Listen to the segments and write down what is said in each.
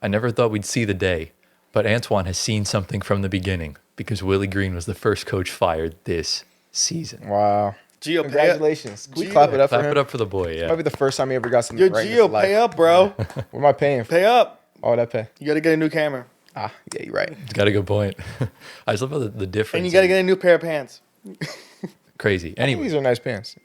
I never thought we'd see the day, but Antoine has seen something from the beginning because Willie Green was the first coach fired this season. Wow. Gio, Congratulations. Can we Gio. clap it up Clap for him? it up for the boy, Might yeah. be the first time he ever got something Yo, right in Gio, his life. pay up, bro. What am I paying for? Pay up. Oh, that pay. You got to get a new camera. Ah, yeah, you're right. It's got a good point. I just love how the difference. And you got to get a new pair of pants. Crazy. I think Anyway, these are nice pants.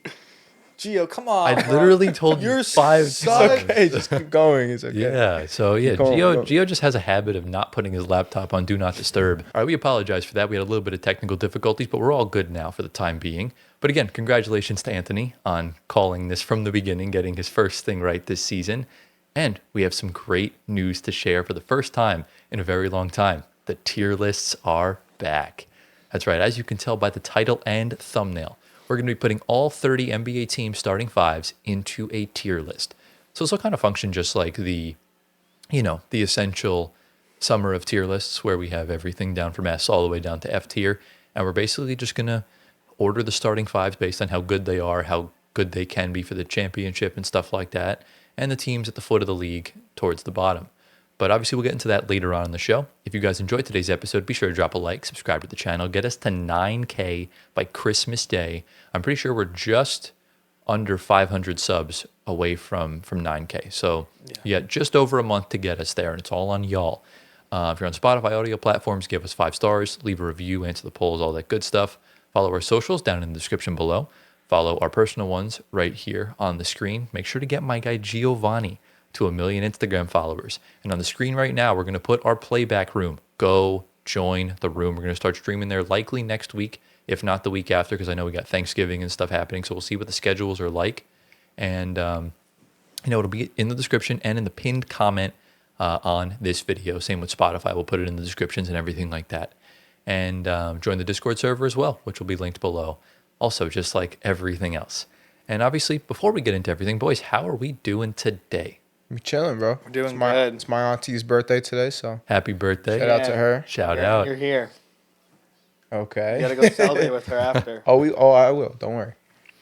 Gio, come on. I bro. literally told you You're 5 such- seconds. Okay, just keep going. It's okay. Yeah, so yeah, Keep going, go. Gio just has a habit of not putting his laptop on Do Not Disturb. All right, we apologize for that. We had a little bit of technical difficulties, but we're all good now for the time being. But again, congratulations to Anthony on calling this from the beginning, getting his first thing right this season. And we have some great news to share for the first time in a very long time. The tier lists are back. That's right, as you can tell by the title and thumbnail, we're going to be putting all 30 NBA team starting fives into a tier list. So this will kind of function just like the essential summer of tier lists where we have everything down from S all the way down to F tier. And we're basically just going to order the starting fives based on how good they are, how good they can be for the championship and stuff like that, and the teams at the foot of the league towards the bottom. But obviously, we'll get into that later on in the show. If you guys enjoyed today's episode, be sure to drop a like, subscribe to the channel, get us to 9K by Christmas Day. I'm pretty sure we're just under 500 subs away from 9K. So yeah, just over a month to get us there, and it's all on y'all. If you're on Spotify audio platforms, give us 5 stars, leave a review, answer the polls, all that good stuff. Follow our socials down in the description below. Follow our personal ones right here on the screen. Make sure to get my guy Giovanni to 1 million Instagram followers. And on the screen right now, we're going to put our playback room. Go join the room. We're going to start streaming there likely next week, if not the week after, because I know we got Thanksgiving and stuff happening. So we'll see what the schedules are like. And, it'll be in the description and in the pinned comment on this video. Same with Spotify. We'll put it in the descriptions and everything like that. And join the Discord server as well, which will be linked below. Also, just like everything else. And obviously, before we get into everything, boys, how are we doing today? I'm chilling, bro. We're doing it's my, good. It's my auntie's birthday today, so Happy birthday. shout out to her. Shout Yeah, out. You're here. Okay. You got to go celebrate with her after. I will. Don't worry.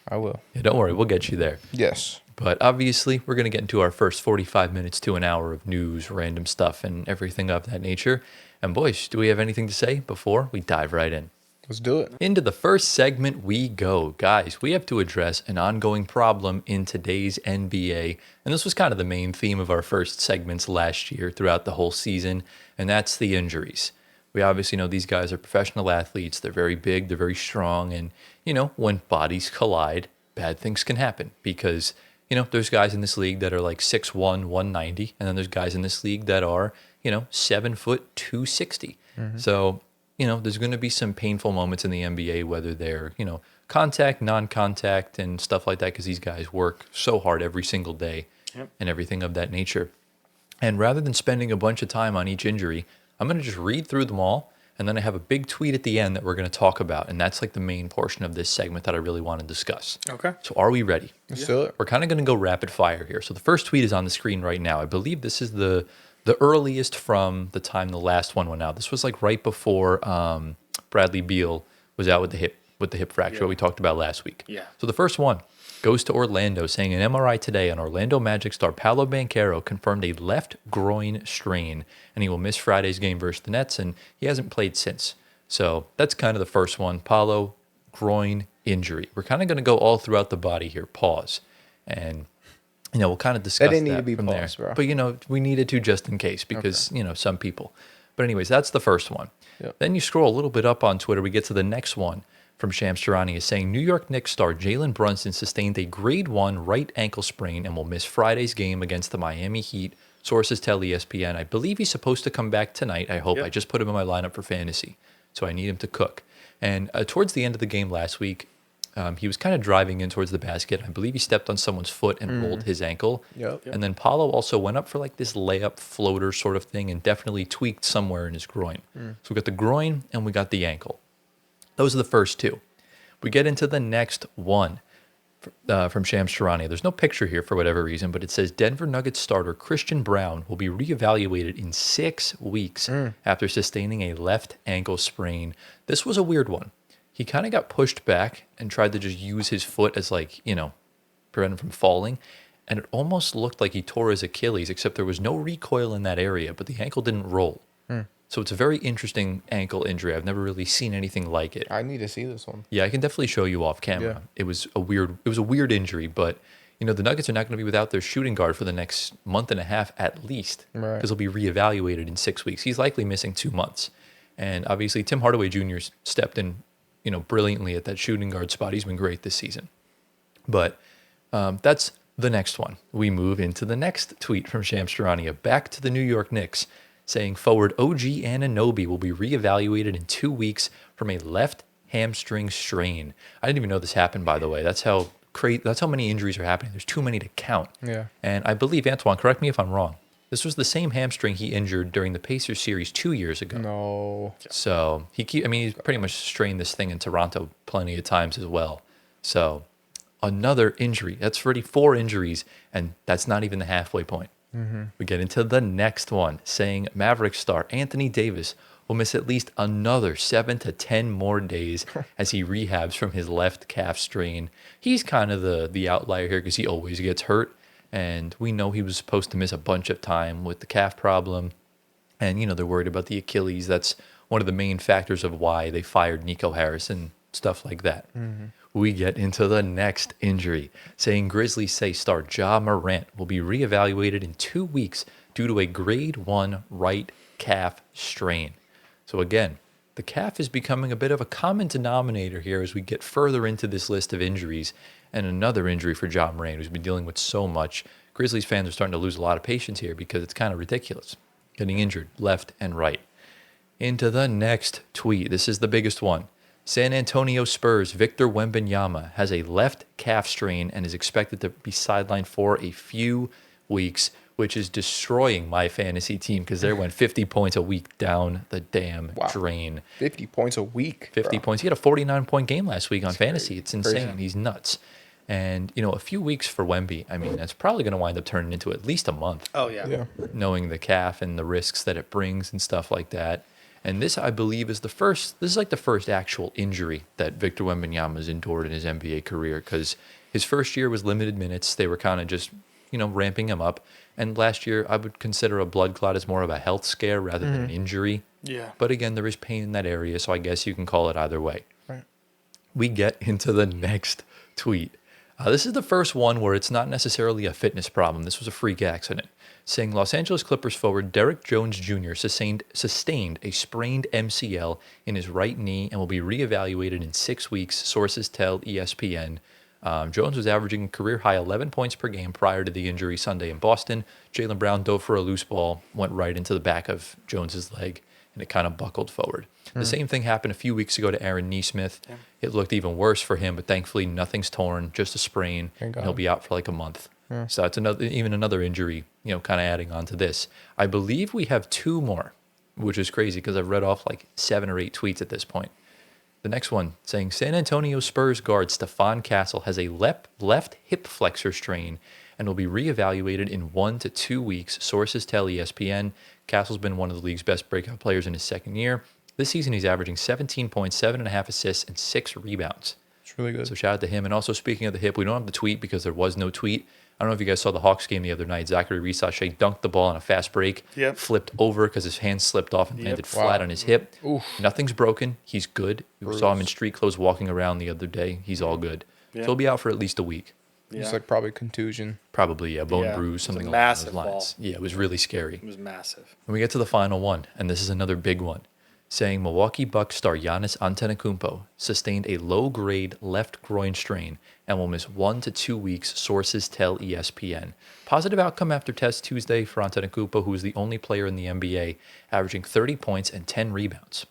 I will. Yeah, don't worry, we'll get you there. Yes. But obviously, we're going to get into our first 45 minutes to an hour of news, random stuff, and everything of that nature. And boys, do we have anything to say before we dive right in? Let's do it. Into the first segment we go. Guys, we have to address an ongoing problem in today's NBA. And this was kind of the main theme of our first segments last year throughout the whole season, and that's the injuries. We obviously know these guys are professional athletes. They're very big, they're very strong, and, when bodies collide, bad things can happen because, there's guys in this league that are like 6'1", 190, and then there's guys in this league that are, 7 foot, 260. So, there's going to be some painful moments in the NBA, whether they're, contact, non-contact, and stuff like that, because these guys work so hard every single day and everything of that nature. And rather than spending a bunch of time on each injury, I'm going to just read through them all, and then I have a big tweet at the end that we're going to talk about, and that's like the main portion of this segment that I really want to discuss. Okay. So are we ready? Let's do it. We're kind of going to go rapid fire here. So the first tweet is on the screen right now. I believe this is the earliest from the time the last one went out. This was like right before Bradley Beal was out with the hip fracture, what we talked about last week. Yeah. So the first one goes to Orlando, saying an MRI today on Orlando Magic star Paolo Banchero confirmed a left groin strain, and he will miss Friday's game versus the Nets, and he hasn't played since. So that's kind of the first one. Paolo, groin injury. We're kind of going to go all throughout the body here. Pause. And we'll kind of discuss That didn't need to that be from paused, there. bro. But, we needed to just in case because, some people. But anyways, that's the first one. Yep. Then you scroll a little bit up on Twitter. We get to the next one from Shams Charani is saying New York Knicks star Jalen Brunson sustained a grade 1 right ankle sprain and will miss Friday's game against the Miami Heat. Sources tell ESPN. I believe he's supposed to come back tonight. I hope. Yep. I just put him in my lineup for fantasy, so I need him to cook. And towards the end of the game last week, he was kind of driving in towards the basket. I believe he stepped on someone's foot and rolled his ankle. Yep. And then Paulo also went up for like this layup floater sort of thing and definitely tweaked somewhere in his groin. So we got the groin and we got the ankle. Those are the first two. We get into the next one from Shams Charania. There's no picture here for whatever reason, but it says Denver Nuggets starter Christian Brown will be reevaluated in 6 weeks after sustaining a left ankle sprain. This was a weird one. He kind of got pushed back and tried to just use his foot as prevent him from falling. and it almost looked like he tore his Achilles, except there was no recoil in that area, but the ankle didn't roll. So it's a very interesting ankle injury. I've never really seen anything like it. I need to see this one. Yeah, I can definitely show you off camera. Yeah. It was a weird injury, but the Nuggets are not going to be without their shooting guard for the next month and a half at least, Right. because he'll be reevaluated in 6 weeks. He's likely missing 2 months, and obviously Tim Hardaway Jr. stepped in, brilliantly at that shooting guard spot. He's been great this season, but that's the next one. We move into the next tweet from Shams Charania, back to the New York Knicks, saying forward OG Anunoby will be reevaluated in 2 weeks from a left hamstring strain. I didn't even know this happened, by the way. That's how many injuries are happening. There's too many to count. Yeah. And I believe, Antoine, correct me if I'm wrong, this was the same hamstring he injured during the Pacers series 2 years ago. No. So he's pretty much strained this thing in Toronto plenty of times as well. So another injury. That's already 4 injuries, and that's not even the halfway point. We get into the next one, saying Maverick star Anthony Davis will miss at least another 7 to 10 more days as he rehabs from his left calf strain. He's kind of the outlier here because he always gets hurt, and we know he was supposed to miss a bunch of time with the calf problem. And, they're worried about the Achilles. That's one of the main factors of why they fired Nico Harris and stuff like that. We get into the next injury, saying Grizzlies say star Ja Morant will be reevaluated in 2 weeks due to a grade 1 right calf strain. So again, the calf is becoming a bit of a common denominator here as we get further into this list of injuries. And another injury for Ja Morant, who's been dealing with so much. Grizzlies fans are starting to lose a lot of patience here because it's kind of ridiculous, getting injured left and right. Into the next tweet. This is the biggest one. San Antonio Spurs Victor Wembanyama has a left calf strain and is expected to be sidelined for a few weeks, which is destroying my fantasy team because they went 50 points a week down the damn drain. 50 points a week. 50 points. He had a 49-point game last week on fantasy. Crazy. It's insane. Crazy. He's nuts. And, a few weeks for Wemby, that's probably going to wind up turning into at least a month. Oh, yeah. Yeah. Knowing the calf and the risks that it brings and stuff like that. And this, I believe, is the first actual injury that Victor Wembanyama has endured in his NBA career, because his first year was limited minutes. They were kind of just, ramping him up. And last year, I would consider a blood clot as more of a health scare rather than an injury. Yeah. But again, there is pain in that area, so I guess you can call it either way. Right. We get into the next tweet. This is the first one where it's not necessarily a fitness problem. This was a freak accident. Saying Los Angeles Clippers forward Derrick Jones Jr. sustained a sprained MCL in his right knee and will be reevaluated in 6 weeks, sources tell ESPN. Jones was averaging a career-high 11 points per game prior to the injury Sunday in Boston. Jaylen Brown dove for a loose ball, went right into the back of Jones's leg, and it kind of buckled forward. The same thing happened a few weeks ago to Aaron Nesmith. Yeah. It looked even worse for him, but thankfully nothing's torn, just a sprain, and he'll be out for like a month. Yeah. So that's another injury, kind of adding on to this. I believe we have 2 more, which is crazy because I've read off like 7 or 8 tweets at this point. The next one saying San Antonio Spurs guard Stephon Castle has a left hip flexor strain and will be reevaluated in 1 to 2 weeks, sources tell ESPN. Castle's been one of the league's best breakout players in his second year. This season, he's averaging 17 points, 7.5 assists, and 6 rebounds. It's really good. So shout out to him. And also, speaking of the hip, we don't have the tweet because there was no tweet. I don't know if you guys saw the Hawks game the other night. Zachary Risachet dunked the ball on a fast break, flipped over because his hand slipped off and landed flat on his hip. Oof. Nothing's broken. He's good. We saw him in street clothes walking around the other day. He's all good. So he'll be out for at least a week. It's like probably contusion. Probably, bone bruise, something along those lines. Fall. Yeah, it was really scary. It was massive. And we get to the final one, and this is another big one, saying Milwaukee Bucks star Giannis Antetokounmpo sustained a low-grade left groin strain and will miss 1 to 2 weeks, sources tell ESPN. Positive outcome after test Tuesday for Antetokounmpo, who is the only player in the NBA averaging 30 points and 10 rebounds.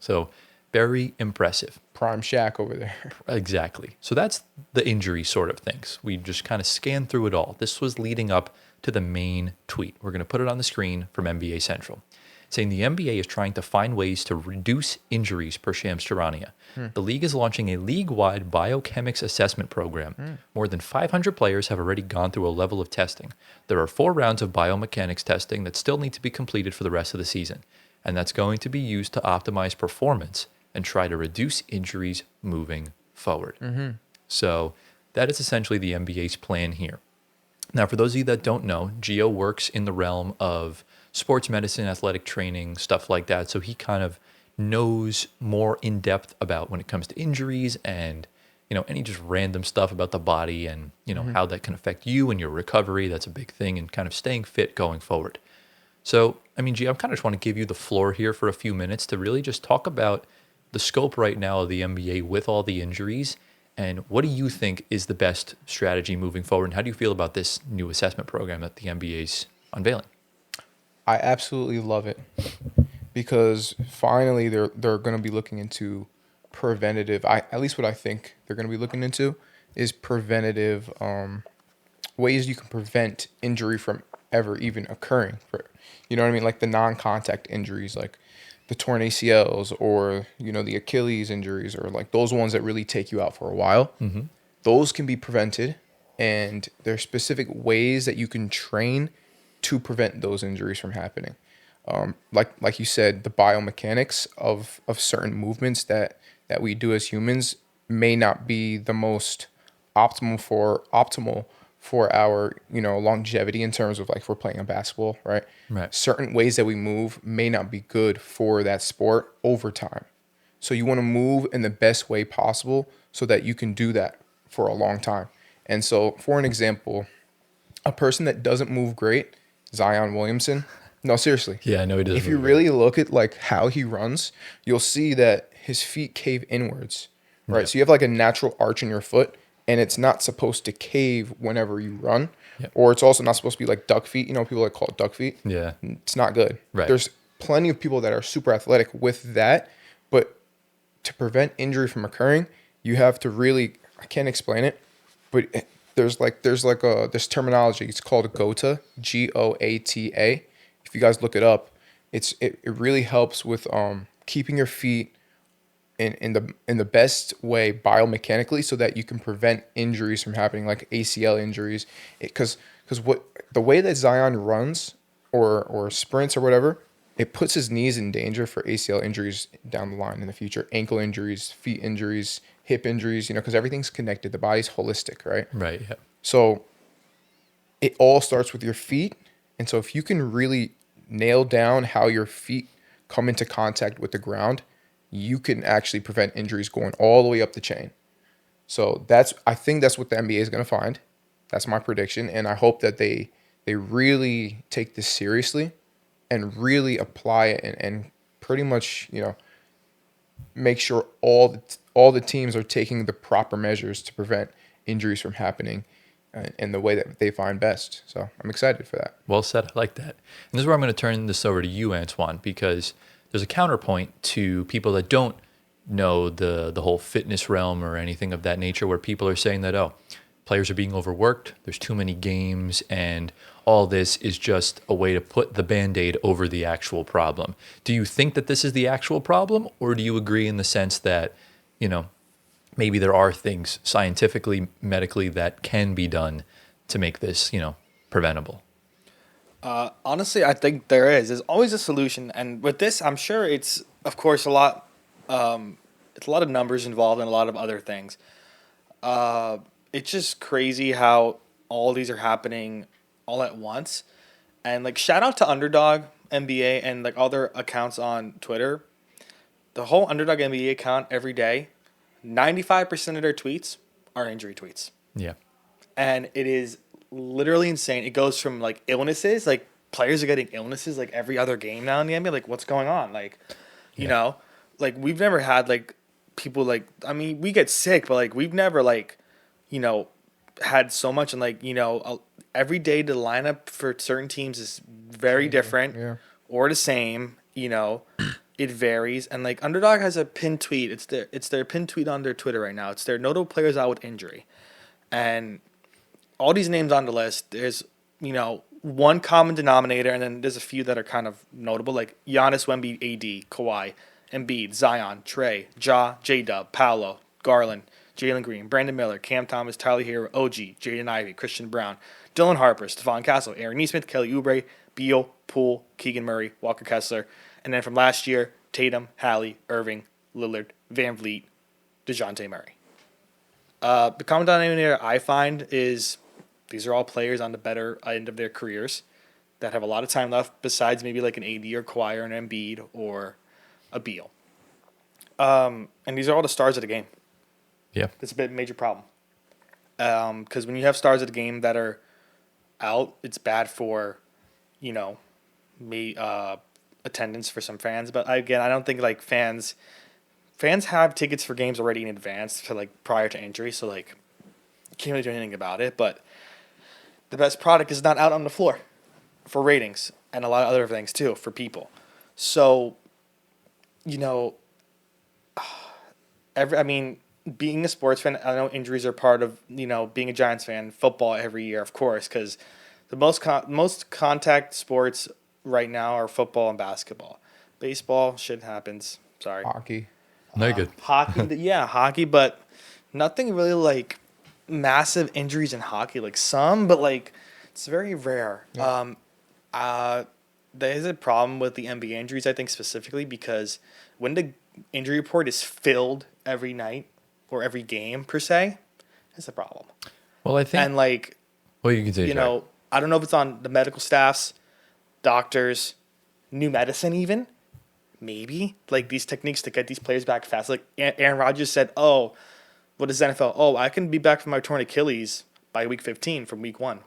So very impressive. Prime Shaq over there. Exactly. So that's the injury sort of things. We just kind of scanned through it all. This was leading up to the main tweet. We're going to put it on the screen from NBA Central, saying the NBA is trying to find ways to reduce injuries per Shams Charania. The league is launching a league-wide biochemics assessment program. More than 500 players have already gone through a level of testing. There are 4 rounds of biomechanics testing that still need to be completed for the rest of the season, and that's going to be used to optimize performance and try to reduce injuries moving forward. So that is essentially the NBA's plan here. Now, for those of you that don't know, Gio works in the realm of sports medicine, athletic training, stuff like that. So he kind of knows more in depth about when it comes to injuries and, any just random stuff about the body and, how that can affect you and your recovery. That's a big thing, and kind of staying fit going forward. So, Gio, I kind of just want to give you the floor here for a few minutes to really just talk about the scope right now of the NBA with all the injuries. And what do you think is the best strategy moving forward? And how do you feel about this new assessment program that the NBA's unveiling? I absolutely love it because finally they're going to be looking into preventative. At least what I think they're going to be looking into is preventative ways you can prevent injury from ever even occurring. You know what I mean? Like the non-contact injuries, like the torn ACLs or, the Achilles injuries, or like those ones that really take you out for a while. Mm-hmm. Those can be prevented, and there are specific ways that you can train to prevent those injuries from happening. Like you said, the biomechanics of certain movements that we do as humans may not be the most optimal for our longevity in terms of, like, if we're playing a basketball, right? Right. Certain ways that we move may not be good for that sport over time. So you want to move in the best way possible so that you can do that for a long time. And so, for an example, a person that doesn't move great, Zion Williamson. No, seriously. Yeah, I know he doesn't. If you really look at like how he runs, you'll see that his feet cave inwards, right? Yeah. So you have like a natural arch in your foot, and it's not supposed to cave whenever you run, Yeah. or it's also not supposed to be like duck feet. People like call it duck feet. Yeah. It's not good. Right. There's plenty of people that are super athletic with that, but to prevent injury from occurring, you have to really, I can't explain it, but there's this terminology. It's called GOTA, GOATA. If you guys look it up, it really helps with keeping your feet in the best way biomechanically, so that you can prevent injuries from happening, like ACL injuries. Because what the way that Zion runs or sprints or whatever, it puts his knees in danger for ACL injuries down the line in the future, ankle injuries, feet injuries, hip injuries. Because everything's connected. The body's holistic, right? Right. Yeah. So it all starts with your feet. And so if you can really nail down how your feet come into contact with the ground, you can actually prevent injuries going all the way up the chain. So I think that's what the NBA is going to find. That's my prediction. And I hope that they really take this seriously and really apply it, and pretty much, make sure all the teams are taking the proper measures to prevent injuries from happening in the way that they find best. So I'm excited for that. Well said. I like that. And this is where I'm going to turn this over to you, Antoine, because there's a counterpoint to people that don't know the whole fitness realm or anything of that nature, where people are saying that, oh, players are being overworked, there's too many games, and all this is just a way to put the Band-Aid over the actual problem. Do you think that this is the actual problem, or do you agree in the sense that, maybe there are things scientifically, medically, that can be done to make this, preventable? Honestly, I think there is. There's always a solution, and with this, I'm sure it's, of course, a lot. It's a lot of numbers involved and a lot of other things. It's just crazy how all these are happening all at once, and like shout out to Underdog NBA and like all their accounts on Twitter. The whole Underdog NBA account every day, 95% of their tweets are injury tweets. Yeah. And it is literally insane. It goes from like illnesses, like players are getting illnesses like every other game now in the NBA. Like, what's going on? Like, like we've never had like people like, we get sick, but like we've never like, had so much. And like, every day the lineup for certain teams is very different or the same, it varies. And like Underdog has a pinned tweet. It's their pinned tweet on their Twitter right now. It's their notable players out with injury. And all these names on the list, there's, one common denominator, and then there's a few that are kind of notable, like Giannis, Wemby, AD, Kawhi, Embiid, Zion, Trey, Ja, J-Dub, Paolo, Garland, Jalen Green, Brandon Miller, Cam Thomas, Tyler Hero, OG, Jaden Ivey, Christian Brown, Dylan Harper, Stephon Castle, Aaron Nesmith, Kelly Oubre, Beal, Poole, Keegan Murray, Walker Kessler, and then from last year, Tatum, Hallie, Irving, Lillard, Van Vliet, DeJounte Murray. The common denominator I find is These are all players on the better end of their careers that have a lot of time left besides maybe like an AD or Kawhi or an Embiid or a Beal. And these are all the stars of the game. Yeah. It's a bit major problem. Because when you have stars of the game that are out, it's bad for, you know, attendance for some fans. But again, I don't think like fans have tickets for games already in advance to like prior to injury, so like you can't really do anything about it. But the best product is not out on the floor for ratings and a lot of other things too for people. So, you know, being a sports fan, I know injuries are part of, you know, being a Giants fan, football every year, of course, because the most contact sports right now are football and basketball. Baseball, shit happens. Sorry. Hockey. No, you're good. Hockey, yeah, hockey, but nothing really like massive injuries in hockey. Like some, but like it's very rare. Yeah. There is a problem with the NBA injuries, I think specifically because when the injury report is filled every night or every game per se, it's a problem. Well, I think. And like, Well, you can say. you know, I don't know if it's on the medical staffs, doctors, new medicine even. Maybe like these techniques to get these players back fast. Like Aaron Rodgers said, "Oh, what is NFL? Oh, I can be back from my torn Achilles by week 15 from week 1."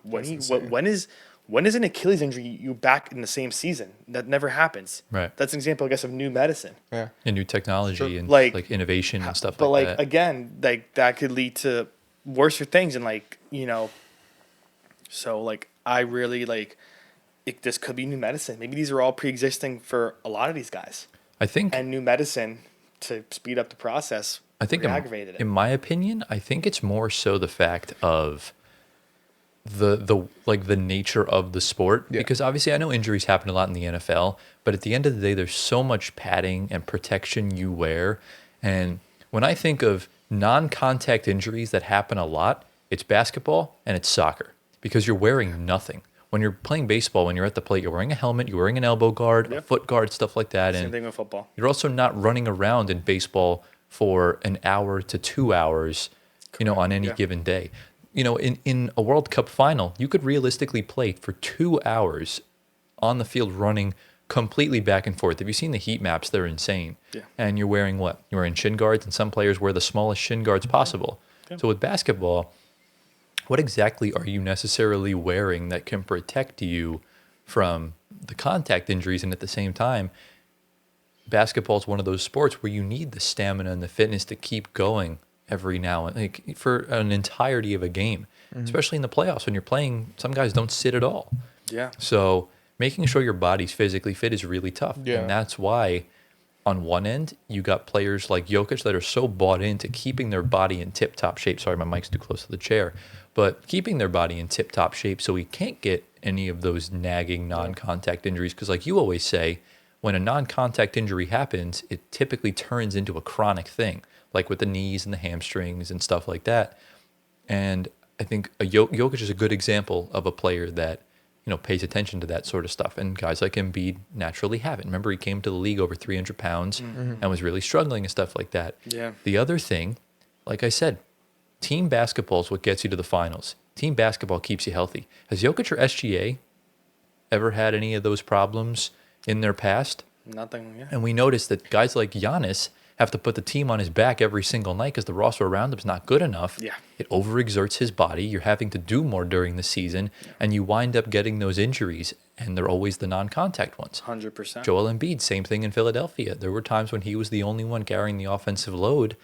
When is an Achilles injury you back in the same season? That never happens. Right. That's an example, I guess, of new medicine. Yeah. And new technology Sure. and Like- like innovation and stuff But like like that. again, like that could lead to worse things, and like, you know. So like I really like. This could be new medicine. Maybe these are all pre-existing for a lot of these guys, I think. and new medicine to speed up the process. I think aggravated it. in my opinion, I think it's more so the fact of the nature of the sport. Yeah. Because obviously I know injuries happen a lot in the NFL, but at the end of the day there's so much padding and protection you wear. And when I think of non-contact injuries that happen a lot, it's basketball and it's soccer because you're wearing nothing. When you're playing baseball, when you're at the plate, you're wearing a helmet, you're wearing an elbow guard, a Yep. foot guard, stuff like that. Same And thing with football. you're also not running around in baseball for an hour to 2 hours, you know, on any Yeah. given day. You know, in a World Cup final, you could realistically play for 2 hours on the field running completely back and forth. Have you seen the heat maps? They're insane. Yeah. And you're wearing what? You're wearing shin guards, and some players wear the smallest shin guards possible. Yeah. So with basketball, what exactly are you necessarily wearing that can protect you from the contact injuries? And at the same time, basketball is one of those sports where you need the stamina and the fitness to keep going every now and like for an entirety of a game, especially in the playoffs when you're playing. Some guys don't sit at all. Yeah. So making sure your body's physically fit is really tough. Yeah. And that's why on one end, you got players like Jokic that are so bought into keeping their body in tip-top shape. Sorry, my mic's too close to the chair. But keeping their body in tip-top shape so he can't get any of those nagging non-contact injuries. Because like you always say, when a non-contact injury happens, it typically turns into a chronic thing, like with the knees and the hamstrings and stuff like that. And I think Jokic is a good example of a player that, you know, pays attention to that sort of stuff. And guys like Embiid naturally have it. Remember, he came to the league over 300 pounds and was really struggling and stuff like that. Yeah. The other thing, like I said, team basketball is what gets you to the finals. Team basketball keeps you healthy. Has Jokic or SGA ever had any of those problems in their past? Nothing. Yeah. And we noticed that guys like Giannis have to put the team on his back every single night because the roster around him is not good enough. Yeah. It overexerts his body. You're having to do more during the season, and you wind up getting those injuries, and they're always the non-contact ones. 100%. Joel Embiid, same thing in Philadelphia. There were times when he was the only one carrying the offensive load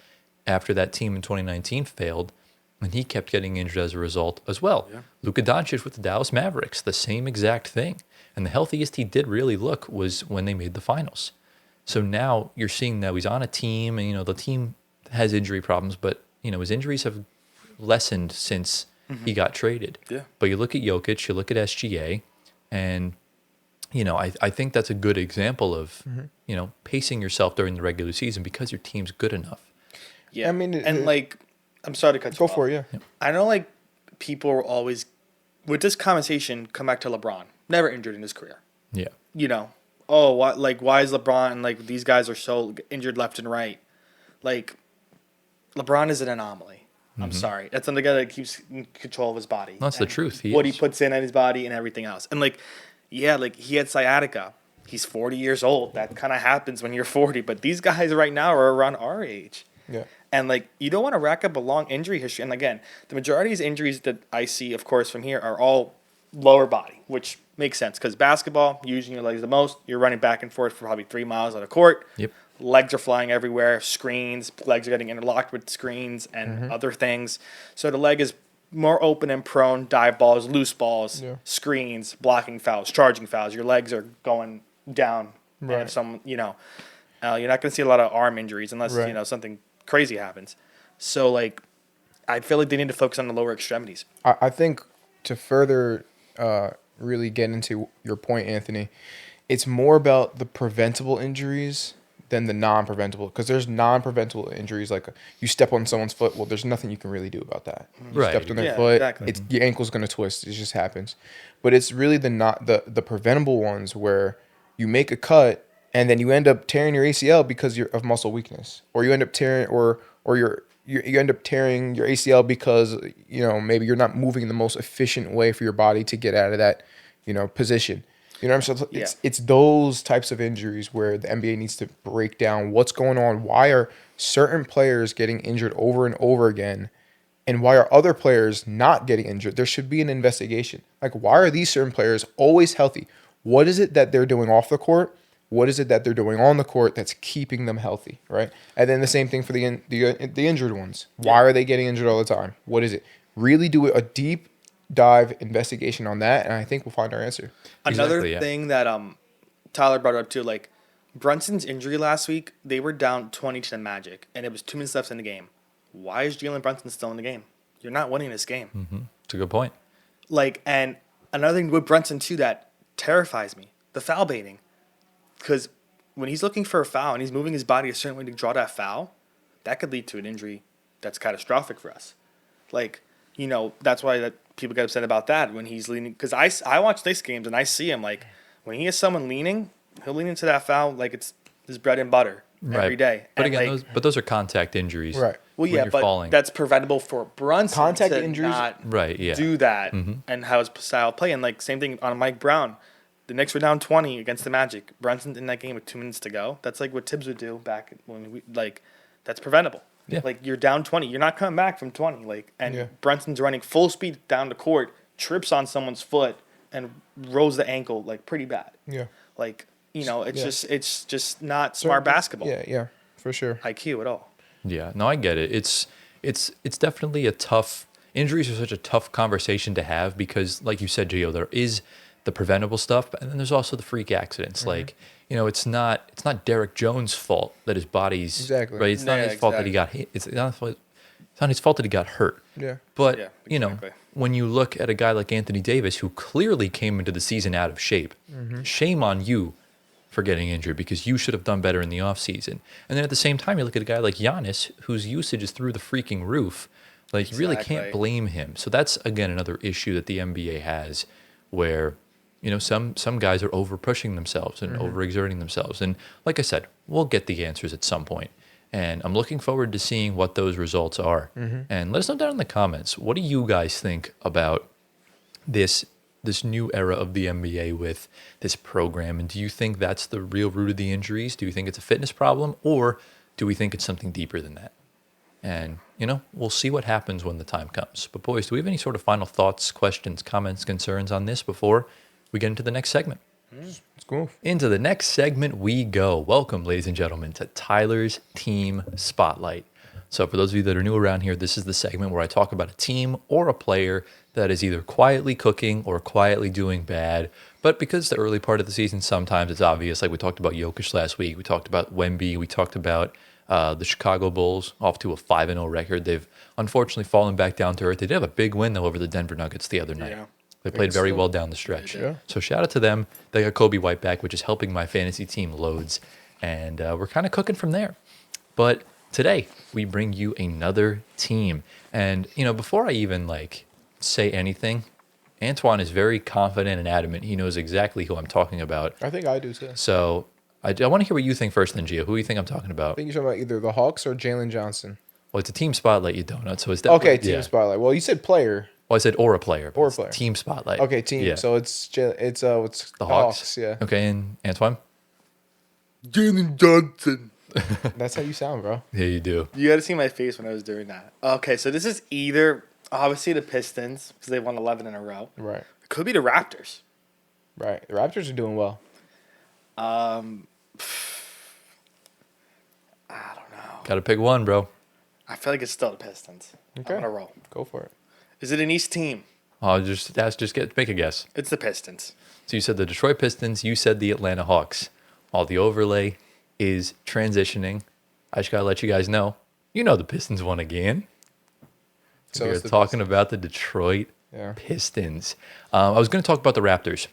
after that team in 2019 failed, and he kept getting injured as a result as well. Yeah. Luka Doncic with the Dallas Mavericks, the same exact thing. And the healthiest he did really look was when they made the finals. So now you're seeing that he's on a team, and, you know, the team has injury problems, but, you know, his injuries have lessened since he got traded. Yeah. But you look at Jokic, you look at SGA, and, you know, I think that's a good example of, you know, pacing yourself during the regular season because your team's good enough. Yeah. I mean, and like, I'm sorry to cut you Go off. for it, yeah. I know, like, people are always, with this conversation, come back to LeBron. Never injured in his career. Yeah. You know, oh, why is LeBron, and, like, these guys are so injured left and right? Like, LeBron is an anomaly. I'm sorry. That's not the guy that keeps in control of his body. That's the and truth. He puts in his body and everything else. And like, yeah, like he had sciatica. He's 40 years old. That kind of happens when you're 40. But these guys right now are around our age. Yeah. And like, you don't want to rack up a long injury history. And again, the majority of these injuries that I see, of course, from here are all lower body, which makes sense because basketball, using your legs the most, you're running back and forth for probably 3 miles on a court. Yep. Legs are flying everywhere, screens, legs are getting interlocked with screens and other things. So the leg is more open and prone, dive balls, loose balls, screens, blocking fouls, charging fouls. Your legs are going down. Right. And if some, you're not going to see a lot of arm injuries unless, something crazy happens. So, like, I feel like they need to focus on the lower extremities. I think to further really get into your point, Anthony, it's more about the preventable injuries than the non-preventable, because there's non-preventable injuries like you step on someone's foot. Well, there's nothing you can really do about that. You Right. stepped on their Yeah, foot. exactly. It's your ankle's going to twist. It just happens. But it's really the preventable ones where you make a cut and then you end up tearing your ACL because of muscle weakness, or you end up tearing you end up tearing your ACL because maybe you're not moving in the most efficient way for your body to get out of that position. You know what I'm saying? It's those types of injuries where the NBA needs to break down what's going on. Why are certain players getting injured over and over again? And why are other players not getting injured? There should be an investigation. Like, why are these certain players always healthy? What is it that they're doing off the court? What is it that they're doing on the court that's keeping them healthy, right? And then the same thing for the injured ones. Why are they getting injured all the time? What is it? Really do a deep dive investigation on that, and I think we'll find our answer. Another Exactly, yeah. thing that Tyler brought up too, like Brunson's injury last week, they were down 20 to the Magic, and it was 2 minutes left in the game. Why is Jalen Brunson still in the game? You're not winning this game. It's a good point. Like, and another thing with Brunson too that terrifies me, the foul baiting, because when he's looking for a foul and he's moving his body a certain way to draw that foul, that could lead to an injury that's catastrophic for us. Like, that's why that people get upset about that when he's leaning. Because I watch Knicks games and I see him, like, when he has someone leaning, he'll lean into that foul like it's his bread and butter every day. But and again, those are contact injuries. Right. well, when yeah, you're but falling. that's preventable for Brunson Contact to injuries? not Right, yeah. do that and how his style of play. And, like, same thing on Mike Brown. The Knicks were down 20 against the Magic. Brunson's in that game with 2 minutes to go. That's like what Tibbs would do back when that's preventable. Yeah. Like, you're down 20. You're not coming back from 20. Brunson's running full speed down the court, trips on someone's foot, and rolls the ankle, like, pretty bad. Yeah. Like, it's just not smart basketball. Yeah, for sure. IQ at all. Yeah, no, I get it. It's definitely a tough. Injuries are such a tough conversation to have because, like you said, Gio, there is the preventable stuff, and then there's also the freak accidents. Like, it's not Derek Jones' fault that his body's Exactly. right. It's not his fault that he got hit. It's not his fault that he got hurt. Yeah. But Yeah, exactly. when you look at a guy like Anthony Davis, who clearly came into the season out of shape, shame on you for getting injured because you should have done better in the offseason. And then at the same time, you look at a guy like Giannis, whose usage is through the freaking roof. Like, you really can't Exactly. blame him. So that's, again, another issue that the NBA has where, some guys are over pushing themselves and overexerting themselves. And like I said, we'll get the answers at some point. And I'm looking forward to seeing what those results are. And let us know down in the comments, what do you guys think about this new era of the NBA with this program? And do you think that's the real root of the injuries? Do you think it's a fitness problem? Or do we think it's something deeper than that? And, we'll see what happens when the time comes. But boys, do we have any sort of final thoughts, questions, comments, concerns on this before we get into the next segment? Let's go. Into the next segment we go. Welcome, ladies and gentlemen, to Tyler's Team Spotlight. So for those of you that are new around here, this is the segment where I talk about a team or a player that is either quietly cooking or quietly doing bad. But because it's the early part of the season, sometimes it's obvious. Like we talked about Jokic last week. We talked about Wemby. We talked about the Chicago Bulls off to a 5-0 record. They've unfortunately fallen back down to earth. They did have a big win, though, over the Denver Nuggets the other night. Yeah. They played very well down the stretch. Yeah. So shout out to them. They got Kobe White back, which is helping my fantasy team loads. And we're kind of cooking from there. But today, we bring you another team. And, before I even, say anything, Antoine is very confident and adamant. He knows exactly who I'm talking about. I think I do too. So I want to hear what you think first, then, Gio. Who do you think I'm talking I about? think you're talking about either the Hawks or Jalen Johnson. Well, it's a team spotlight, you donut. So it's Okay, definitely team spotlight. Well, you said player. Well, I said or a player. But Or a it's player. Team spotlight. Okay, team. Yeah. So it's the Hawks. Yeah. Okay, and Antoine. Jalen Johnson. That's how you sound, bro. Yeah, you do. You got to see my face when I was doing that. Okay, so this is either obviously the Pistons because they won 11 in a row. Right. It could be the Raptors. Right. The Raptors are doing well. I don't know. Got to pick one, bro. I feel like it's still the Pistons. Okay. I'm gonna roll. Go for it. Is it an East team? I'll just make a guess. It's the Pistons. So you said the Detroit Pistons. You said the Atlanta Hawks. All the overlay is transitioning. I just gotta let you guys know. You know the Pistons won again. So We're it's the talking about the Detroit Yeah. Pistons. I was going to talk about the Raptors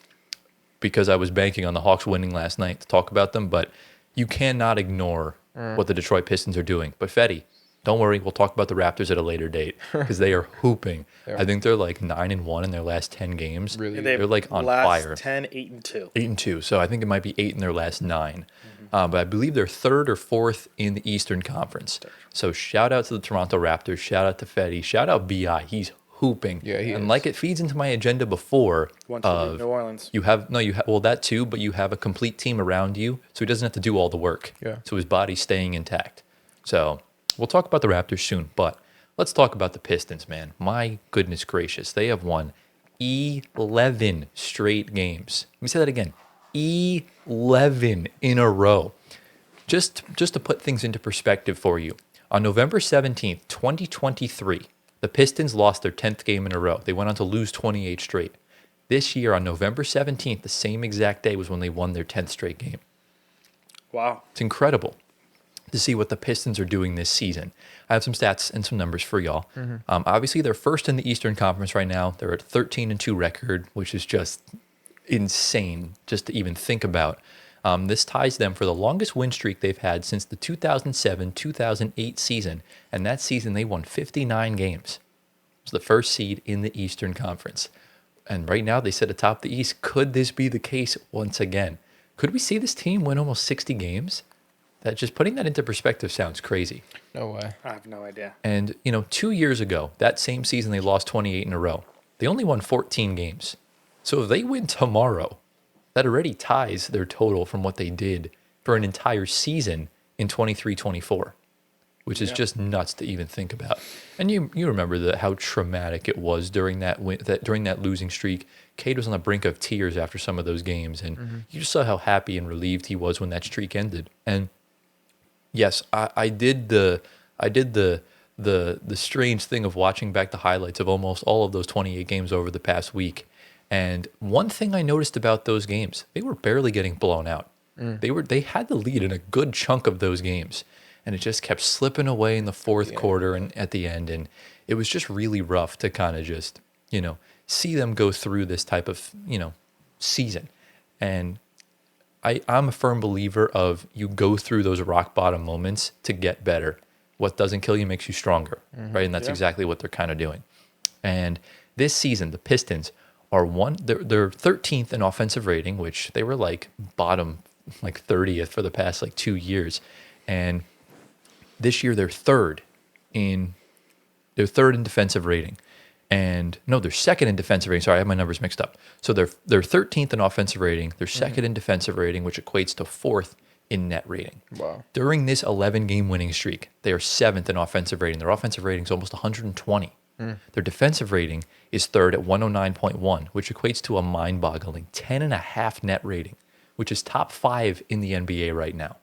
because I was banking on the Hawks winning last night to talk about them, but you cannot ignore what the Detroit Pistons are doing. But Fetty, don't worry, we'll talk about the Raptors at a later date because they are hooping. Yeah. I think they're like 9-1 in their last 10 games. Really? They've They're like on last fire. 10, 8-2. 8-2. So I think it might be 8 in their last 9. But I believe they're third or fourth in the Eastern Conference. So shout out to the Toronto Raptors. Shout out to Fetty. Shout out BI. He's hooping. Yeah, he and is. like it feeds into my agenda before Once you of beat New Orleans. you have well that too, but you have a complete team around you, so he doesn't have to do all the work. Yeah. So his body's staying intact. So we'll talk about the Raptors soon, but let's talk about the Pistons, man. My goodness gracious, they have won 11 straight games. Let me say that again. 11 in a row. Just to put things into perspective for you, on November 17th, 2023, the Pistons lost their 10th game in a row. They went on to lose 28 straight. This year, on November 17th, the same exact day was when they won their 10th straight game. Wow. It's incredible to see what the Pistons are doing this season. I have some stats and some numbers for y'all. Obviously, they're first in the Eastern Conference right now. They're at 13-2 record, which is just insane just to even think about. This ties them for the longest win streak they've had since the 2007-2008 season, and that season they won 59 games. It was the first seed in the Eastern Conference. And right now they sit atop the East. Could this be the case once again? Could we see this team win almost 60 games? That just putting that into perspective sounds crazy. No way. I have no idea. And, 2 years ago, that same season they lost 28 in a row. They only won 14 games. So if they win tomorrow, that already ties their total from what they did for an entire season in 23-24, which is just nuts to even think about. And you remember how traumatic it was during during that losing streak. Cade was on the brink of tears after some of those games, and you just saw how happy and relieved he was when that streak ended. And yes, I did the strange thing of watching back the highlights of almost all of those 28 games over the past week. And one thing I noticed about those games, they were barely getting blown out. They had the lead in a good chunk of those games, and it just kept slipping away in the fourth quarter and at the end. And it was just really rough to kind of just, see them go through this type of, season. And I'm a firm believer of you go through those rock bottom moments to get better. What doesn't kill you makes you stronger, right? And that's exactly what they're kind of doing. And this season, the Pistons are they're 13th in offensive rating, which they were like bottom, like 30th for the past like 2 years. And this year they're third in defensive rating. And no, they're second in defensive rating. Sorry, I have my numbers mixed up. So they're 13th in offensive rating. They're second in defensive rating, which equates to fourth in net rating. Wow. During this 11-game winning streak, they are seventh in offensive rating. Their offensive rating is almost 120. Their defensive rating is third at 109.1, which equates to a mind-boggling 10.5 net rating, which is top 5 in the NBA right now,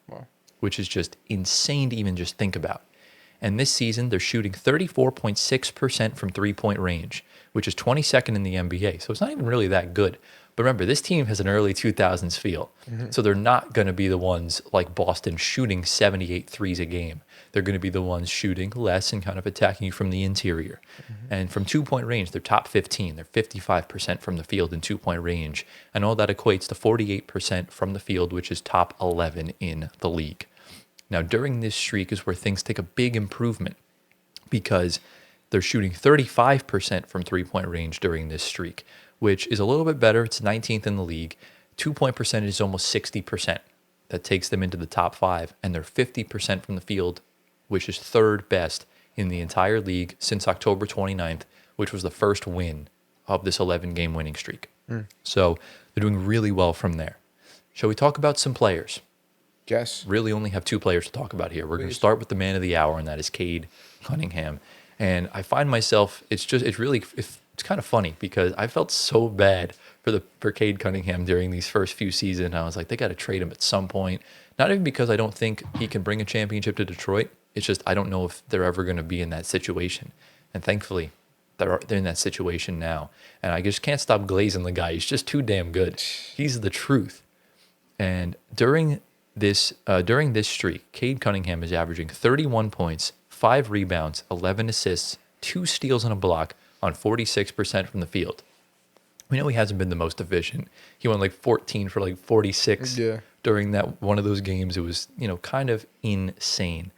which is just insane to even just think about. And this season, they're shooting 34.6% from three-point range, which is 22nd in the NBA. So it's not even really that good. But remember, this team has an early 2000s feel. So they're not going to be the ones like Boston shooting 78 threes a game. They're going to be the ones shooting less and kind of attacking you from the interior. And from two-point range, they're top 15. They're 55% from the field in two-point range. And all that equates to 48% from the field, which is top 11 in the league. Now, during this streak is where things take a big improvement because they're shooting 35% from three-point range during this streak, which is a little bit better. It's 19th in the league. Two-point percentage is almost 60%. That takes them into the top 5, and they're 50% from the field, which is third best in the entire league since October 29th, which was the first win of this 11-game winning streak. So they're doing really well from there. Shall we talk about some players? Yes. Really only have two players to talk about here. We're going to start with the man of the hour, and that is Cade Cunningham. And I find myself, it's kind of funny because I felt so bad for Cade Cunningham during these first few seasons. I was like, they got to trade him at some point. Not even because I don't think he can bring a championship to Detroit. It's just I don't know if they're ever going to be in that situation. And thankfully, they're in that situation now. And I just can't stop glazing the guy. He's just too damn good. He's the truth. And during this streak, Cade Cunningham is averaging 31 points, 5 rebounds, 11 assists, 2 steals and a block on 46% from the field. We know he hasn't been the most efficient. He went like 14 for like 46 during that one of those games. It was, kind of insane.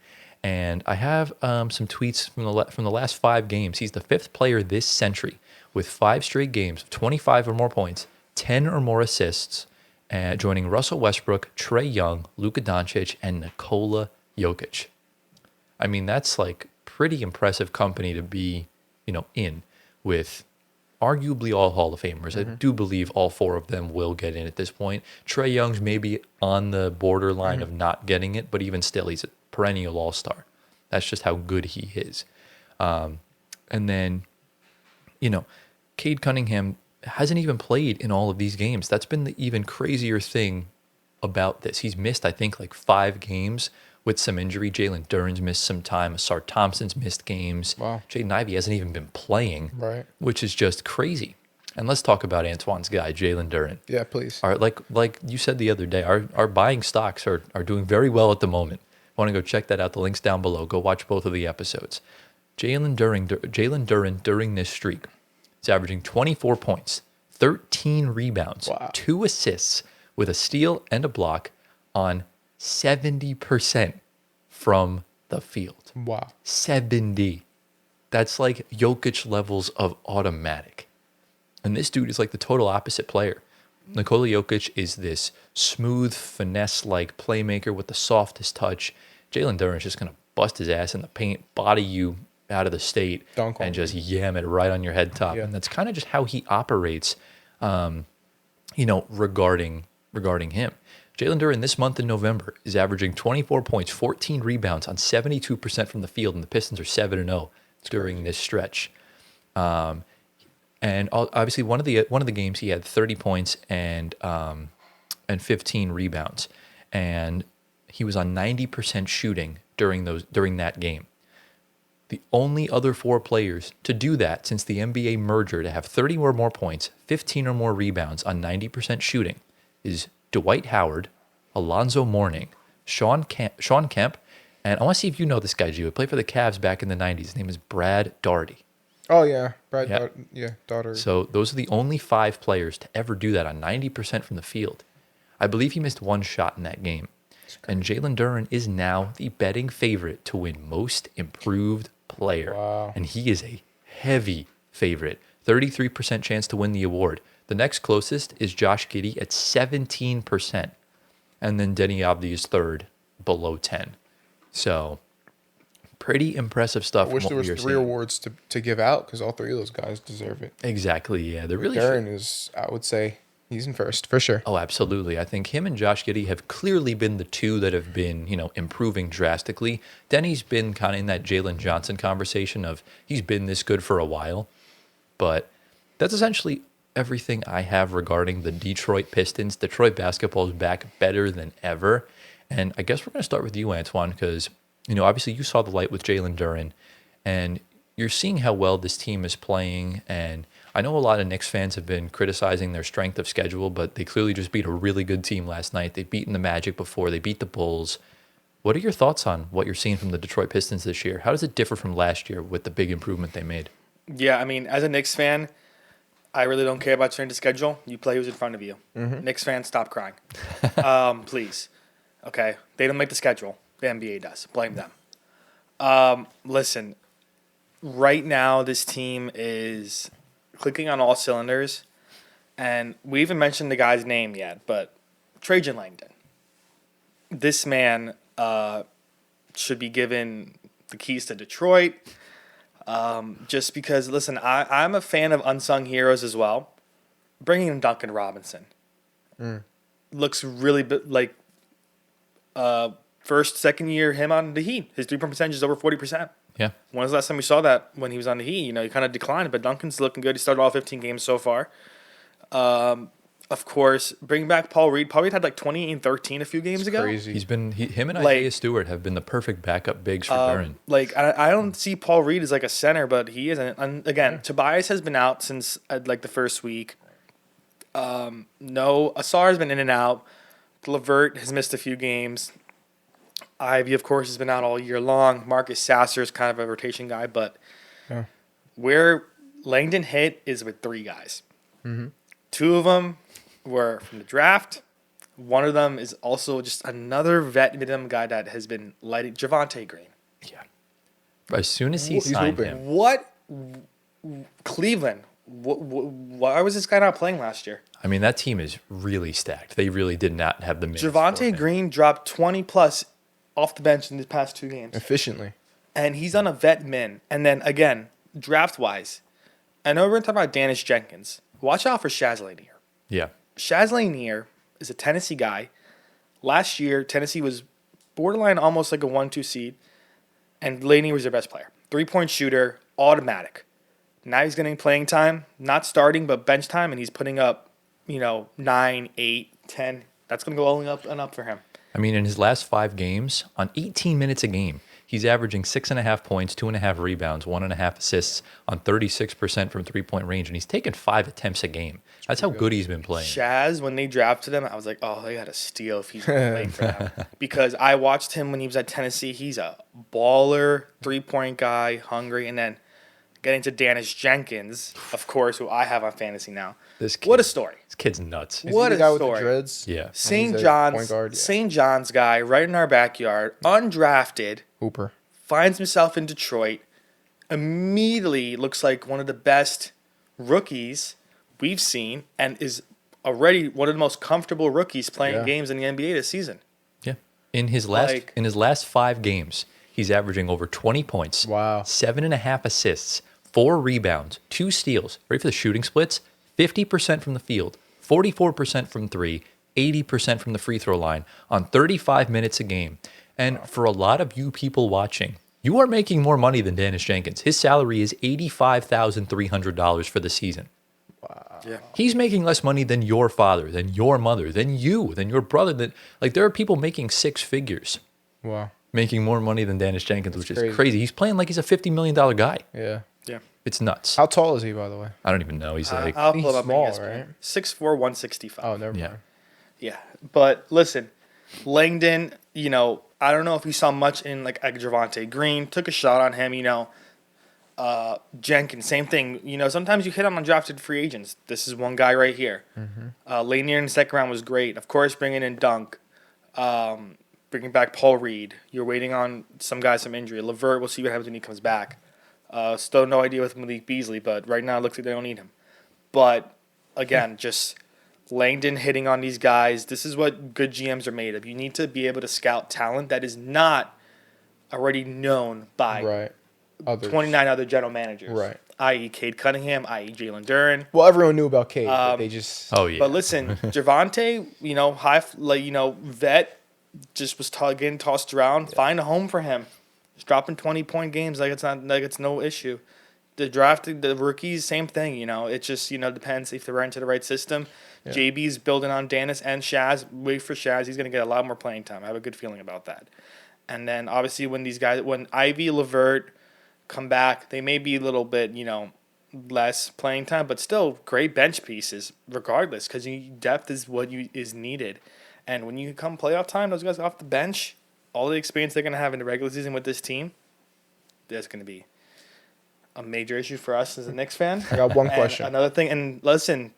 And I have some tweets from the last 5 games. He's the 5th player this century with 5 straight games of 25 or more points, 10 or more assists, joining Russell Westbrook, Trae Young, Luka Doncic, and Nikola Jokic. I mean, that's like pretty impressive company to be, in with arguably all Hall of Famers. I do believe all 4 of them will get in at this point. Trae Young's maybe on the borderline of not getting it, but even still, he's a perennial all-star. That's just how good he is. And then, Cade Cunningham hasn't even played in all of these games. That's been the even crazier thing about this. He's missed, I think, like 5 games with some injury. Jalen Duren's missed some time. Asar Thompson's missed games. Wow. Jaden Ivey hasn't even been playing, Right. which is just crazy. And let's talk about Antoine's guy, Jalen Duren. Yeah, please. All right, like you said the other day, our buying stocks are doing very well at the moment. Want to go check that out? The link's down below. Go watch both of the episodes. Jalen Duren during this streak is averaging 24 points, 13 rebounds, 2 assists with a steal and a block on 70% from the field. Wow. 70. That's like Jokic levels of automatic. And this dude is like the total opposite player. Nikola Jokic is this smooth, finesse-like playmaker with the softest touch. Jalen Duren is just going to bust his ass in the paint, body you out of the state, Dunk on and just yam it right on your head top. Yeah. And that's kind of just how he operates, regarding him. Jalen Duren this month in November is averaging 24 points, 14 rebounds on 72% from the field, and the Pistons are 7-0 during this stretch. And obviously, one of the games he had 30 points and 15 rebounds, and he was on 90% shooting during that game. The only other 4 players to do that since the NBA merger to have 30 or more points, 15 or more rebounds on 90% shooting is Dwight Howard, Alonzo Mourning, Sean Kemp, and I want to see if you know this guy, Gio. He played for the Cavs back in the 90s. His name is Brad Daugherty. Oh, yeah. Brad, Yeah. daughter. So those are the only 5 players to ever do that on 90% from the field. I believe he missed 1 shot in that game. And Jalen Duren is now the betting favorite to win Most Improved Player. Wow. And he is a heavy favorite. 33% chance to win the award. The next closest is Josh Giddey at 17%. And then Denny Avdi is 3rd, below 10. So pretty impressive stuff. I wish there was 3 awards to give out because all 3 of those guys deserve it. Exactly, yeah. They're really Duren is, I would say, he's in first for sure. Oh, absolutely. I think him and Josh Giddey have clearly been the 2 that have been, improving drastically. Denny's been kind of in that Jalen Johnson conversation of he's been this good for a while. But that's essentially everything I have regarding the Detroit Pistons. Detroit basketball is back better than ever. And I guess we're going to start with you, Antoine, because, obviously you saw the light with Jalen Duren, and you're seeing how well this team is playing. And I know a lot of Knicks fans have been criticizing their strength of schedule, but they clearly just beat a really good team last night. They've beaten the Magic before. They beat the Bulls. What are your thoughts on what you're seeing from the Detroit Pistons this year? How does it differ from last year with the big improvement they made? Yeah, I mean, as a Knicks fan, I really don't care about strength of schedule. You play who's in front of you. Knicks fans, stop crying. Please. Okay? They don't make the schedule. The NBA does. Blame them. Listen, right now this team is clicking on all cylinders, and we even mentioned the guy's name yet, but Trajan Langdon. This man should be given the keys to Detroit. Just because, listen, I'm a fan of unsung heroes as well. Bringing in Duncan Robinson looks really like first, second year him on the Heat. His 3-point percentage is over 40%. Yeah. When was the last time we saw that when he was on the Heat? He kind of declined, but Duncan's looking good. He started all 15 games so far. Of course, bring back Paul Reed. Paul Reed had like 20 and 13 a few games ago. Crazy. Him and Like- Isaiah Stewart have been the perfect backup bigs for Duren. I don't see Paul Reed as like a center, but he isn't. And again, Tobias has been out since like the first week. No, Asar has been in and out. Levert has missed a few games. Ivy, of course, has been out all year long. Marcus Sasser is kind of a rotation guy, but where Langdon hit is with 3 guys. Mm-hmm. 2 of them were from the draft. One of them is also just another veteran guy that has been lighting Javonte Green. Yeah. As soon as he He's signed hooping. him, What Cleveland? Why was this guy not playing last year? I mean, that team is really stacked. They really did not have the minutes. for Javonte him. Green dropped 20 plus off the bench in the past 2 games. Efficiently. And he's on a vet min. And then again, draft wise, I know we're going to talk about Danish Jenkins. Watch out for Shaz Lanier. Yeah. Shaz Lanier is a Tennessee guy. Last year, Tennessee was borderline almost like a 1-2 seed. And Lanier was their best player. 3-point shooter, automatic. Now he's getting playing time, not starting, but bench time, and he's putting up, 9, 8, 10. That's going to go only up and up for him. I mean, in his last 5 games, on 18 minutes a game, he's averaging 6.5 points, 2.5 rebounds, 1.5 assists on 36% from 3-point range, and he's taken 5 attempts a game. That's how good he's been playing. Shaz, when they drafted him, I was like, oh, they got to steal if he's playing for them. Because I watched him when he was at Tennessee. He's a baller, 3-point guy, hungry. And then getting to Danish Jenkins, of course, who I have on fantasy now. This kid, What a story. This kid's nuts. Is What he a the guy with story. the dreads? Yeah. St. He's a John's, point guard, yeah. St. John's guy, right in our backyard, undrafted, Hooper. finds himself in Detroit, immediately looks like one of the best rookies we've seen, and is already one of the most comfortable rookies playing Yeah. games in the NBA this season. Yeah. In his last Like- 5 games, he's averaging over 20 points. Wow. 7.5 assists, 4 rebounds, 2 steals. Ready for the shooting splits? 50% from the field, 44% from 3, 80% from the free throw line on 35 minutes a game. And for a lot of you people watching, you are making more money than Danish Jenkins. His salary is $85,300 for the season. Yeah. He's making less money than your father, than your mother, than you, than your brother. There are people making 6 figures, Wow. making more money than Danish Jenkins, which is crazy. crazy. He's playing like he's a $50 million guy. Yeah. Yeah. It's nuts. How tall is he, by the way? I don't even know. He's like, I'll He's pull it up. small, on ESPN. right? 6'4", 165. Oh, never yeah. mind. Yeah. But listen, Langdon, I don't know if he saw much in like Javonte Green. Took a shot on him, Jenkins, same thing. Sometimes you hit on undrafted free agents. This is one guy right here. Lanier in the second round was great. Of course, bringing in Dunk. Bringing back Paul Reed. You're waiting on some guys, some injury. Levert, we'll see what happens when he comes back. Still no idea with Malik Beasley, but right now it looks like they don't need him. But, again, just Langdon hitting on these guys. This is what good GMs are made of. You need to be able to scout talent that is not already known by Right. Others. 29 other general managers. Right. I.e. Cade Cunningham, i.e. Jalen Duren. Well, everyone knew about Cade, but they just... oh, yeah. But listen, Javonte, vet, just was getting tossed around. Yeah. Find a home for him. He's dropping 20-point games like it's no issue. The rookies, same thing. It just depends if they're into the right system. Yeah. JB's building on Dennis and Shaz. Wait for Shaz. He's going to get a lot more playing time. I have a good feeling about that. And then obviously when Ivy, Levert come back, they may be a little bit less playing time, but still great bench pieces regardless, because depth is what is needed. And when you come playoff time, those guys off the bench, all the experience they're going to have in the regular season with this team, that's going to be a major issue for us as a Knicks fan. I got one question. Another thing, and listen,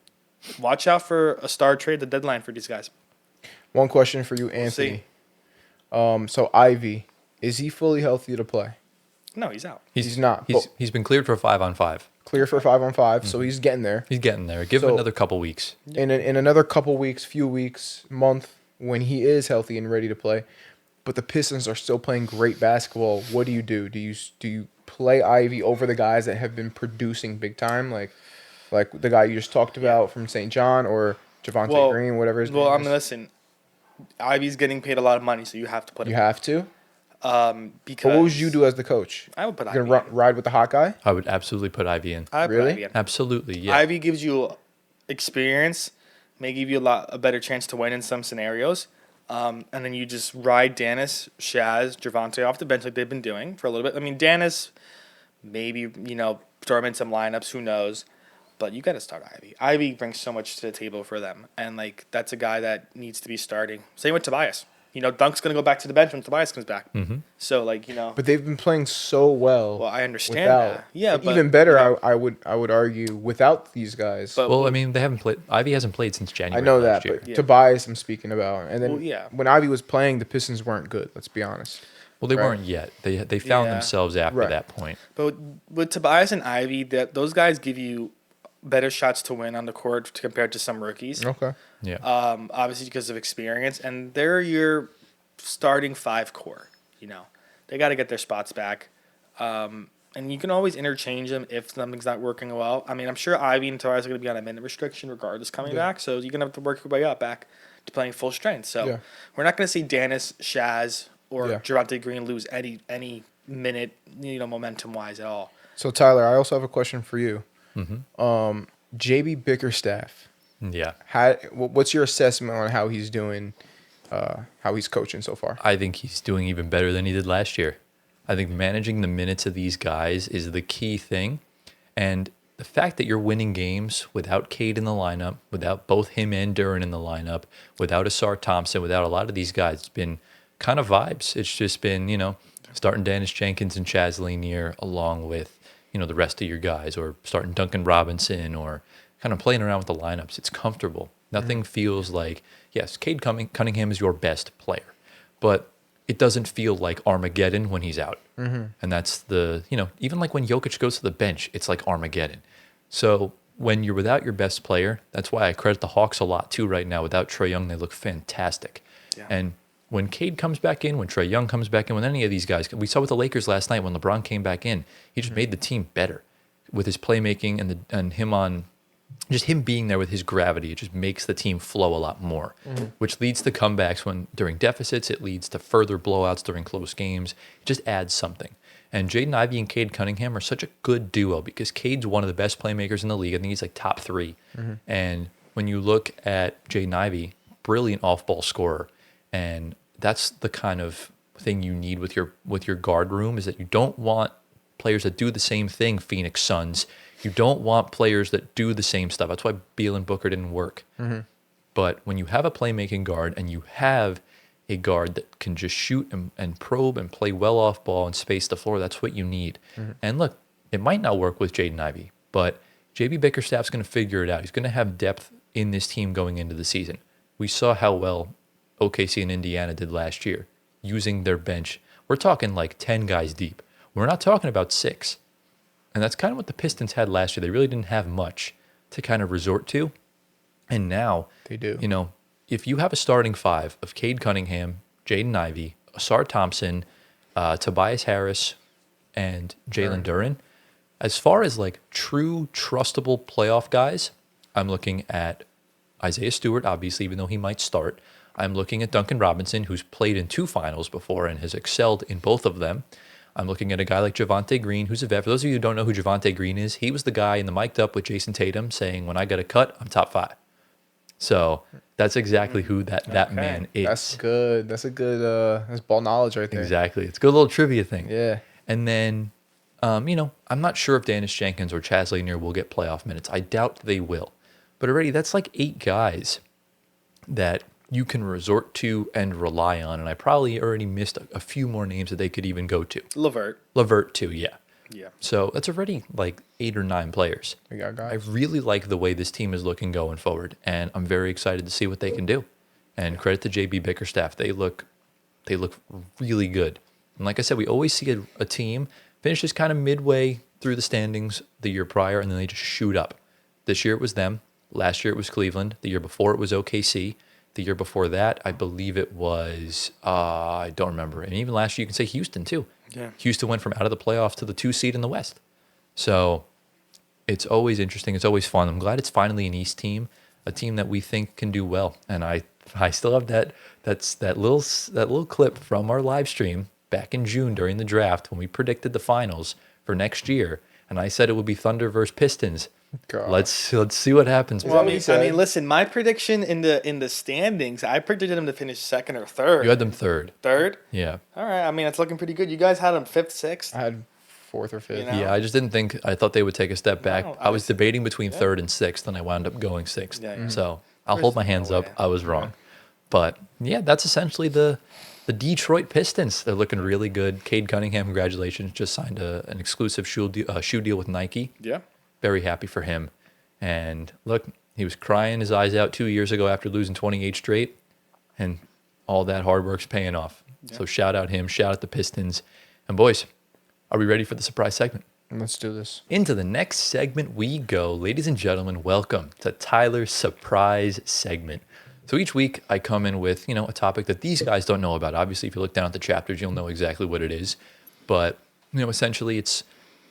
watch out for a star trade, the deadline for these guys. One question for you, Anthony. So Ivy, is he fully healthy to play? No, he's out. He's not. He's been cleared for 5-on-5. Clear for 5-on-5, so he's getting there. He's getting there. Give him another couple weeks. In another couple weeks, few weeks, month, when he is healthy and ready to play, but the Pistons are still playing great basketball. What do? Do you play Ivy over the guys that have been producing big time, like the guy you just talked about from St. John or Javante Green, whatever his name I is? mean, listen, Ivy's getting paid a lot of money, so you have to put You him. have to. Because But what would you do as the coach? I would put You Ivy. gonna ride with the hot guy? I would absolutely put Ivy in. I would Really? put Ivy in. Absolutely, yeah. Ivy gives you experience, may give you a better chance to win in some scenarios. And then you just ride Dennis, Shaz, Javante off the bench like they've been doing for a little bit. I mean, Dennis, maybe, throw him in some lineups, who knows. But you got to start Ivy. Ivy brings so much to the table for them. And, that's a guy that needs to be starting. Same with Tobias. Dunk's going to go back to the bench when Tobias comes back. Mm-hmm. So, But they've been playing so well. Well, I understand without. that. Yeah, And but, even better, I would argue without these guys. But- Well, I mean, they haven't played. Ivy hasn't played since January. I know of that, last year. but Yeah. Tobias I'm speaking about. And then Well, yeah. when Ivy was playing, the Pistons weren't good. Let's be honest. Well, they Right. weren't yet. They found Yeah. themselves after Right. that point. But with Tobias and Ivy, those guys give you better shots to win on the court compared to some rookies. Okay. Yeah. Obviously because of experience, and they're your starting 5 core. They got to get their spots back, and you can always interchange them if something's not working well. I mean, I'm sure Ivy and Tobias are going to be on a minute restriction regardless coming back, so you're going to have to work your way up back to playing full strength. So Yeah. we're not going to see Dennis, Shaz, or Yeah. Javante Green lose any minute, momentum wise at all. So Tyler, I also have a question for you. Mm-hmm. JB Bickerstaff. Yeah. What's your assessment on how he's doing? How he's coaching so far? I think he's doing even better than he did last year. I think managing the minutes of these guys is the key thing. And the fact that you're winning games without Cade in the lineup, without both him and Duran in the lineup, without Asar Thompson, without a lot of these guys, it's been kind of vibes. It's just been, starting Dennis Jenkins and Chaz Lanier along with, the rest of your guys, or starting Duncan Robinson, or kind of playing around with the lineups. It's comfortable. Nothing feels like, yes, Cade Cunningham is your best player, but it doesn't feel like Armageddon when he's out. Mm-hmm. And that's even like when Jokic goes to the bench, it's like Armageddon. So when you're without your best player, that's why I credit the Hawks a lot too right now. Without Trae Young, they look fantastic. Yeah. And when Cade comes back in, when Trae Young comes back in, when any of these guys, we saw with the Lakers last night when LeBron came back in, he just made the team better with his playmaking and him on. Just him being there with his gravity, it just makes the team flow a lot more, which leads to comebacks during deficits. It leads to further blowouts during close games. It just adds something. And Jaden Ivey and Cade Cunningham are such a good duo because Cade's one of the best playmakers in the league. I think he's like top 3. And when you look at Jaden Ivey, brilliant off-ball scorer, and that's the kind of thing you need with your guard room, is that you don't want players that do the same thing, Phoenix Suns. You don't want players that do the same stuff. That's why Beal and Booker didn't work. Mm-hmm. But when you have a playmaking guard and you have a guard that can just shoot and probe and play well off ball and space the floor, that's what you need. Mm-hmm. And look, it might not work with Jaden Ivey, but JB Bickerstaff's going to figure it out. He's going to have depth in this team going into the season. We saw how well OKC and Indiana did last year using their bench. We're talking like 10 guys deep. We're not talking about 6. And that's kind of what the Pistons had last year. They really didn't have much to kind of resort to. And now, They do. If you have a starting 5 of Cade Cunningham, Jaden Ivey, Asar Thompson, Tobias Harris, and Jalen Duran, as far as like true trustable playoff guys, I'm looking at Isaiah Stewart, obviously, even though he might start. I'm looking at Duncan Robinson, who's played in 2 finals before and has excelled in both of them. I'm looking at a guy like Javante Green, who's a vet. For those of you who don't know who Javante Green is, he was the guy in the mic'd up with Jason Tatum saying, when I get a cut, I'm top 5. So that's exactly who that man is. That's good. That's a good. That's ball knowledge right there. Exactly. It's a good little trivia thing. Yeah. And then, I'm not sure if Dennis Jenkins or Chaz Lanier will get playoff minutes. I doubt they will. But already that's like 8 guys that you can resort to and rely on. And I probably already missed a few more names that they could even go to. Levert too, yeah. Yeah. So that's already like 8 or 9 players. We got I guys. really like the way this team is looking going forward, and I'm very excited to see what they can do. And credit to JB Bickerstaff. They look really good. And like I said, we always see a team finish just kind of midway through the standings the year prior, and then they just shoot up. This year it was them. Last year it was Cleveland. The year before it was OKC. The year before that, I believe it was, I don't remember. And even last year, you can say Houston too. Yeah. Houston went from out of the playoffs to the 2 seed in the West. So it's always interesting. It's always fun. I'm glad it's finally an East team, a team that we think can do well. And I still have that little clip from our live stream back in June during the draft when we predicted the finals for next year. And I said it would be Thunder versus Pistons. God. Let's see what happens. Is Well, that what he said? listen. My prediction in the standings, I predicted them to finish second or third. You had them third. Third. Yeah. All right. I mean, it's looking pretty good. You guys had them fifth, sixth. I had fourth or fifth. You know? Yeah, I just didn't think. I thought they would take a step back. No, I was debating between third and sixth, and I wound up going sixth. Yeah, yeah. So I'll There's hold my no hands up. way. I was wrong. But yeah, that's essentially the Detroit Pistons. They're looking really good. Cade Cunningham, congratulations, just signed an exclusive shoe deal with Nike. Yeah. Very happy for him. And look, he was crying his eyes out 2 years ago after losing 28 straight, and all that hard work's paying off. So shout out him, shout out the Pistons. And boys, are we ready for the surprise segment? Let's do this. Into the next segment we go. Ladies and gentlemen, welcome to Tyler's surprise segment. So each week I come in with, a topic that these guys don't know about. Obviously, if you look down at the chapters, you'll know exactly what it is. But, essentially it's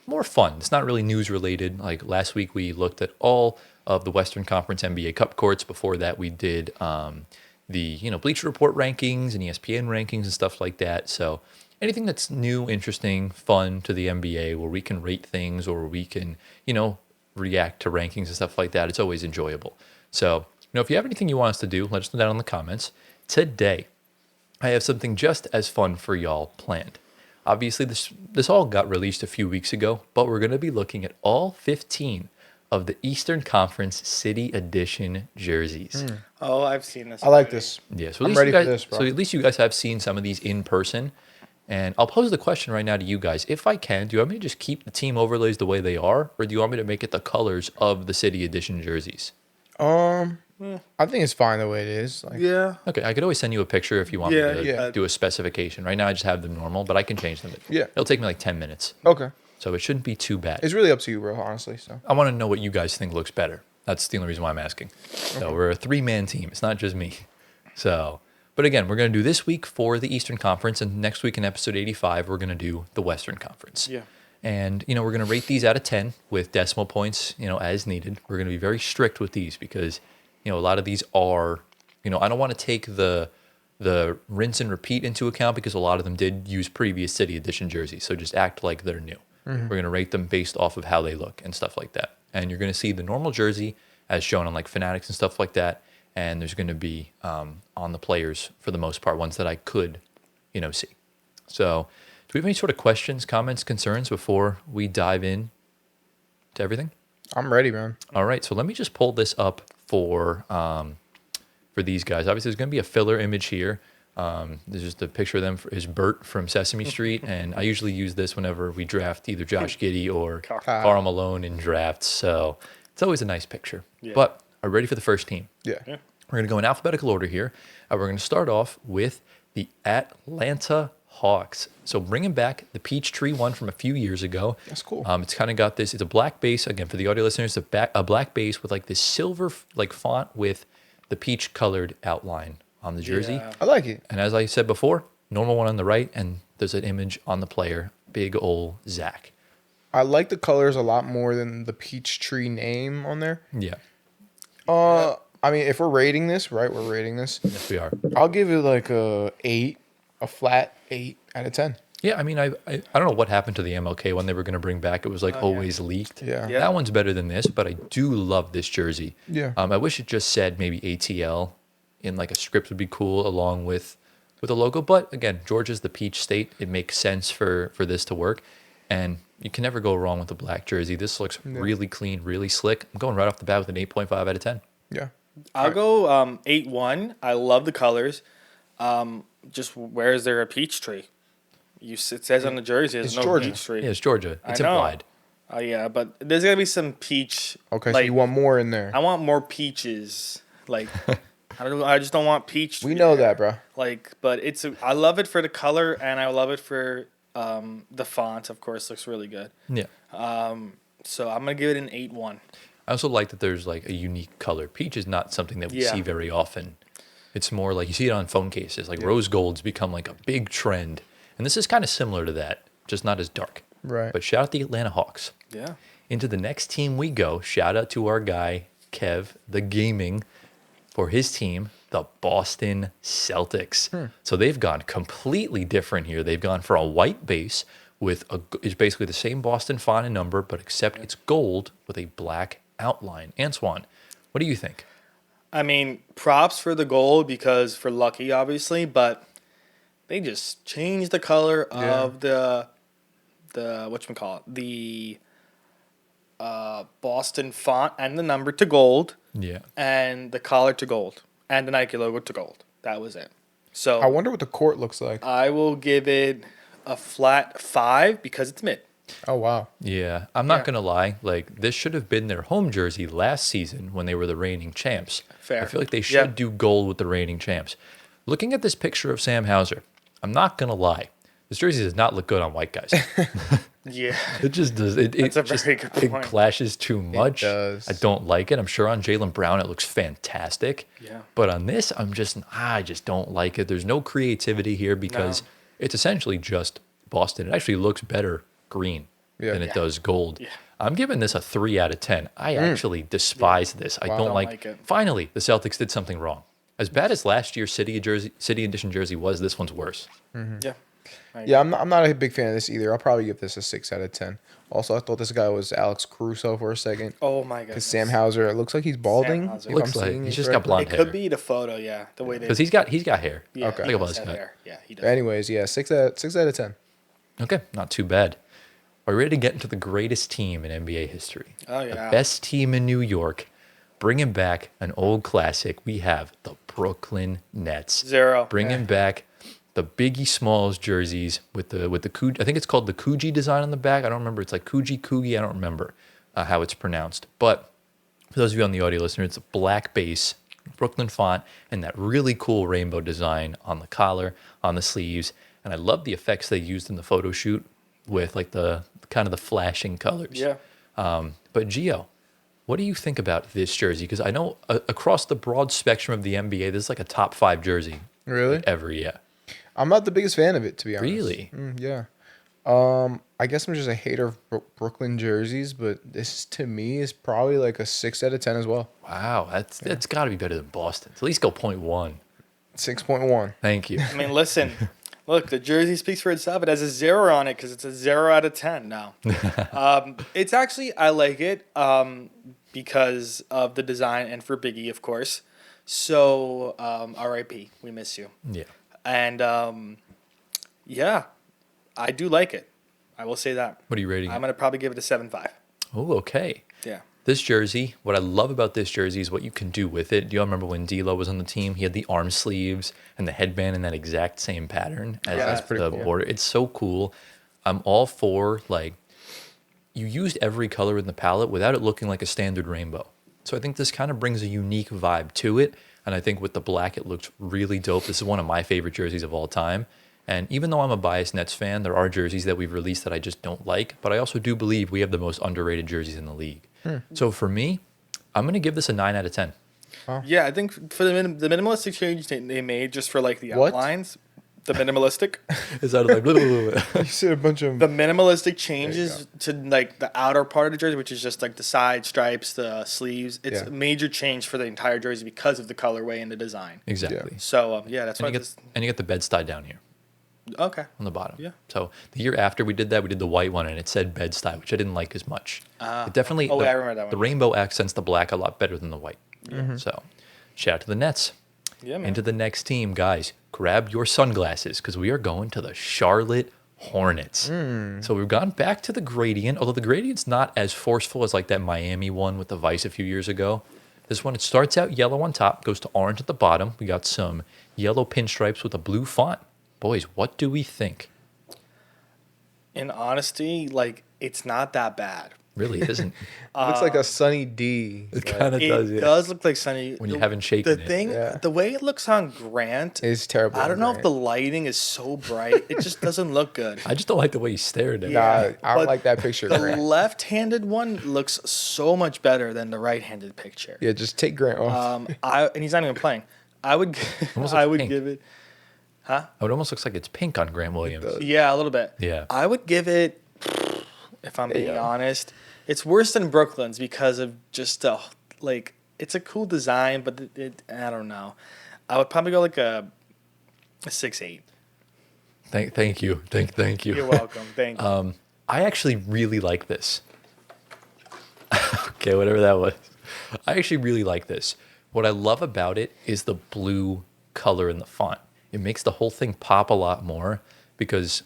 more fun. It's not really news related. Like last week we looked at all of the Western Conference NBA Cup courts. Before that we did the, Bleacher Report rankings and ESPN rankings and stuff like that. So anything that's new, interesting, fun to the NBA where we can rate things or we can, react to rankings and stuff like that, it's always enjoyable. So, if you have anything you want us to do, let us know down in the comments. Today, I have something just as fun for y'all planned. Obviously, this all got released a few weeks ago, but we're going to be looking at all 15 of the Eastern Conference City Edition jerseys. Oh, I've seen this. I like already. this. Yeah, so I'm at least ready you for guys, this, bro. So at least you guys have seen some of these in person. And I'll pose the question right now to you guys. If I can, do you want me to just keep the team overlays the way they are, or do you want me to make it the colors of the City Edition jerseys? I think it's fine the way it is. Like, Yeah. Okay, I could always send you a picture if you want Yeah, me to yeah. do a specification. Right now, I just have them normal, but I can change them. Yeah. It'll take me like 10 minutes, okay. so it shouldn't be too bad. It's really up to you, bro, honestly. So I want to know what you guys think looks better. That's the only reason why I'm asking. So we're a 3-man team. It's not just me. So, but again, we're going to do this week for the Eastern Conference, and next week in episode 85, we're going to do the Western Conference. Yeah. And, we're going to rate these out of 10 with decimal points, as needed. We're going to be very strict with these because, a lot of these are, I don't want to take the rinse and repeat into account because a lot of them did use previous City Edition jerseys. So just act like they're new. We're going to rate them based off of how they look and stuff like that. And you're going to see the normal jersey as shown on like Fanatics and stuff like that. And there's going to be on the players, for the most part, ones that I could, see. So do we have any sort of questions, comments, concerns before we dive in to everything? I'm ready, man. All right, so let me just pull this up for these guys. Obviously, there's going to be a filler image here. There's just a picture of them. Is Bert from Sesame Street, and I usually use this whenever we draft either Josh Giddey or Karl Malone in drafts. So it's always a nice picture. Yeah. But are you ready for the first team? Yeah. Yeah. We're going to go in alphabetical order here. We're going to start off with the Atlanta Hawks. So bringing back the Peachtree one from a few years ago. That's cool. It's kind of got this. It's a black base. Again, for the audio listeners, a black base with like this silver like font with the peach colored outline on the jersey. Yeah. I like it. And as I said before, normal one on the right, and there's an image on the player, big ol' Zach. I like the colors a lot more than the Peachtree name on there. Yeah, I mean, if we're rating this, right? We're rating this. yes, we are. I'll give it like a 8, a flat 8 out of 10. Yeah, I mean, I don't know what happened to the MLK one they were going to bring back. It was like always leaked. Yeah. Yeah. That one's better than this, but I do love this jersey. Yeah. I wish it just said maybe ATL in like a script would be cool along with a logo. But again, Georgia's the peach state. It makes sense for this to work. And you can never go wrong with a black jersey. This looks really clean, really slick. I'm going right off the bat with an 8.5 out of 10. Yeah. I'll go 8-1. I love the colors. Just where is there a peach tree? It says on the jersey there's It's no Georgia. peach tree. Yeah, it's Georgia. It's I know. implied. Oh yeah, but there's gotta be some peach. Okay, like, so you want more in there. I want more peaches. Like I just don't want peach. We know that, bro. Like, but I love it for the color and I love it for the font. Of course, looks really good. Yeah. So I'm gonna give it an 8-1. I also like that there's like a unique color. Peach is not something that we Yeah. see very often. It's more like you see it on phone cases. Like rose gold's become like a big trend. And this is kind of similar to that, just not as dark. Right. But shout out the Atlanta Hawks. Yeah. Into the next team we go. Shout out to our guy, Kev, the gaming, for his team, the Boston Celtics. So they've gone completely different here. They've gone for a white base with it's basically the same Boston font and number, but except it's gold with a black outline. Antoine, what do you think? I mean, props for the gold because for Lucky, obviously, but they just changed the color of the whatchamacallit, the Boston font and the number to gold. Yeah. And the collar to gold and the Nike logo to gold. That was it. So I wonder what the court looks like. I will give it a flat 5 because it's mid. Oh, wow. Yeah, I'm not gonna lie. Like this should have been their home jersey last season when they were the reigning champs. Fair. I feel like they should do gold with the reigning champs. Looking at this picture of Sam Hauser, I'm not gonna lie. This jersey does not look good on white guys. Yeah. It just does. That's a just, very good it point. clashes too much. does. I don't like it. I'm sure on Jaylen Brown it looks fantastic. Yeah. But on this, I just don't like it. There's no creativity here because it's essentially just Boston. It actually looks better green than it does gold. Yeah. I'm giving this a 3 out of 10. I actually despise this. I don't like it. Finally, the Celtics did something wrong. As bad as last year's City Edition jersey was, this one's worse. Yeah. Yeah, I'm not a big fan of this either. I'll probably give this a 6 out of 10. Also, I thought this guy was Alex Caruso for a second. Oh my Because goodness. Sam Hauser, it looks like he's balding. Hauser. If Looks I'm like seeing he's it just got correctly. blonde It hair. could be the photo, yeah. The way they. Because he's got hair. Yeah, Okay. Like a he buzz does have cut. hair. Yeah, he does. But anyways, yeah, 6 out of 10. Okay, not too bad. Are we ready to get into the greatest team in NBA history? Oh, yeah. The best team in New York, bringing back an old classic. We have the Brooklyn Nets. 0. Bringing back the Biggie Smalls jerseys with the I think it's called the Coogee design on the back. I don't remember. It's like Coogie. I don't remember how it's pronounced. But for those of you on the audio listener, it's a black base, Brooklyn font, and that really cool rainbow design on the collar, on the sleeves. And I love the effects they used in the photo shoot with like the kind of the flashing colors. Yeah. But Gio, what do you think about this jersey? Because I know across the broad spectrum of the NBA, this is like a top 5 jersey. Really? Ever, yeah. I'm not the biggest fan of it, to be honest. Really? Yeah. I guess I'm just a hater of Brooklyn jerseys, but this to me is probably like a 6 out of 10 as well. Wow, that's got to be better than Boston. At least go 0.1. 6.1. Thank you. I mean, listen. Look, the jersey speaks for itself. It has a 0 on it because it's a 0 out of 10 now. It's actually, I like it because of the design and for Biggie, of course. So, R.I.P. We miss you. Yeah. And, yeah, I do like it. I will say that. What are you rating? I'm going to probably give it a 7.5. Oh, okay. Yeah. This jersey, what I love about this jersey is what you can do with it. Do you all remember when D'Lo was on the team? He had the arm sleeves and the headband in that exact same pattern as that's pretty the cool. border. It's so cool. I'm all for, like, you used every color in the palette without it looking like a standard rainbow. So I think this kind of brings a unique vibe to it. And I think with the black, it looks really dope. This is one of my favorite jerseys of all time. And even though I'm a biased Nets fan, there are jerseys that we've released that I just don't like. But I also do believe we have the most underrated jerseys in the league. So for me, I'm going to give this a 9 out of 10. Yeah, I think for the minimalistic change they made just for like the What? outlines, the minimalistic, Is that like, You said a bunch of. the minimalistic changes to like the outer part of the jersey, which is just like the side stripes, the sleeves. It's Yeah. a major change for the entire jersey because of the colorway and the design. exactly. So yeah, that's why. And you get the Bed-Stuy down here Okay. on the bottom. Yeah. So the year after we did that, we did the white one, and it said Bed-Stuy, which I didn't like as much. It definitely. Oh, yeah, I remember that one. The rainbow accents the black a lot better than the white. So, shout out to the Nets. Yeah, man. Into the next team, guys. Grab your sunglasses because we are going to the Charlotte Hornets. So we've gone back to the gradient, although the gradient's not as forceful as like that Miami one with the Vice a few years ago. This one, it starts out yellow on top, goes to orange at the bottom. We got some yellow pinstripes with a blue font. Boys, what do we think? In honesty, like it's not that bad. Really isn't. looks like a Sunny D. It kind of It does, yeah. does look like Sunny. When you haven't shaken the it. thing, Yeah. the way it looks on Grant, It's terrible. I don't know if Grant. the lighting is so bright. It just doesn't look good. I just don't like the way you stared at it. Nah, Yeah, I don't but like that picture. The Grant. left-handed one looks so much better than the right-handed picture. Yeah, just take Grant off. And he's not even playing. I would Almost I looks would pink. give it. Oh, it almost looks like it's pink on Grant Williams. does. Yeah, a little bit. Yeah. I would give it. If I'm being honest, it's worse than Brooklyn's because of just like it's a cool design, but I don't know. I would probably go like a 6.8. Thank you. Thank you. You're welcome. Thank you. I actually really like this. Okay, whatever that was. I actually really like this. What I love about it is the blue color in the font. It makes the whole thing pop a lot more because,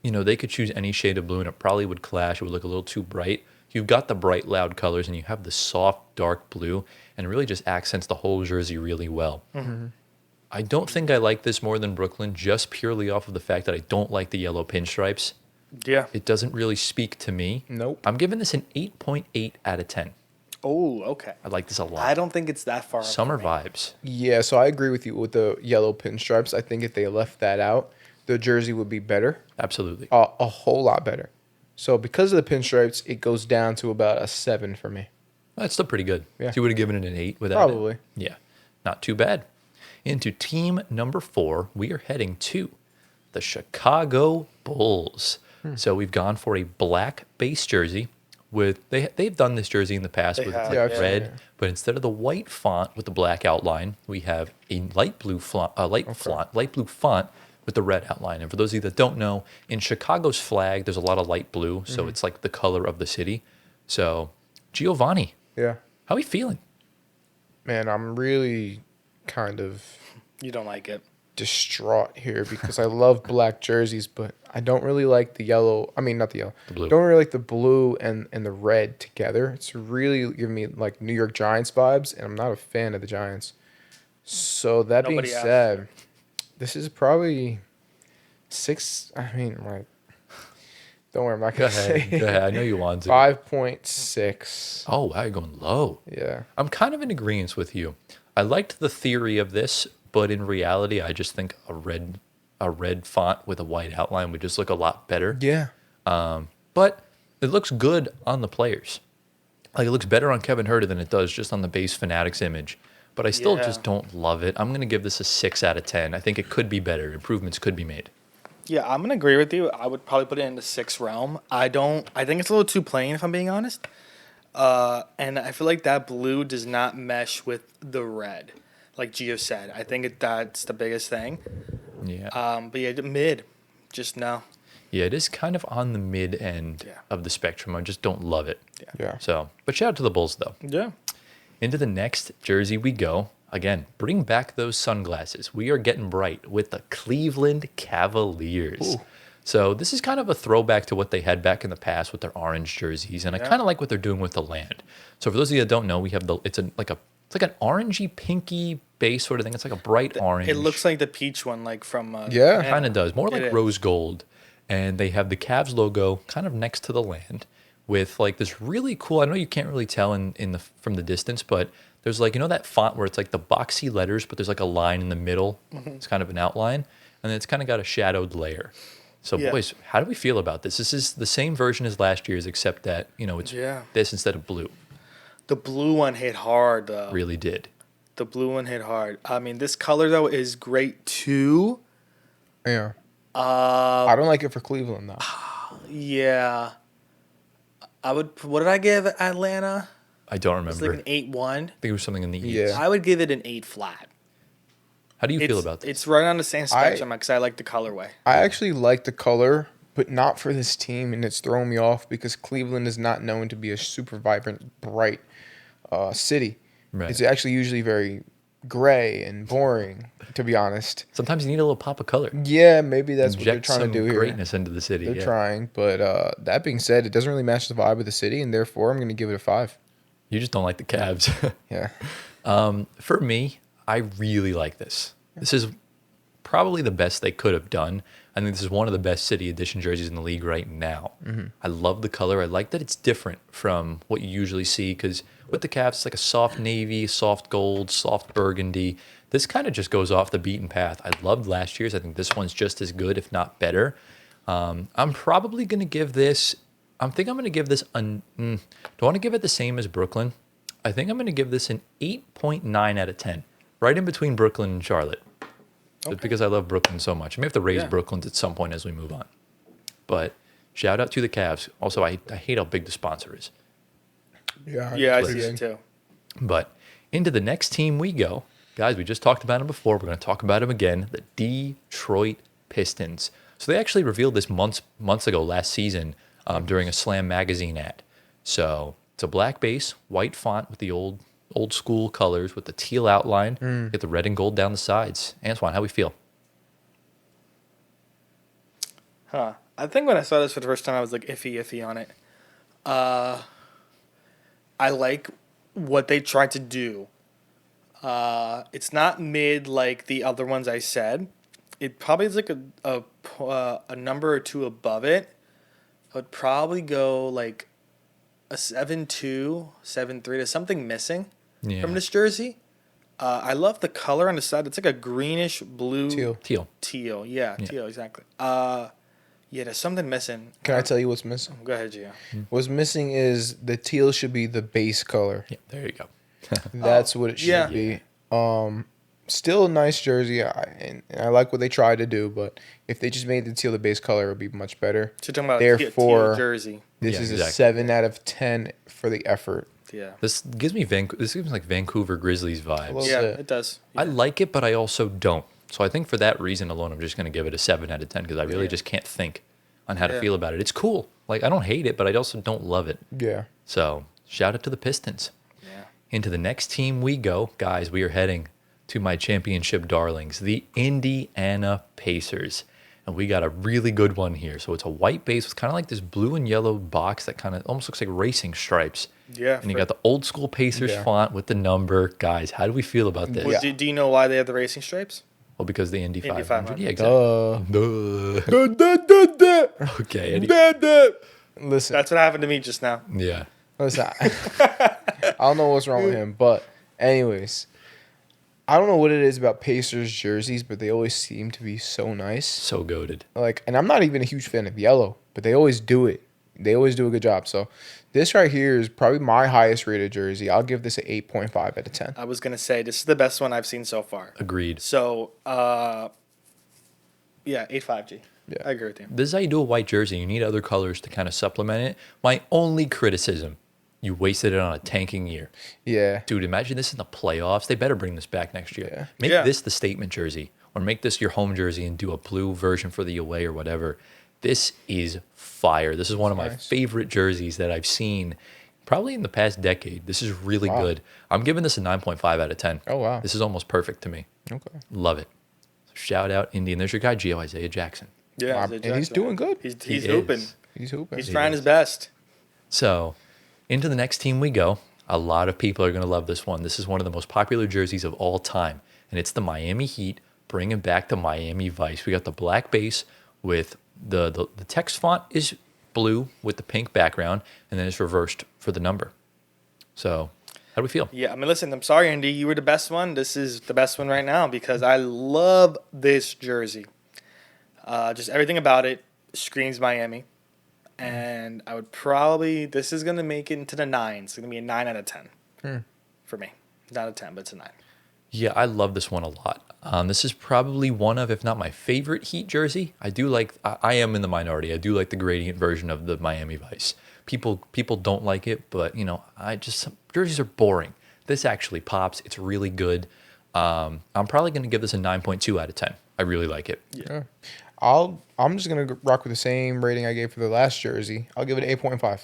you know, they could choose any shade of blue and it probably would clash. It would look a little too bright. You've got the bright, loud colors and you have the soft, dark blue, and it really just accents the whole jersey really well. Mm-hmm. I don't think I like this more than Brooklyn, just purely off of the fact that I don't like the yellow pinstripes. Yeah. It doesn't really speak to me. Nope. I'm giving this an 8.8 out of 10. Oh, okay. I like this a lot. I don't think it's that far. up Summer for me. vibes. Yeah, so I agree with you with the yellow pinstripes. I think if they left that out, the jersey would be better, Absolutely. a whole lot better. So because of the pinstripes, it goes down to about a 7 for me. That's still pretty good. Yeah. So you would have given it an 8 without Probably. it? Yeah. Not too bad. Into team number 4, we are heading to the Chicago Bulls. So we've gone for a black base jersey with they've done this jersey in the past They with have, like Yeah, I've seen red, it. but instead of the white font with the black outline, we have a light blue light blue font with the red outline. And for those of you that don't know, in Chicago's flag, there's a lot of light blue, so it's like the color of the city. So, Giovanni, Yeah. how are you feeling? Man, I'm really kind of You don't like it. distraught here because I love black jerseys, but I don't really like the yellow. I mean, not the yellow. The blue. Don't really like the blue and the red together. It's really giving me like New York Giants vibes, and I'm not a fan of the Giants. So that Nobody being asked said, this is probably 6. I mean, like, don't worry, I'm not Go gonna say ahead. Go ahead. I know you want to. 5.6. Oh, wow, you're going low. Yeah. I'm kind of in agreement with you. I liked the theory of this, but in reality, I just think a red font with a white outline would just look a lot better. Yeah. But it looks good on the players. Like it looks better on Kevin Huerter than it does just on the base Fanatics image. But I still Yeah. just don't love it. I'm going to give this a 6 out of 10. I think it could be better. Improvements could be made. Yeah, I'm gonna agree with you. I would probably put it in the 6 realm. I think it's a little too plain if I'm being honest. And I feel like that blue does not mesh with the red, like Gio said. I think that's the biggest thing. Yeah. But yeah, the mid, just no. Yeah, it is kind of on the mid end Yeah. of the spectrum. I just don't love it. Yeah. So, but shout out to the Bulls though. Yeah. Into the next jersey we go. Again, bring back those sunglasses. We are getting bright with the Cleveland Cavaliers. Ooh. So this is kind of a throwback to what they had back in the past with their orange jerseys, and I Yeah. kind of like what they're doing with the land. So for those of you that don't know, we have it's like an orangey pinky base sort of thing. It's like a bright orange. It looks like the peach one, like from. Yeah. Kind of does. More It like is. rose gold. And they have the Cavs logo kind of next to the land with like this really cool, I know you can't really tell from the distance, but there's like, you know, that font where it's like the boxy letters, but there's like a line in the middle. It's kind of an outline. And then it's kind of got a shadowed layer. So Yeah. boys, how do we feel about this? This is the same version as last year's, except that, you know, it's Yeah. this instead of blue. The blue one hit hard though. Really did. The blue one hit hard. I mean, this color though is great too. Yeah. I don't like it for Cleveland though. Yeah. What did I give Atlanta? I don't It's remember. like an 8-1. I think it was something in the Yeah. East. I would give it an 8 flat. How do you feel It's- about this? It's right on the same spectrum because I like the colorway. I actually like the color, but not for this team, and it's throwing me off because Cleveland is not known to be a super vibrant, bright city. Right. It's actually usually very gray and boring, to be honest. Sometimes you need a little pop of color. Yeah, maybe that's what they're Inject trying to some do here. greatness into the city. They're Yeah. trying, but that being said, it doesn't really match the vibe of the city, and therefore I'm going to give it a 5. You just don't like the Cavs. Yeah. For me, I really like this. This is probably the best they could have done. I think this is one of the best city edition jerseys in the league right now. I love the color. I like that it's different from what you usually see because with the Cavs, it's like a soft navy, soft gold, soft burgundy. This kind of just goes off the beaten path. I loved last year's. I think this one's just as good, if not better. I'm probably going to give this. I think I'm going to give this. Do I want to give it the same as Brooklyn? I think I'm going to give this an 8.9 out of 10. right in between Brooklyn and Charlotte. Just because I love Brooklyn so much. I may have to raise Yeah. Brooklyn at some point as we move on. But shout out to the Cavs. Also, I hate how big the sponsor is. Yeah, I see it too. But into the next team we go. Guys, we just talked about them before. We're going to talk about them again. The Detroit Pistons. So they actually revealed this months ago last season during a Slam magazine ad. So it's a black base, white font with the old school colors with the teal outline. Get the red and gold down the sides. Antoine, how we feel? I think when I saw this for the first time, I was like iffy on it. I like what they tried to do. It's not mid like the other ones I said. It probably is like a number or two above it. I would probably go like a 7-2, 7-3. There's something missing from this jersey. I love the color on the side. It's like a greenish blue. Teal. Yeah, teal, exactly. Yeah, there's something missing. Can I tell you what's missing? Go ahead, Gio. What's missing is the teal should be the base color. Yeah, there you go. That's what it should be. Still a nice jersey, and I like what they tried to do, but if they just made the teal the base color, it would be much better. So you're talking about Therefore, teal jersey. This Yeah, is exactly. a 7 out of 10 for the effort. Yeah. This gives me like Vancouver Grizzlies vibes. Well, Yeah, it. it does. I like it, but I also don't. So I think for that reason alone, I'm just going to give it a 7 out of 10 because I really just can't think on how to feel about it. It's cool. Like, I don't hate it, but I also don't love it. Yeah. So shout out to the Pistons. Yeah. Into the next team we go. Guys, we are heading to my championship darlings, the Indiana Pacers. And we got a really good one here. So it's a white base with kind of like this blue and yellow box that kind of almost looks like racing stripes. Yeah. And you got the old school Pacers font with the number. Guys, how do we feel about this? Well, do you know why they have the racing stripes? Well, because the Indy 500. 500. Yeah, exactly. Duh. Okay. Listen, That's what happened to me just now. Yeah. listen. I don't know what's wrong with him, but anyways, I don't know what it is about Pacers jerseys, but they always seem to be so nice. So goated. Like, and I'm not even a huge fan of yellow, but they always do it. They always do a good job. So this right here is probably my highest rated jersey. I'll give this an 8.5 out of 10. I was going to say, this is the best one I've seen so far. Agreed. So, yeah, 8.5G. Yeah. I agree with you. This is how you do a white jersey. You need other colors to kind of supplement it. My only criticism, you wasted it on a tanking year. Yeah. Dude, imagine this in the playoffs. They better bring this back next year. Yeah. Make Yeah. this the statement jersey or make this your home jersey and do a blue version for the away or whatever. This is fire. This is one of my Nice. favorite jerseys that I've seen probably in the past decade. This is really good. I'm giving this a 9.5 out of 10. Oh, wow. This is almost perfect to me. Okay. Love it. So shout out Indy. And there's your guy, Gio Isaiah Jackson. Yeah, And he's doing good. He's He hooping. is. He's hooping. He's trying his best. So, into the next team we go. A lot of people are going to love this one. This is one of the most popular jerseys of all time, and it's the Miami Heat bringing back the Miami Vice. We got the black base with the text font is blue with the pink background, and then it's reversed for the number. So, how do we feel? Yeah, I mean, listen, I'm sorry, Andy. You were the best one. This is the best one right now because I love this jersey. Just everything about it screams Miami. And I would probably, this is going to make it into the 9s. It's going to be a 9 out of 10 for me. Not a 10, but it's a 9. Yeah, I love this one a lot. This is probably one of, if not my favorite Heat jersey. I do like, I am in the minority. I do like the gradient version of the Miami Vice. People don't like it, but, you know, jerseys are boring. This actually pops. It's really good. I'm probably going to give this a 9.2 out of 10. I really like it. Yeah. I'm just gonna rock with the same rating I gave for the last jersey. I'll give it an 8.5. So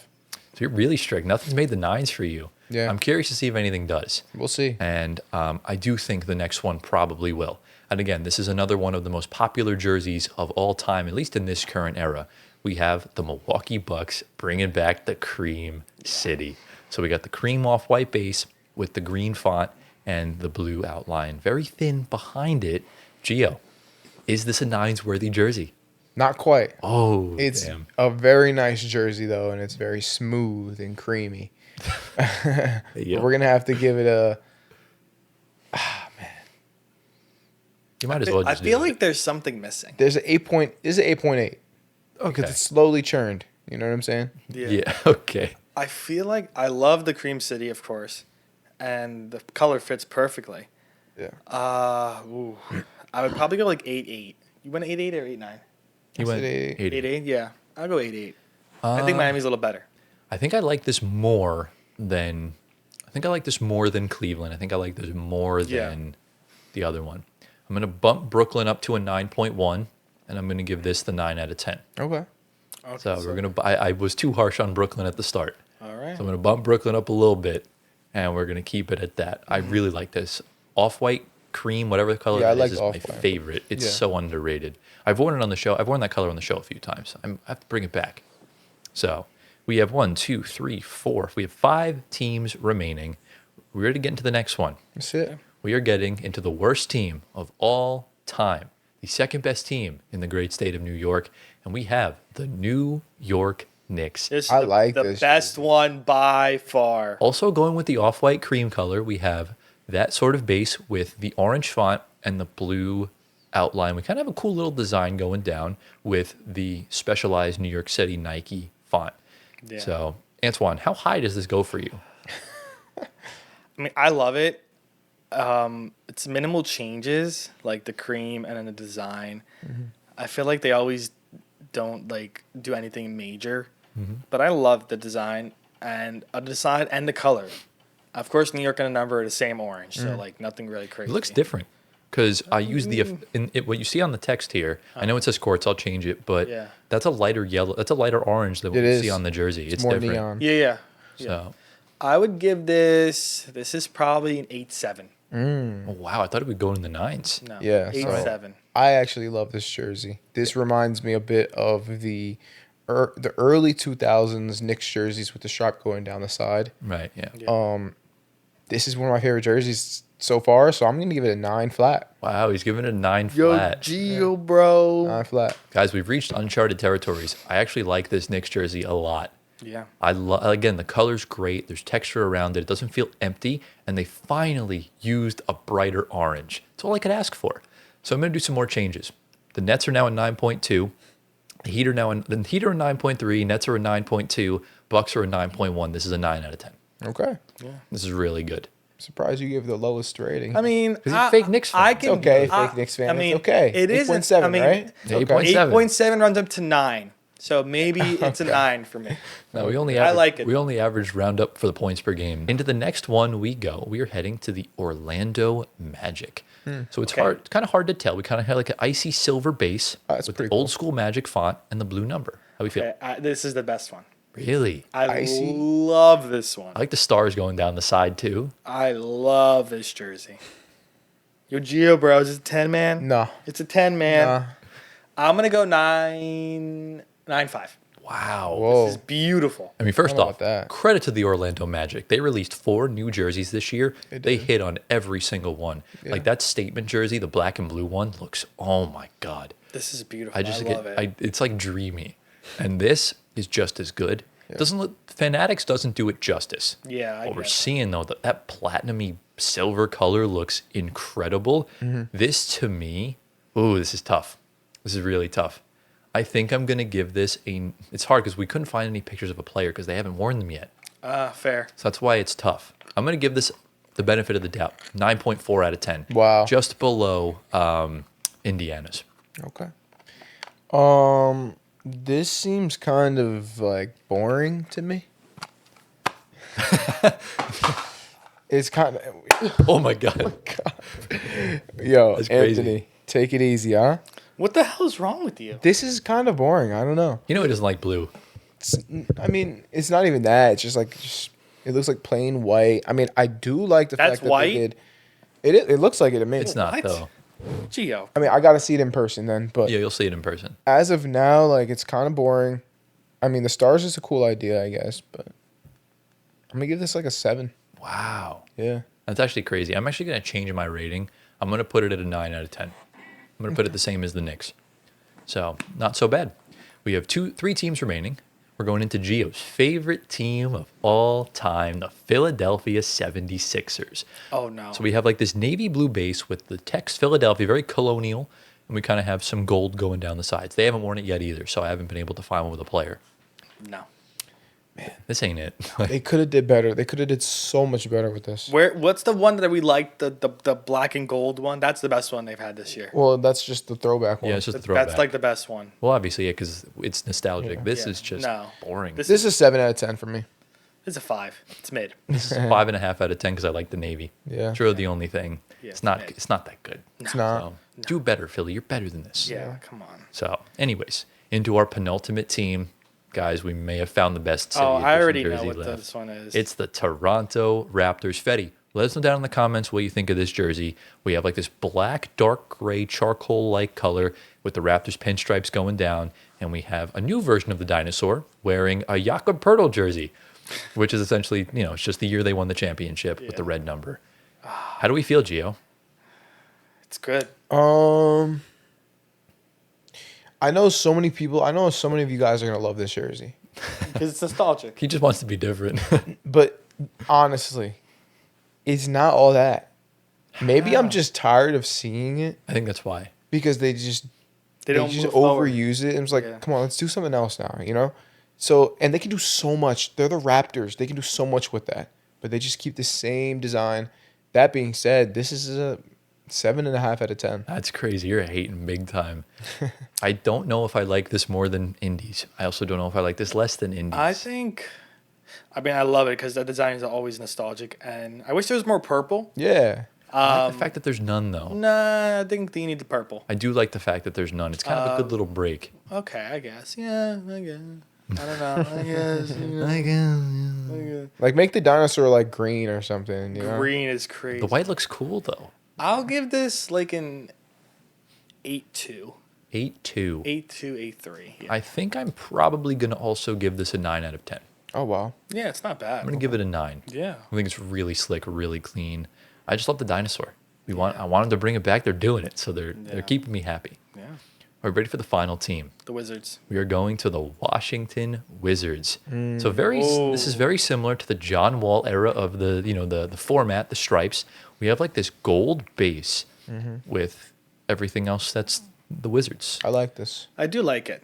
you're really strict. Nothing's made the 9s for you. Yeah. I'm curious to see if anything does. We'll see. And I do think the next one probably will. And again, this is another one of the most popular jerseys of all time, at least in this current era. We have the Milwaukee Bucks bringing back the Cream City. So we got the cream off-white base with the green font and the blue outline. Very thin behind it. Gio, is this a 9s worthy jersey? Not quite. Oh, It's damn. a very nice jersey though, and it's very smooth and creamy. Yeah. We're gonna have to give it a. You might as well I just feel do it. like there's something missing. There's an 8 point. This is an 8.8 because Okay. it's slowly churned. You know what I'm saying? Yeah, okay. I feel like I love the Cream City, of course, and the color fits perfectly. Yeah. Ooh. I would probably go like 8-8. You went 8-8 or 8-9? He I went said 8-8. 8-8. 8-8, yeah. I'll go 8-8. I think Miami's a little better. I think I like this more than Cleveland. I think I like this more Yeah. than the other one. I'm going to bump Brooklyn up to a 9.1, and I'm going to give this the 9 out of 10. Okay. Okay, So we're going to I was too harsh on Brooklyn at the start. All right. So I'm going to bump Brooklyn up a little bit, and we're going to keep it at that. I really like this. Off-white, cream, whatever the color Yeah, I it like is my off-white. favorite. It's Yeah. so underrated. I've worn it on the show. I've worn that color on the show a few times. I have to bring it back. So we have 1, 2, 3, 4. We have 5 teams remaining. We're ready to get into the next one. That's it. We are getting into the worst team of all time, the second best team in the great state of New York, and we have the New York Knicks. This is I like the this best one by far. Also going with the off-white cream color, we have that sort of base with the orange font and the blue outline. We kind of have a cool little design going down with the specialized New York City Nike font. Yeah. So, Antoine, how high does this go for you? I mean, I love it. It's minimal changes, like the cream and then the design. I feel like they always don't like do anything major, but I love the design and the color. Of course, New York and a number are the same orange, so like nothing really crazy. It looks different because I use what you see on the text here. I know it says Quartz. I'll change it, but Yeah. that's a lighter yellow. That's a lighter orange than what It you is. see on the jersey. It's more different. neon. Yeah. So, I would give this is probably an 8-7. oh, wow, I thought it would go in the 9s. No. Yeah, so- 8-7. I actually love this jersey. This reminds me a bit of the early 2000s Knicks jerseys with the stripe going down the side. Right. Yeah. This is one of my favorite jerseys so far, so I'm going to give it a 9 flat. Wow, he's giving it a 9 Yo, flat. Gio, bro. 9 flat. Guys, we've reached uncharted territories. I actually like this Knicks jersey a lot. Yeah. Again, the color's great. There's texture around it. It doesn't feel empty, and they finally used a brighter orange. That's all I could ask for. So I'm going to do some more changes. The Nets are now at 9.2. The Heat are 9.3. Nets are a 9.2. Bucks are a 9.1. This is a 9 out of 10. Okay. This is really good. Surprised you gave the lowest rating. I mean, he's a fake Knicks fan. I It's can, okay, fake Knicks fan. I mean, It's okay. It is 8.7, I mean, right? Yeah, Okay. 8.7. 8.7 runs up to 9. So maybe it's a 9 for me. No, we only I average, like it. We only average round up for the points per game. Into the next one we go. We are heading to the Orlando Magic. So it's Okay. kind of hard to tell. We kind of have like an icy silver base That's with the pretty cool. old school Magic font and the blue number. How we feel? Okay, this is the best one. Really? I Icy. love this one. I like the stars going down the side too. I love this jersey. Yo, Gio, bro, is it a 10, man? No. It's a 10, man. Nah. I'm going to go 9.5. Wow. Whoa. This is beautiful. I mean, first I don't know off, about that. credit to the Orlando Magic. They released 4 new jerseys this year. They They did. hit on every single one. Yeah. Like that statement jersey, the black and blue one, looks, oh my God. This is beautiful. I just love it. it's like dreamy. And this is just as good. Doesn't look Fanatics doesn't do it justice. Yeah, I What we're get it. seeing though, that platinumy silver color looks incredible. This to me, ooh, this is tough. This is really tough. I think I'm gonna give this it's hard because we couldn't find any pictures of a player because they haven't worn them yet. Fair. So that's why it's tough. I'm gonna give this the benefit of the doubt. 9.4 out of 10. Wow. Just below Indiana's. Okay. This seems kind of like boring to me. It's kind of Oh my god. yo, That's crazy. Anthony, take it easy, huh? What the hell is wrong with you? This is kind of boring. I don't know. You know he doesn't like blue. I mean, it's not even that. It's just it looks like plain white. I mean, I do like the That's fact that white? they did. It looks like it to me. It's not What? though. Gio. I mean, I got to see it in person then, but Yeah, you'll see it in person. as of now, like it's kind of boring. I mean, the stars is a cool idea, I guess, but I'm gonna give this like a 7. Wow. Yeah. That's actually crazy. I'm actually going to change my rating. I'm going to put it at a 9 out of 10. I'm going to put it the same as the Knicks. So, not so bad. We have 3 teams remaining. We're going into Gio's favorite team of all time, the Philadelphia 76ers. Oh, no. So we have like this navy blue base with the text Philadelphia, very colonial, and we kind of have some gold going down the sides. They haven't worn it yet either, so I haven't been able to find one with a player. No. this ain't it. They could have did better. They could have did so much better with this. What's the one that we liked? The black and gold one. That's the best one they've had this year. Well, that's just the throwback one. Yeah, it's just a throwback. That's like the best one. Well, obviously, yeah, because it's nostalgic. Yeah. This Yeah. is just No. boring. This- This is 7 out of 10 for me. It's a 5. It's mid. This is 5.5 out of 10 because I like the Navy. Yeah. It's really the only thing. Yeah, it's not. mid. It's not that good. It's not. So, do better, Philly. You're better than this. Yeah, come on. So, anyways, into our penultimate team, guys. We may have found the best city Oh, I edition already know jersey what left. this one is. It's the Toronto Raptors. Fetty, let us know down in the comments what you think of this jersey. We have like this black, dark gray, charcoal-like color with the Raptors pinstripes going down, and we have a new version of the dinosaur wearing a Jakob Poeltl jersey, which is essentially, it's just the year they won the championship with the red number. How do we feel, Gio? It's good. I know so many people. I know so many of you guys are gonna love this jersey. Because it's nostalgic. He just wants to be different. But honestly, it's not all that. Maybe I'm just tired of seeing it I think that's why. because they just They don't just move forward. overuse it. And it's like, Yeah. come on, let's do something else now, So, and they can do so much. They're the Raptors. They can do so much with that. But they just keep the same design. That being said, this is a 7.5 out of 10. That's crazy. You're hating big time. I don't know if I like this more than Indies. I also don't know if I like this less than Indies. I love it because the designs are always nostalgic. And I wish there was more purple. Yeah. I like the fact that there's none, though. Nah, I think you need the purple. I do like the fact that there's none. It's kind of a good little break. Okay, I guess. Yeah, I guess. I don't know. I guess. Like, make the dinosaur like green or something. Green is crazy. The white looks cool, though. I'll give this like an 8.2. 8.2. 8.2, 8.3. Yeah. I think I'm probably going to also give this a 9 out of 10. Oh, wow. Yeah, it's not bad. I'm going to give it a 9. Yeah. I think it's really slick, really clean. I just love the dinosaur. I want them to bring it back. They're doing it, so they're keeping me happy. Yeah. Are we ready for the final team? The Wizards. We are going to the Washington Wizards. So this is very similar to the John Wall era of the format, the stripes. We have like this gold base with everything else that's the Wizards. I like this. I do like it.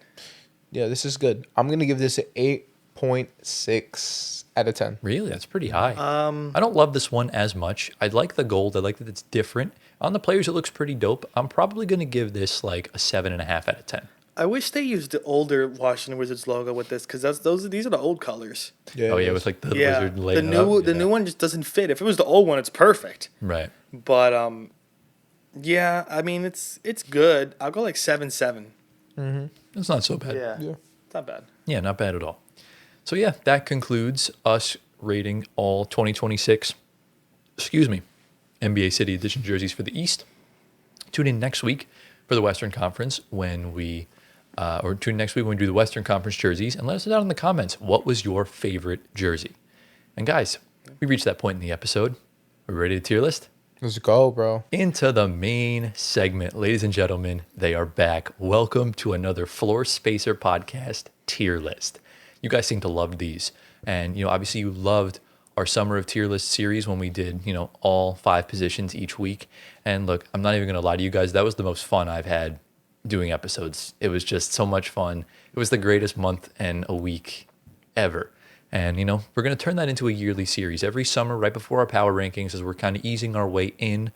Yeah, this is good. I'm going to give this an 8.6 out of 10. Really, that's pretty high. I don't love this one as much. I like the gold. I like that it's different. On the players, it looks pretty dope. I'm probably going to give this like a 7.5 out of 10. I wish they used the older Washington Wizards logo with this because these are the old colors. Yeah, Oh it yeah, is. with like the Yeah, lizard the laying new up. the new one just doesn't fit. If it was the old one, it's perfect. Right. But yeah, I mean it's good. I'll go like 7.7. It's not so bad. Yeah, Yeah. it's not bad. Yeah, not bad at all. So yeah, that concludes us rating all 2026, NBA City Edition jerseys for the East. Tune in next week for the Western Conference when we do the Western Conference jerseys, and let us know down in the comments what was your favorite jersey. And guys, we reached that point in the episode. Are we ready to tier list? Let's go, bro. Into the main segment. Ladies and gentlemen, they are back. Welcome to another Floor Spacer podcast tier list. You guys seem to love these. And, obviously you loved our Summer of Tier List series when we did, all 5 positions each week. And look, I'm not even going to lie to you guys. That was the most fun I've had doing episodes. It was just so much fun. It was the greatest month and a week ever. And, we're going to turn that into a yearly series every summer right before our power rankings as we're kind of easing our way in.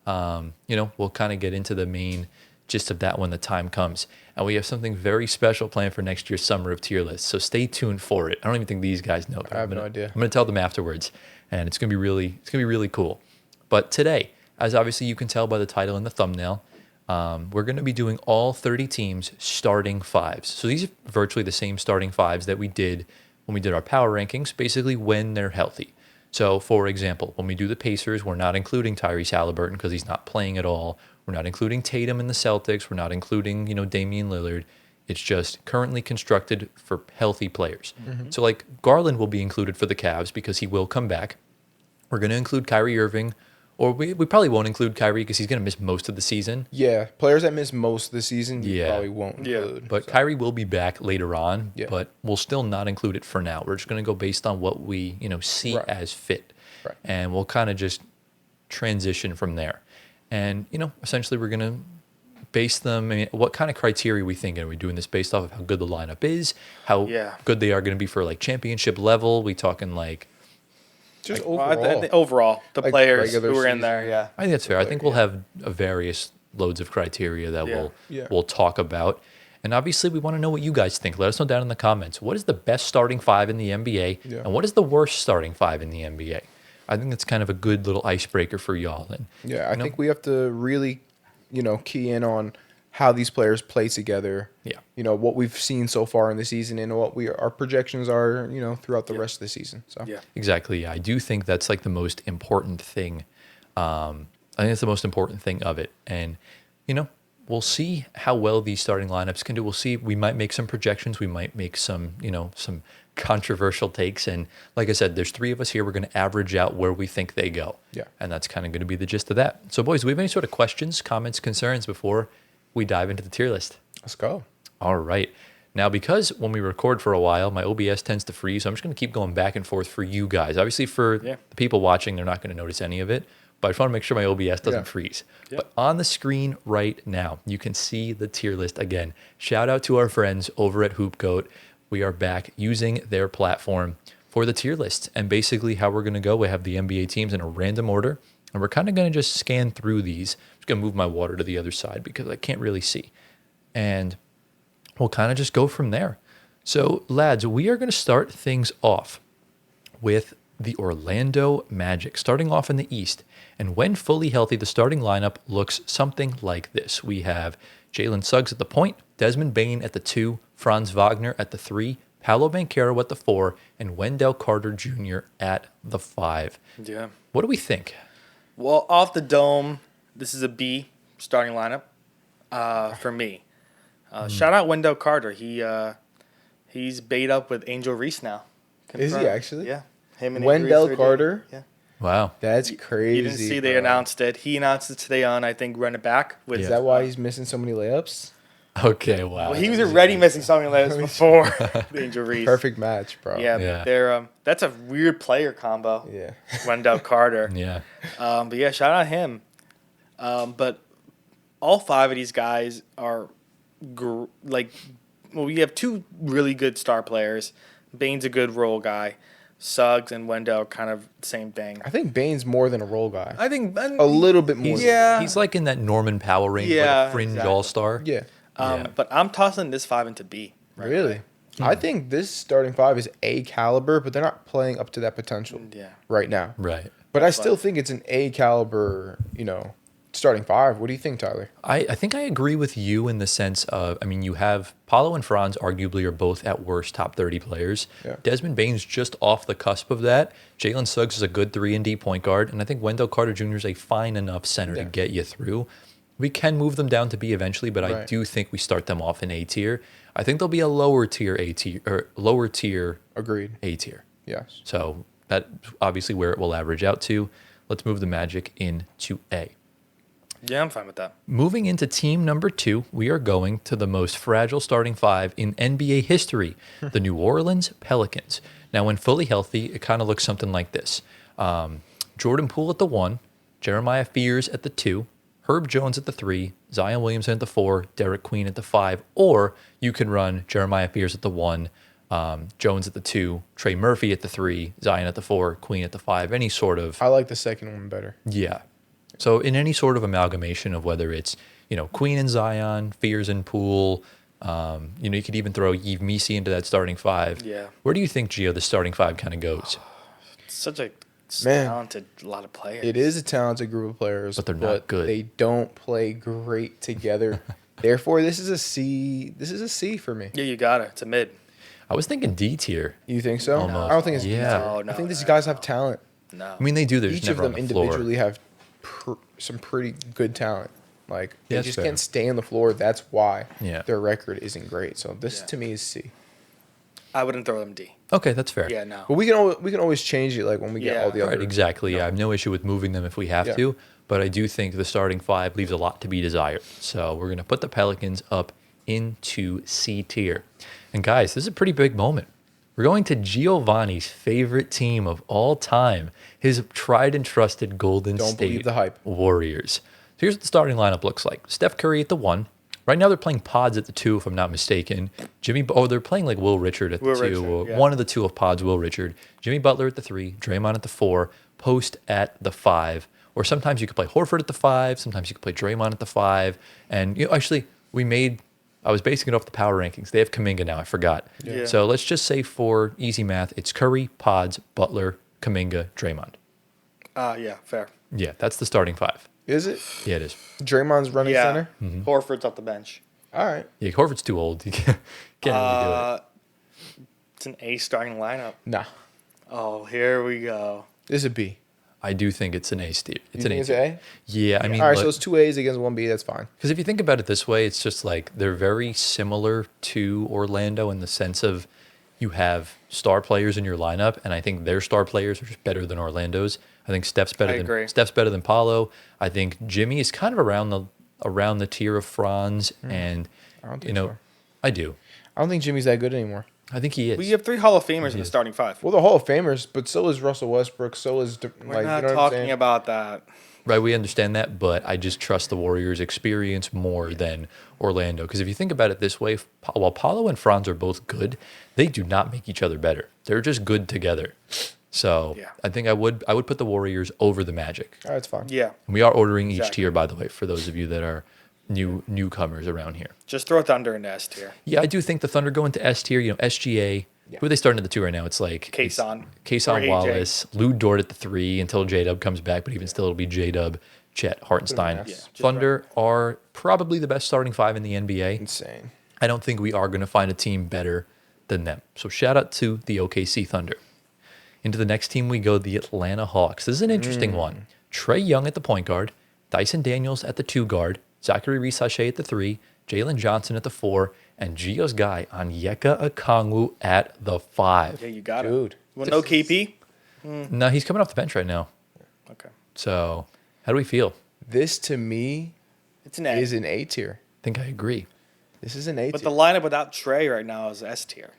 We'll kind of get into the main gist of that when the time comes. And we have something very special planned for next year's Summer of Tier List. So stay tuned for it. I don't even think these guys know. But I have no idea. I'm going to tell them afterwards. And it's going to be really cool. But today, as obviously you can tell by the title and the thumbnail, we're going to be doing all 30 teams starting 5s. So these are virtually the same starting 5s that we did when we did our power rankings, basically when they're healthy. So, for example, when we do the Pacers, we're not including Tyrese Halliburton because he's not playing at all. We're not including Tatum in the Celtics. We're not including, Damian Lillard. It's just currently constructed for healthy players. So, like, Garland will be included for the Cavs because he will come back. We're going to include Kyrie Irving. Or we probably won't include Kyrie because he's going to miss most of the season. Yeah, players that miss most of the season, you Yeah. probably won't include. But Kyrie will be back later on, Yeah. but we'll still not include it for now. We're just going to go based on what we, see Right. as fit. Right. And we'll kind of just transition from there. And, essentially we're going to base them? I mean, what kind of criteria are we thinking? Are we doing this based off of how good the lineup is, how Yeah. good they are going to be for like championship level? We talking like, Just Well, overall. I think overall, the Like players regular who are in season. there, yeah. I think that's fair. I think we'll yeah. have various loads of criteria that Yeah. Yeah. we'll talk about. And obviously, we want to know what you guys think. Let us know down in the comments. What is the best starting five in the NBA? Yeah. And what is the worst starting five in the NBA? I think that's kind of a good little icebreaker for y'all. And Yeah, I know- think we have to really, key in on how these players play together. Yeah. What we've seen so far in the season and what our projections are, throughout the rest of the season. So Yeah. Exactly. Yeah, I do think that's like the most important thing. I think it's the most important thing of it. And, we'll see how well these starting lineups can do. We'll see. We might make some projections. We might make some, some controversial takes. And like I said, there's 3 of us here. We're going to average out where we think they go. Yeah. And that's kind of going to be the gist of that. So, boys, do we have any sort of questions, comments, concerns before we dive into the tier list? let's go. All right. Now, because when we record for a while, my OBS tends to freeze, so I'm just going to keep going back and forth for you guys. Obviously, for Yeah. the people watching, they're not going to notice any of it, but I just want to make sure my OBS doesn't Yeah. freeze. Yeah. But on the screen right now, you can see the tier list again. Shout out to our friends over at HoopGoat. We are back using their platform for the tier list. And basically, how we're going to go, we have the NBA teams in a random order, and we're kind of going to just scan through these. I'm just going to move my water to the other side because I can't really see. And we'll kind of just go from there. So, lads, we are going to start things off with the Orlando Magic, starting off in the East. And when fully healthy, the starting lineup looks something like this. We have Jalen Suggs at the point, Desmond Bane at the 2, Franz Wagner at the 3, Paolo Banchero at the 4, and Wendell Carter Jr. at the 5. Yeah. What do we think? Well, off the dome, this is a B starting lineup for me. Shout out Wendell Carter. He's bait up with Angel Reese now. Is he Confirmed. actually? Yeah. Him and Wendell Angel Reese are Carter? doing- Yeah. Wow. That's crazy. You didn't see they bro. announced it. He announced it today on, I think, Run It Back. With, Is that why he's missing so many layups? Okay, wow. Well, he was already missing something like this before the Angel Reese. Perfect match, bro. Yeah, Yeah. they're that's a weird player combo. Yeah. Wendell Carter. Yeah. But yeah, shout out him. But all 5 of these guys are we have 2 really good star players. Bane's a good role guy. Suggs and Wendell kind of same thing. I think Bane's more than a role guy. I think A little bit more. Yeah. He's like in that Norman Powell range, like Yeah, a fringe exactly. all-star. Yeah. Yeah. But I'm tossing this 5 into B. Really? I think this starting 5 is A caliber, but they're not playing up to that potential Yeah. right now. Right. But I still think it's an A caliber, starting 5. What do you think, Tyler? I think I agree with you in the sense of, I mean, you have Paulo and Franz arguably are both at worst top 30 players. Yeah. Desmond Bane's just off the cusp of that. Jalen Suggs is a good 3-and-D point guard. And I think Wendell Carter Jr. is a fine enough center to Yeah. get you through. We can move them down to B eventually, but I Right. do think we start them off in A tier. I think there'll be a lower tier A tier, or lower tier Agreed. A tier. Yes. So that's obviously where it will average out to. Let's move the Magic into A. Yeah, I'm fine with that. Moving into team number 2, we are going to the most fragile starting 5 in NBA history, the New Orleans Pelicans. Now, when fully healthy, it kind of looks something like this. Jordan Poole at the 1, Jeremiah Fears at the 2, Herb Jones at the 3, Zion Williamson at the 4, Derek Queen at the 5, or you can run Jeremiah Fears at the 1, Jones at the 2, Trey Murphy at the 3, Zion at the 4, Queen at the 5, any sort of... I like the second one better. Yeah. So in any sort of amalgamation of whether it's, Queen and Zion, Fears and Poole, you could even throw Yves Missi into that starting 5. Yeah. Where do you think, Gio, the starting 5 kind of goes? It's such a Man. talented lot of players. It is a talented group of players, But they're not good. They don't play great together. Therefore, this is a C. This is a C for me. Yeah, you got it. It's a mid. I was thinking D tier. You think so? Almost. I don't think it's D Yeah. tier. No, no, I think these no, guys no. have talent. No. I mean, they do. They're just Each of never them on the floor. individually have some pretty good talent. Like they That's just fair. can't stay on the floor. That's why Yeah. their record isn't great. So this Yeah. to me is C. I wouldn't throw them D. Okay, that's fair. Yeah, no. But we can always change it like when we get Yeah. all the other. Right, exactly. Yeah, I have no issue with moving them if we have Yeah. to, but I do think the starting 5 leaves a lot to be desired. So we're going to put the Pelicans up into C tier. And guys, this is a pretty big moment. We're going to Giovanni's favorite team of all time, his tried and trusted Golden Don't State believe the hype. Warriors. here's what the starting lineup looks like. Steph Curry at the 1. Right now they're playing Pods at the 2, if I'm not mistaken. They're playing like Will Richard at the 2. Richard, yeah. One of the 2 of Pods, Will Richard. Jimmy Butler at the 3, Draymond at the 4, Post at the 5. Or sometimes you could play Horford at the 5. Sometimes you could play Draymond at the 5. And actually, I was basing it off the power rankings. They have Kuminga now. I forgot. Yeah. So let's just say for easy math, it's Curry, Pods, Butler, Kuminga, Draymond. Yeah, fair. Yeah, that's the starting 5. Is it? Yeah, it is. Draymond's running Yeah. center? Horford's off the bench. All right. Yeah, Horford's too old. He can't really do it. It's an A starting lineup. Nah. Oh, here we go. This is a B. I do think it's an A tier. It's You an think A it's tier. A? Yeah, I mean, All right, so it's 2 A's against 1 B. That's fine. because if you think about it this way, it's just like they're very similar to Orlando in the sense of you have star players in your lineup, and I think their star players are just better than Orlando's. I think Steph's better I than agree. Steph's better than Paulo. I think Jimmy is kind of around the tier of Franz, and I don't think so. I do. I don't think Jimmy's that good anymore. I think he is. We have 3 Hall of Famers in the starting 5. Well, the Hall of Famers, but so is Russell Westbrook. So is We're not you know what I'm talking saying? about that. Right, we understand that, but I just trust the Warriors' experience more than Orlando. Because if you think about it this way, while Paulo and Franz are both good, they do not make each other better. They're just good together. So Yeah. I think I would put the Warriors over the Magic. All right, it's fine. Yeah. And we are ordering each Exactly. tier, by the way, for those of you that are newcomers around here. Just throw Thunder into S tier. Yeah, I do think the Thunder go into S tier. SGA. Yeah. Who are they starting at the 2 right now? It's like Kason. Or Kason AJ. Wallace, Lou Dort at the 3 until J-Dub comes back, but even still it'll be J-Dub, Chet, Hartenstein. Yeah, just Thunder are probably the best starting 5 in the NBA. Insane. I don't think we are going to find a team better than them. So shout out to the OKC Thunder. Into the next team we go, the Atlanta Hawks. This is an interesting one. Trey Young at the point guard, Dyson Daniels at the 2 guard, Zachary Rees-Sachet at the 3, Jalen Johnson at the 4, and Gio's guy Onyeka Okongwu at the 5. Yeah, you got Dude. it. Well, no KP? No, he's coming off the bench right now. Okay. So how do we feel? This to me It's an A. is an A tier. I think I agree. This is an A But tier. the lineup without Trey right now is S tier.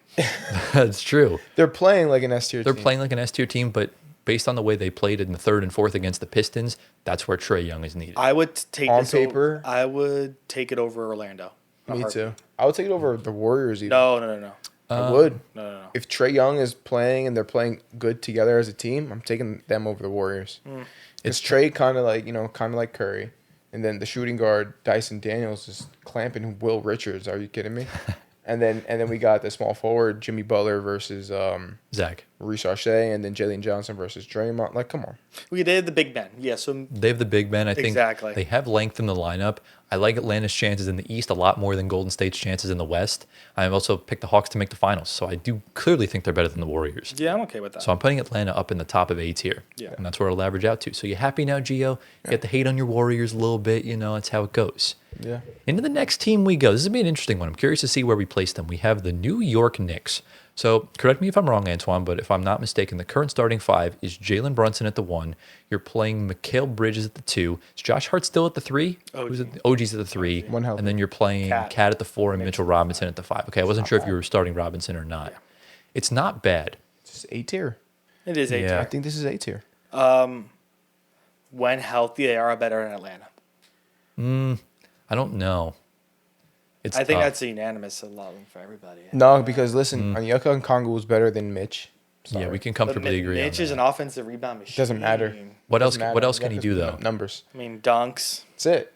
That's true. They're playing like an S tier They're team. playing like an S tier team, but based on the way they played in the 3rd and 4th against the Pistons, that's where Trey Young is needed. I would take On this paper? I would take it over Orlando. Me too. I would take it over the Warriors even. No. I would. No. If Trey Young is playing and they're playing good together as a team, I'm taking them over the Warriors. It's Trey kind of like Curry, and then the shooting guard Dyson Daniels is clamping Will Richards. Are you kidding me? and then we got the small forward Jimmy Butler versus Zach. Rees-Sachet, and then Jalen Johnson versus Draymond. Like, come on. We did the big men. Yeah, so They have the big men. I think Exactly. they have length in the lineup. I like Atlanta's chances in the East a lot more than Golden State's chances in the West. I've also picked the Hawks to make the finals, so I do clearly think they're better than the Warriors. yeah, I'm okay with that. So I'm putting Atlanta up in the top of A tier. Yeah. And that's where it'll average out to. So you happy now, Gio? You get to hate on your Warriors a little bit. That's how it goes. Yeah. Into the next team we go. This is going to be an interesting one. I'm curious to see where we place them. We have the New York Knicks. So correct me if I'm wrong, Antoine, but if I'm not mistaken, the current starting 5 is Jalen Brunson at the 1. You're playing Mikal Bridges at the 2. Is Josh Hart still at the 3? OG. Who's at the, OG's at the 3. One healthy. And then you're playing Cat. Cat at the 4 and Mitchell Robinson at the 5. Okay, I wasn't sure if you were starting Robinson or not. It's not bad. It's just A tier. It is A Yeah. I tier. think this is A tier. When healthy, they are better in Atlanta. I don't know. It's I think tough. that's a unanimous allowing for everybody. No, because listen, Onyeka Okongwu was better than Mitch. Sorry. Yeah, we can But comfortably agree on Mitch is that. an offensive rebound machine. Doesn't matter. What else? Doesn't matter. What else You can he got do his though? Numbers. I mean, dunks, That's it.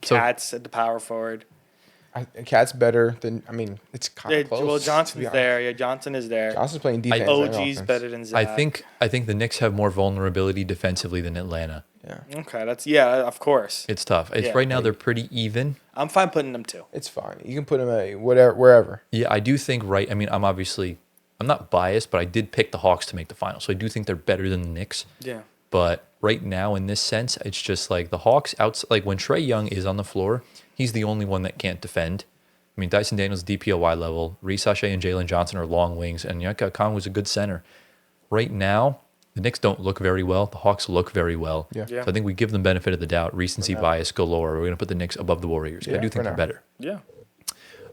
So- Cats at the power forward. Cat's better than. I mean, it's kind Yeah, of close. well, to be Johnson's honest. there. Yeah, Johnson is there. Johnson's playing defense. and OG's offense. better than Zach. I think the Knicks have more vulnerability defensively than Atlanta. Yeah, Okay, of course. It's tough. It's Yeah. right now they're pretty even. I'm fine putting them 2. it's fine. You can put him at wherever. Yeah, I do think right. I mean, I'm not biased, but I did pick the Hawks to make the final, so I do think they're better than the Knicks. Yeah. But right now, in this sense, it's just like the Hawks like when Trey Young is on the floor, he's the only one that can't defend. I mean, Dyson Daniels DPOY level, Rees-Sachet and Jalen Johnson are long wings, and Onyeka Okongwu was a good center. Right now, the Knicks don't look very well. The Hawks look very well. Yeah. Yeah. So I think we give them benefit of the doubt. Recency bias galore. We're going to put the Knicks above the Warriors. I Yeah, do for think they're now. better. Yeah.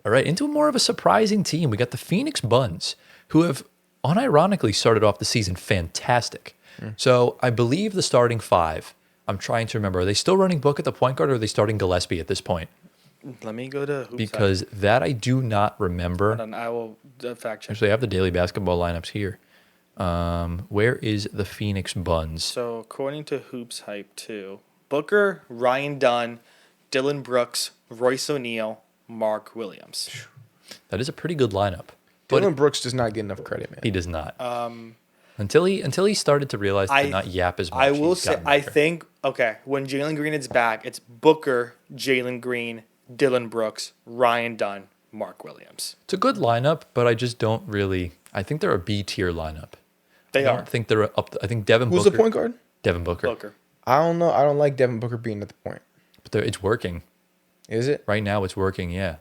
All right, into more of a surprising team. We got the Phoenix Buns, who have unironically started off the season fantastic. So I believe the starting 5, I'm trying to remember. Are they still running Book at the point guard, or are they starting Gillespie at this point? Let me go to Hoops Because that I do not remember. and I will fact check. Actually, I have the daily basketball lineups here. Where is the Phoenix Buns? So according to Hoops Hype 2, Booker, Ryan Dunn, Dylan Brooks, Royce O'Neal, Mark Williams. That is a pretty good lineup. But Dylan Brooks does not get enough credit, man. he does not. Until he started to realize to not yap as much. I will he's say, gotten I better. think, okay, when Jalen Green is back, it's Booker, Jalen Green, Dylan Brooks, Ryan Dunn, Mark Williams. It's a good lineup, but I just don't really. I think they're a B tier lineup. They I are. don't think they're up. I think Devin Who's Booker. the point guard? Devin Booker. Booker. I don't know. I don't like Devin Booker being at the point. But it's working. Is it? Right now it's working, yeah.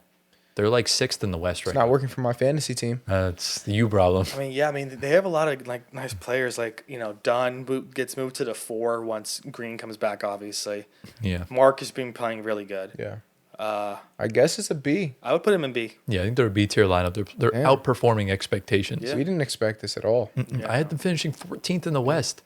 They're like 6th in the West It's right not now. working for my fantasy team. It's the you problem. I mean, yeah, I mean, they have a lot of like nice players. Like, you know, Dunn gets moved to the 4 once Green comes back, obviously. Yeah. Mark has been playing really good. Yeah. I guess it's a B. I would put him in B. Yeah, I think they're a B tier lineup. They're Yeah. outperforming expectations. Yeah. We didn't expect this at all. I had them finishing 14th in the West.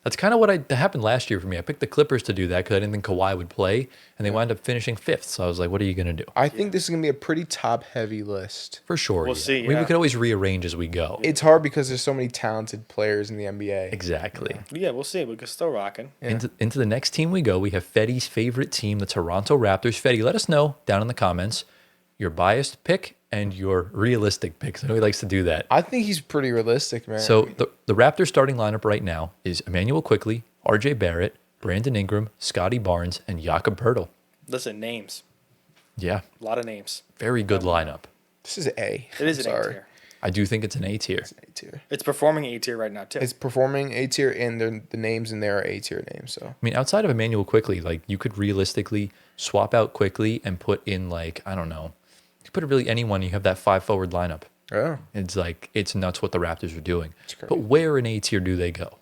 That's kind of that happened last year for me. I picked the Clippers to do that because I didn't think Kawhi would play, and they wound up finishing 5th. So I was like, what are you going to do? I think this is gonna be a pretty top-heavy list. For sure. We'll yeah. see, I mean, we yeah. could always rearrange as we go. It's hard because there's so many talented players in the NBA. Exactly. Yeah, we'll see. We're still rocking. Yeah. Into the next team we go. We have Fetty's favorite team, the Toronto Raptors. Fetty, let us know down in the comments your biased pick and your realistic picks. I know he likes to do that. I think he's pretty realistic, man. So the Raptors starting lineup right now is Emmanuel Quickley, RJ Barrett, Brandon Ingram, Scotty Barnes, and Jakob Pertl. Listen, names. Yeah, A lot of names. very good lineup. this is A. It is I'm an A sorry. tier. I do think it's an A tier. It's an A tier. It's performing A tier right now, too. It's performing A tier, and the names in there are A tier names. So I mean, outside of Emmanuel Quickley, like you could realistically swap out Quickley and put in like, I don't know, you put really anyone, you have that 5 forward lineup. yeah, It's like, it's nuts what the Raptors are doing. great. But where in A tier do they go?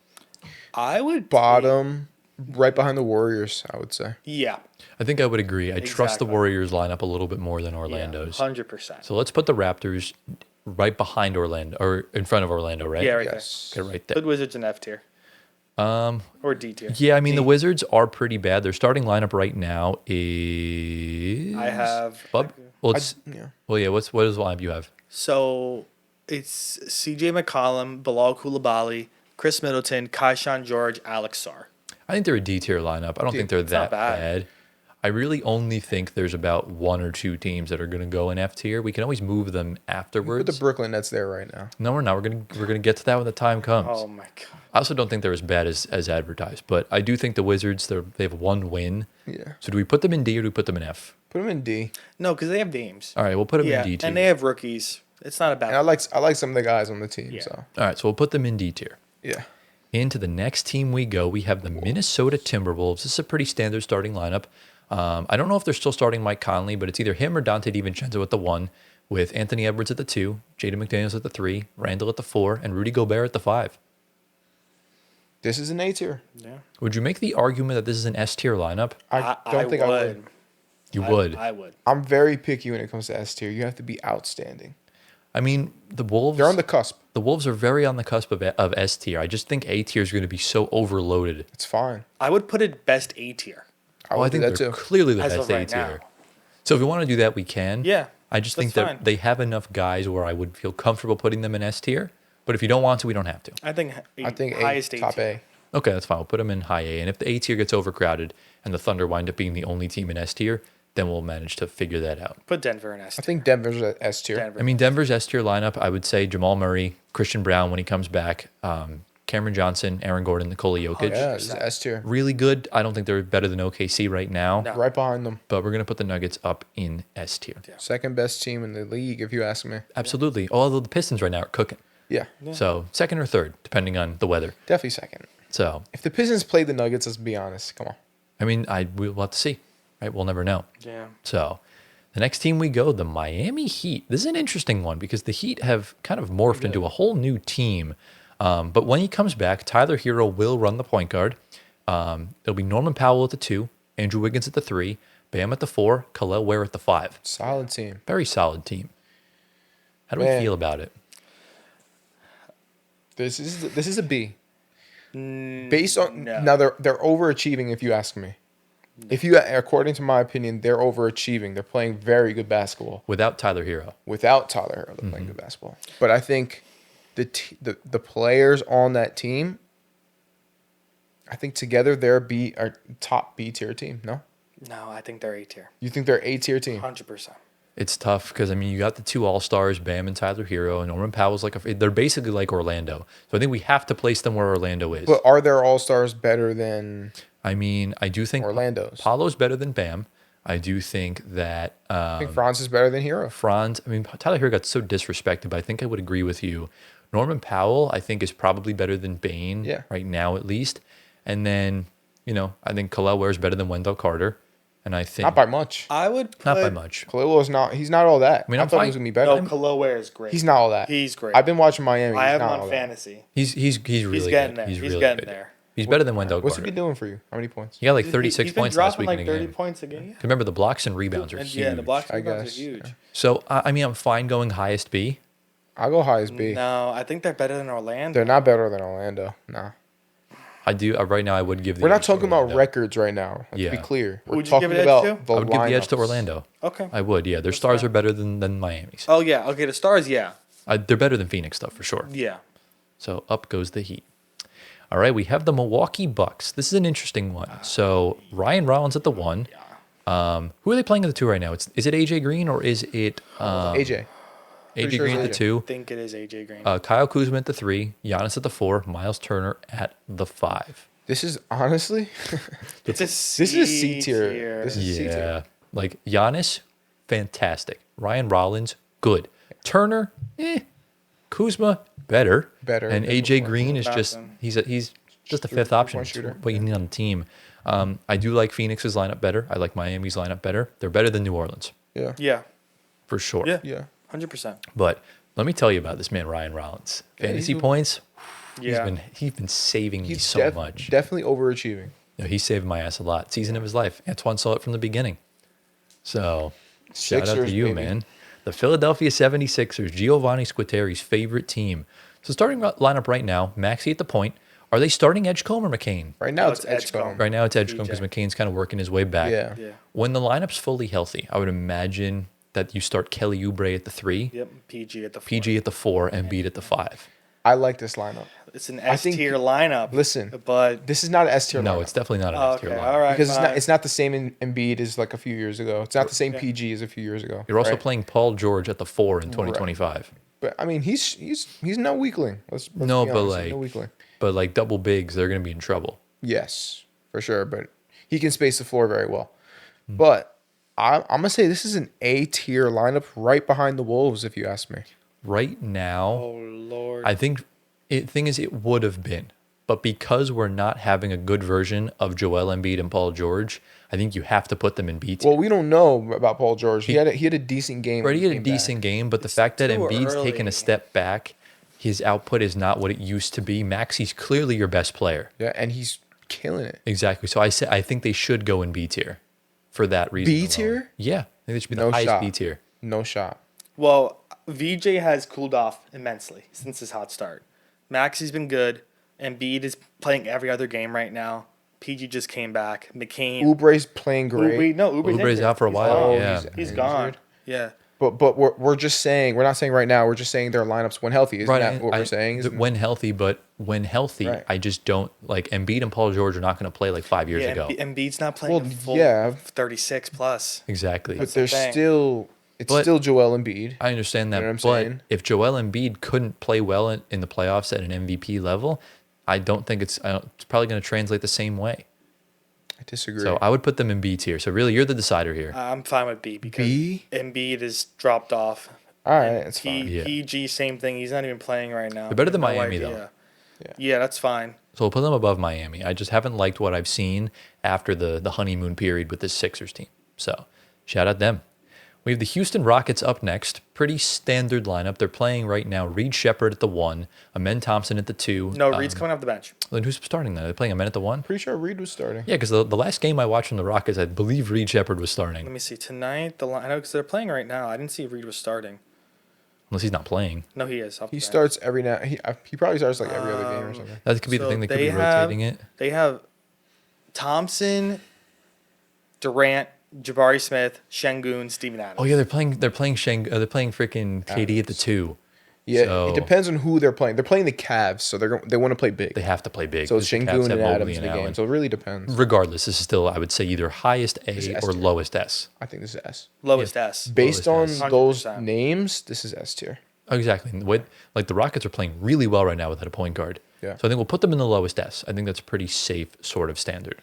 I would. bottom, right behind the Warriors, I would say. Yeah. I think I would agree. I trust the Exactly. Warriors lineup a little bit more than Orlando's. 100%. So let's put the Raptors right behind Orlando, or in front of Orlando, right? Yeah, right Yes. Okay, right there. there. Put Wizards in F tier. Or D tier. Yeah, I mean, the Wizards are pretty bad. Their starting lineup right now is... I have. Bub? Well, it's, Yeah. well, yeah, what is the lineup you have? So it's CJ McCollum, Bilal Coulibaly, Chris Middleton, Kaishan George, Alex Sarr. I think they're a D tier lineup. I don't think they're not that bad. bad. I really only think there's about 1 or 2 teams that are going to go in F tier. We can always move them Put the afterwards. Brooklyn Nets there right now. No, we're not. We're gonna get to that when the time comes. Oh my god. I also don't think they're as bad as advertised, but I do think the Wizards they have 1 win. Yeah. So do we put them in D or do we put them in F? Put them in D. No, because they have names. All right, we'll put them Yeah, in D tier. and they have rookies. It's not a bad. And I like some of the guys on the team. Yeah. So All right, so we'll put them in D tier. yeah. Into the next team we go. We have the Minnesota Timberwolves. This is a pretty standard starting lineup. I don't know if they're still starting Mike Conley, but it's either him or Dante DiVincenzo at the 1, with Anthony Edwards at the 2, Jaden McDaniels at the 3, Randall at the 4, and Rudy Gobert at the 5. This is an A tier. Yeah. Would you make the argument that this is an S tier lineup? I don't think I would. You would. I would. I'm very picky when it comes to S tier. You have to be outstanding. I mean, the Wolves. They're on the cusp. The Wolves are very on the cusp of S tier. I just think A tier is going to be so overloaded. It's fine. I would put it best A tier. I Oh, I would do think that they're too. clearly the As of best A right now. tier. So if we want to do that, we can. Yeah, I just think that's that fine. they have enough guys where I would feel comfortable putting them in S tier. But if you don't want to, we don't have to. I think. I think highest top tier. A. Okay, that's fine. We'll put them in high A. And if the A tier gets overcrowded and the Thunder wind up being the only team in S tier, then we'll manage to figure that out. Put Denver in S I tier. think Denver's at S tier. Denver. I mean, Denver's S tier lineup, I would say Jamal Murray, Christian Brown when he comes back, Cameron Johnson, Aaron Gordon, Nikola Jokic. Yeah, this is S tier. Really good. I don't think they're better than OKC right now, No. Right behind them. but we're going to put the Nuggets up in S tier. Second best team in the league, if you ask me. Absolutely. Although the Pistons right now are cooking. Yeah, So second or third, depending on the weather. definitely second. So, If the Pistons played the Nuggets, let's be honest. Come on. I mean, we'll have to see. Right? We'll never know. Yeah. So, the next team we go, the Miami Heat. This is an interesting one because the Heat have kind of morphed into a whole new team. But when he comes back, Tyler Hero will run the point guard. It'll be Norman Powell at the 2, Andrew Wiggins at the 3, Bam at the 4, Khalil Ware at the 5. Solid team. Very solid team. How do we Man. feel about it? This is a B. Based on no. now, they're overachieving. If you ask me, if you according to my opinion, they're overachieving. They're playing very good basketball Without Tyler Hero. without Tyler Hero. They're playing good basketball. But I think the players on that team, I think together they're are top B tier team. No, No, I think they're A tier. you think they're A tier team? 100%. It's tough because, I mean, you got the two All-Stars, Bam and Tyler Hero, and Norman Powell's they're basically like Orlando. So I think we have to place them where Orlando is. But are their All Stars better than I mean, I do think Orlando's? Paulo's better than Bam. I do think that I think Franz is better than Hero. Franz, I mean, Tyler Hero got so disrespected, but I think I would agree with you. Norman Powell, I think, is probably better than Bane right now, at least. And then, I think Khalil Ware is better than Wendell Carter. And I think Not by much. I would put... not by much. Khalil is not. He's not all that. I mean, I I'm thought fine. he was gonna be better. No, Khalil Ware is great. He's not all that. He's great. I've been watching Miami. I He's have him not on all that. fantasy. He's really getting good. there. He's really getting good. there. He's better than Wendell What's he Carter. been doing for you? How many points? He got like 36 He's been points last dropping week like in a 30 game. points a game. Remember, the blocks and rebounds are And huge. yeah, the blocks I and rebounds are guess, huge. yeah. So, I mean, I'm fine going highest B. I'll go high as B. No, I think they're better than Orlando. They're not better than Orlando. Nah. I do. Right now, I would give the We're not edge to talking about Orlando. records right now. Let's Yeah. be clear. We're Who'd you give talking it edge about to? the I would give the edge to lineups. Orlando. Okay. I would, yeah. Their stars are better than Miami's. Oh, yeah. Okay, the Stars, yeah. They're better than Phoenix, though, for sure. Yeah. So up goes the Heat. All right, we have the Milwaukee Bucks. This is an interesting one. So Ryan Rollins at the 1. Who are they playing at the 2 right now? Is it AJ Green or is it AJ. AJ sure Green it's at the AJ. 2? I think it is AJ Green. Kyle Kuzma at the 3, Giannis at the 4, Miles Turner at the 5. This is honestly, It's a this is C tier. This is C Yeah, tier. like Giannis, fantastic. Ryan Rollins, good. Turner, Kuzma, better. Better And than AJ before. Green is just Nothing. he's just a fifth three-point option. shooter. What you need on the team. I do like Phoenix's lineup better. I like Miami's lineup better. They're better than New Orleans Yeah. Yeah. for sure. Yeah. Yeah. 100%. But let me tell you about this man, Ryan Rollins. Fantasy he's- points. Yeah. He's been saving me He's so much. definitely overachieving. No, he saved my ass a lot. Season of his life. Antoine saw it from the beginning. So, shout out to Sixers, you, baby. man. The Philadelphia 76ers, Giovanni Squitteri's favorite team. So, starting lineup right now, Maxey at the point. Are they starting Edgecombe or McCain? Right now No, it's it's Edgecombe. Edgecombe. Right now, it's Edgecombe because PJ. McCain's kind of working his way back. Yeah. Yeah. When the lineup's fully healthy, I would imagine that you start Kelly Oubre at the 3, Yep. PG at the 4. PG at the 4, and Embiid at the 5. I like this lineup. It's an I S think- tier lineup. Listen, But this is not an S tier No, lineup. it's definitely not an oh, S tier okay, lineup. all right. because fine. it's not the same in Embiid as like a few years ago. It's not the same Yeah. PG as a few years ago. You're also right? playing Paul George at the 4 in 2025. But I mean, he's no weakling. Let's No, be but honest, he's like- no weakling. But like double bigs, they're going to be in trouble. Yes, for sure. But he can space the floor very well. Hmm. But I'm gonna say this is an A tier lineup, right behind the Wolves, if you ask me. Right now, Oh, Lord. I think thing is it would have been, but because we're not having a good version of Joel Embiid and Paul George, I think you have to put them in B tier. Well, we don't know about Paul George. He had a decent game. Right, when he had a came back. decent game, but the fact that too Embiid's taken early. a step back, his output is not what it used to be. Maxi's clearly your best player. Yeah, and he's killing it. Exactly. So I think they should go in B tier for that reason. B alone. tier? Yeah, I think they should be the No highest shot. B tier. No shot. Well, VJ has cooled off immensely since his hot start. Maxi's been good. Embiid is playing every other game right now. PG just came back. McCain. Oubre's playing great. Ubre's Oubre's injured. out for a He's while, gone. yeah. He's injured. gone. Yeah. But we're just saying, we're not saying right now. We're just saying their lineups when healthy. Isn't that what we're saying? When healthy, but when healthy, Right. I just don't like Embiid and Paul George are not going to play like 5 years Yeah, ago. Embiid's not playing Well, a full yeah. 36 plus. Exactly. But the there's thing. still But- still Joel Embiid. I understand that, You know what I'm but saying? if Joel Embiid couldn't play well in the playoffs at an MVP level, I don't think it's probably going to translate the same way. I disagree. So I would put them in B tier. So really, you're the decider here. I'm fine with B because B? Embiid is dropped off. All right, it's fine. Yeah. PG, same thing. He's not even playing right now. They're better than No Miami, idea. though. Yeah, that's fine. So we'll put them above Miami. I just haven't liked what I've seen after the honeymoon period with this Sixers team. So shout out them. We have the Houston Rockets up next. Pretty standard lineup. They're playing right now Reed Shepard at the 1, Amen Thompson at the 2. No, Reed's coming off the bench. Then who's starting then? Are they playing Amen at the 1? Pretty sure Reed was starting. Yeah, because the last game I watched from the Rockets, I believe Reed Shepard was Let starting. me see. Tonight, I know because they're playing right now. I didn't see Reed was starting. unless he's not playing. No, he is. Off the He bench. starts every now. He probably starts like every other game or something. That could be the So thing. They could be they have- rotating it. They have Thompson, Durant, Jabari Smith, Şengün, Steven Adams. Oh yeah, they're playing. They're playing they're playing freaking KD at the 2. Yeah, So it depends on who they're playing. They're playing the Cavs, so they want to play big. They have to play big. So it's because the Cavs Şengün have and Mobley Adams in the Allen. game. So it really depends. Regardless, this is still, I would say, either highest is A S or tier. lowest S. I think this is S. Lowest S. Based on Lowest S. those 100%. names, this is S tier. Oh, exactly. Like the Rockets are playing really well right now without a point guard. Yeah. So I think we'll put them in the lowest S. I think that's a pretty safe sort of standard.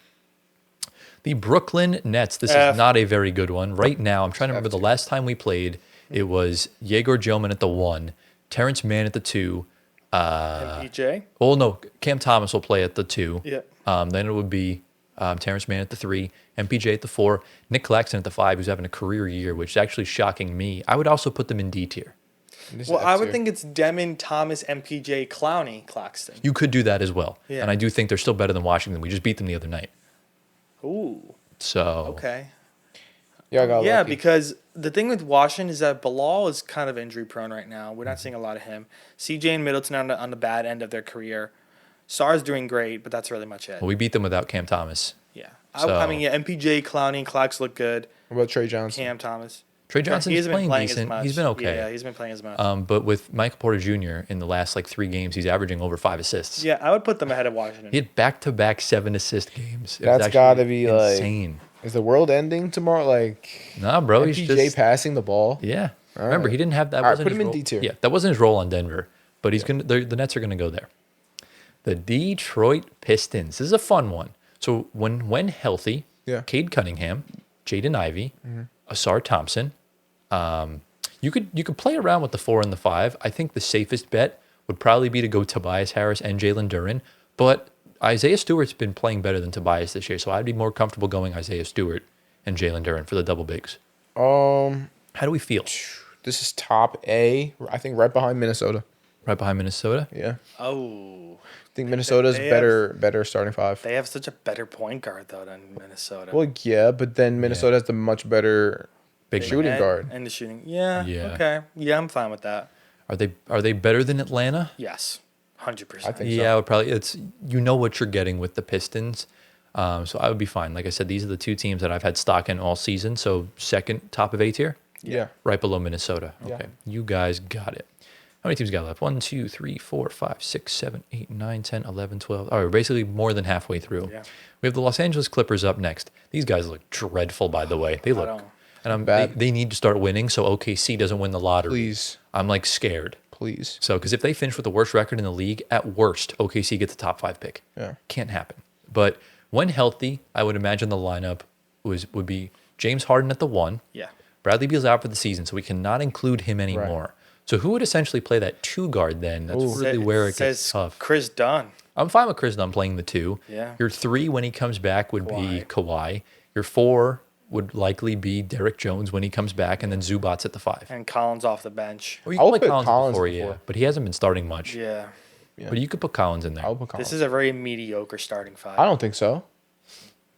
The Brooklyn Nets. This F. is not a very good one. Right now, I'm trying to remember F the last time we played. It was Yegor Joman at the 1, Terrence Mann at the 2. MPJ. Oh no, Cam Thomas will play at the 2. Yeah. Then it would be Terrence Mann at the 3, MPJ at the 4, Nick Claxton at the 5, who's having a career year, which is actually shocking me. I would also put them in D tier. This is Well, F I would tier. think it's Demon, Thomas, MPJ, Clowney, Claxton. You could do that as well. Yeah. And I do think they're still better than Washington. We just beat them the other night. Ooh. So Okay. Yeah, I got Yeah, lucky. because the thing with Washington is that Bilal is kind of injury prone right now. We're not seeing a lot of him. CJ and Middleton on the bad end of their career. Sar's doing great, but that's really much it. we beat them without Cam Thomas. Yeah. So- I mean, yeah, MPJ, Clowney, Clax look good. What about Trey Johnson? Cam Thomas. Trey Johnson He is hasn't been playing playing as decent. much. He's been okay. Yeah, he's been playing as much. But with Michael Porter Jr. in the last like 3 games, he's averaging over 5 assists. Yeah, I would put them ahead of Washington. He had back-to-back 7-assist games. It was That's actually gotta be, like, insane. Is the world ending tomorrow? Like Nah, bro, he's MPJ just passing the ball. yeah. All Remember, right. he didn't have that. All right, wasn't put his him in role. D tier. Yeah, that wasn't his role on Denver. But he's gonna. The Nets are gonna go there. The Detroit Pistons. This is a fun one. So when healthy, Yeah. Cade Cunningham, Jaden Ivey, Asar Thompson. You could play around with the 4 and the 5. I think the safest bet would probably be to go Tobias Harris and Jalen Duren. But Isaiah Stewart's been playing better than Tobias this year, so I'd be more comfortable going Isaiah Stewart and Jalen Duren for the double bigs. How do we feel? This is top A. I think right behind Minnesota. Right behind Minnesota? Yeah. Oh. I think Minnesota's They better starting 5. They have such a better point guard, though, than Minnesota. Well, yeah, but then Minnesota has the much better Big shooting and, guard. And the shooting. Yeah. Yeah. Okay. Yeah, I'm fine with that. Are they better than Atlanta? Yes. 100%. I think Yeah, so. I would probably. It's what you're getting with the Pistons, so I would be fine. Like I said, these are the 2 teams that I've had stock in all season. So second top of A tier, Yeah. right below Minnesota. Yeah. Okay, you guys got it. How many teams got left? 1, 2, 3, 4, 5, 6, 7, 8, 9, 10, 11, 12. All right, we're basically more than halfway through. Yeah. We have the Los Angeles Clippers up next. These guys look dreadful, by the way. They look, don't- and Bad. they need to start winning so OKC doesn't win the lottery. Please. I'm like scared. Please. So, because if they finish with the worst record in the league, at worst, OKC gets a top 5 pick. Yeah. Can't happen. But when healthy, I would imagine the lineup would be James Harden at the 1. Yeah. Bradley Beal's out for the season, so we cannot include him anymore. So who would essentially play that 2 guard then? That's Ooh. really where it gets says tough. Chris Dunn. I'm fine with Chris Dunn playing the 2. Yeah. Your 3 when he comes back would be Kawhi. Your 4 would likely be Derek Jones when he comes back, and then Zubats at the 5. And Collins off the bench. Or you I can would play put Collins before, at the yeah, 4. but he hasn't been starting much. Yeah. Yeah. But you could put Collins in there. I'll put Collins. This is a very mediocre starting 5. I don't think so.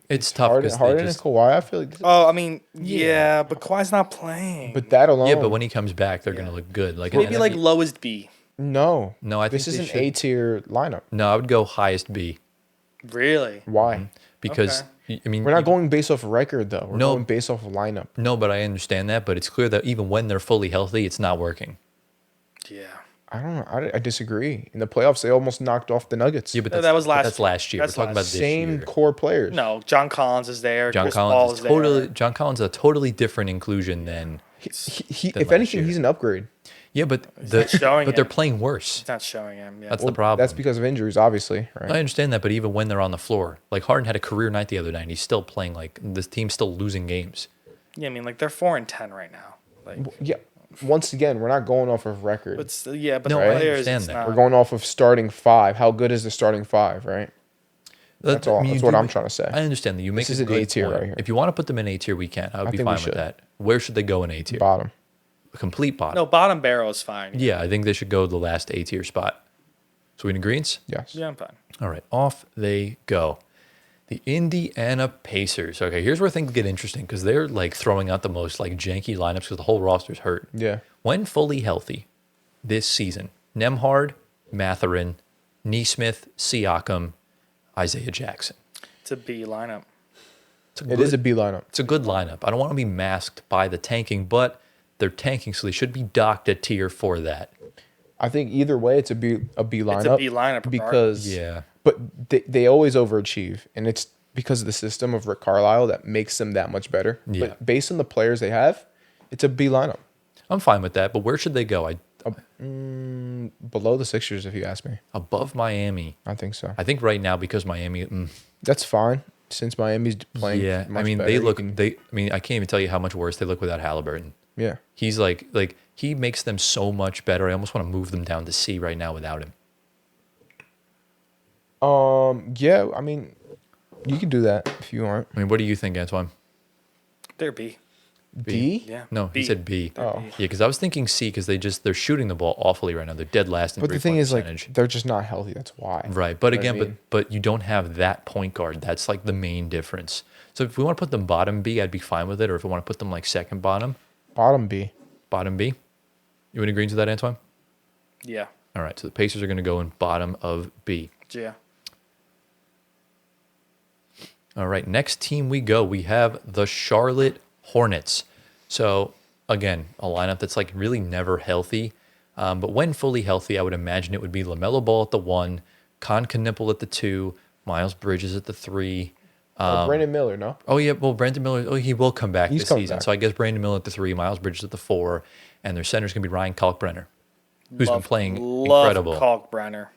It's tough Harden, because Harden and Kawhi, I feel like. Oh, I mean, yeah, but Kawhi's not playing. But that alone. yeah, but when he comes back, they're gonna look good. Like maybe and like that'd lowest B. no. No, I think this is they an should- A tier lineup. be, no, I would go highest B Really? Why? because Okay. I mean We're not going based off record though. We're No. going based off lineup. No, but I understand that. But it's clear that even when they're fully healthy, it's not working. Yeah. I don't know. I disagree. In the playoffs, they almost knocked off the Nuggets. Yeah, but That that's, was last- That's last year. that's We're talking last- about this same year. core players. No, John Collins is there. John Chris Paul Collins is is totally. there. John Collins is a totally different inclusion than. He, Than if last anything, year. he's an upgrade. Yeah, but not showing but they're it. playing worse. It's not showing him. Yeah. That's Well, the problem. That's because of injuries, obviously, right? I understand that, but even when they're on the floor, like Harden had a career night the other night, and he's still playing. Like this team's still losing games. Yeah, I mean, like they're 4-10 right now. Like, Yeah. Once again, we're not going off of record. but still, yeah, but No, the I players, understand it's that. not. We're going off of starting 5. How good is the starting 5, right? That's all. That's you what do- I'm trying to say. I understand that you make This is a an good A tier point. right here. If you want to put them in A tier, we can. I would I be think we fine with should. that. Where should they go in A tier? Bottom. A complete bottom. No, bottom barrel is fine. Yeah, I think they should go to the last A tier spot. So we in agreement? Yes. Yeah, I'm fine. All right, off they go. The Indiana Pacers. Okay, here's where things get interesting because they're like throwing out the most like janky lineups because the whole roster's hurt. Yeah. When fully healthy, this season. Nemhard, Mathurin, Neesmith, Siakam, Isaiah Jackson. It's a B lineup. It is a B lineup. It's a good lineup. I don't want to be masked by the tanking, but they're tanking, so they should be docked a tier for that. I think either way, it's a B lineup. It's a B lineup because Yeah. but they always overachieve, and it's because of the system of Rick Carlisle that makes them that much better. Yeah. But based on the players they have, it's a B lineup. I'm fine with that, but where should they go? Below the Sixers, if you ask me. Above Miami. I think so. I think right now because Miami. That's fine since Miami's playing. Yeah, I much mean better, they you look. can- I mean I can't even tell you how much worse they look without Halliburton. Yeah. He's like he makes them so much better. I almost want to move them down to C right now without him. Yeah. I mean, you can do that if you want. I mean, what do you think, Antoine? They're B. B. Yeah. No, B. he said B. They're Oh. B. Yeah, because I was thinking C because they're shooting the ball awfully right now. They're dead last in But the three-point thing is, percentage. like, they're just not healthy. That's why. Right, but You know what I again, mean? but you don't have that point guard. That's like the main difference. So if we want to put them bottom B, I'd be fine with it. Or if we want to put them like second bottom Bottom B. B. You would agree to that, Antoine? Yeah. All right, so the Pacers are going to go in bottom of B. Yeah. All right, next team we go. We have the Charlotte Hornets. So again, a lineup that's like really never healthy. But when fully healthy, I would imagine it would be LaMelo Ball at the 1, Con Knipple at the 2, Miles Bridges at the 3. Brandon Miller, no? Oh yeah, well Brandon Miller, he will come back He's this coming season. back. So I guess Brandon Miller at the 3, Miles Bridges at the 4, and their center's gonna be Ryan Kalkbrenner, who's been playing incredible. Kalkbrenner.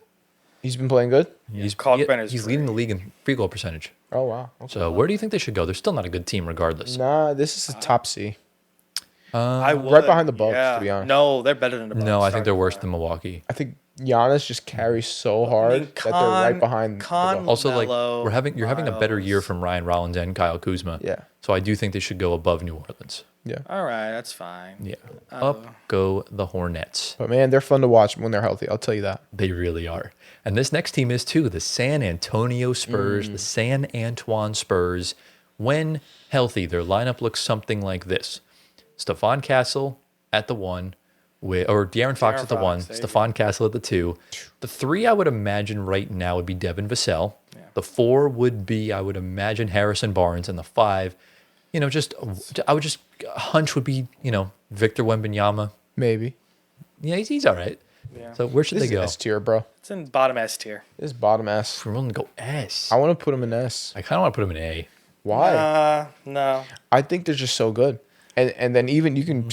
He's been playing good. Kalkbrenner's he's leading the league in free goal percentage. Oh wow. Okay. So where do you think they should go? They're still not a good team regardless. Nah, this is a top C. I would, right behind the Bucks, to be honest. No, they're better than the Bucks. No, I think they're Sorry. worse than Milwaukee. I think Giannis just carries so hard that they're right behind. the Bucks. Also, Melo, like you're having a better year Miles. from Ryan Rollins and Kyle Kuzma. Yeah. So I do think they should go above New Orleans. Yeah. All right, that's fine. Yeah. Up go the Hornets. But man, they're fun to watch when they're healthy. I'll tell you that. They really are. And this next team is too, the San Antonio Spurs, the San Antoine Spurs. When healthy, their lineup looks something like this. Stephon Castle at the 1, or De'Aaron Fox De'Aaron at the 1, Fox, there you Stephon Castle at the 2. The 3 I would imagine right now would be Devin Vassell. Yeah. The 4 would be, I would imagine, Harrison Barnes. And the 5, I would just, hunch would be, Victor Wembanyama. Maybe. Yeah, he's all right. Yeah. So where should This they is go? S tier, bro. It's in bottom S tier. This is bottom S. We're willing to go S. I want to put them in S. I kind of want to put him in A. Why? No. I think they're just so good. And then even you can,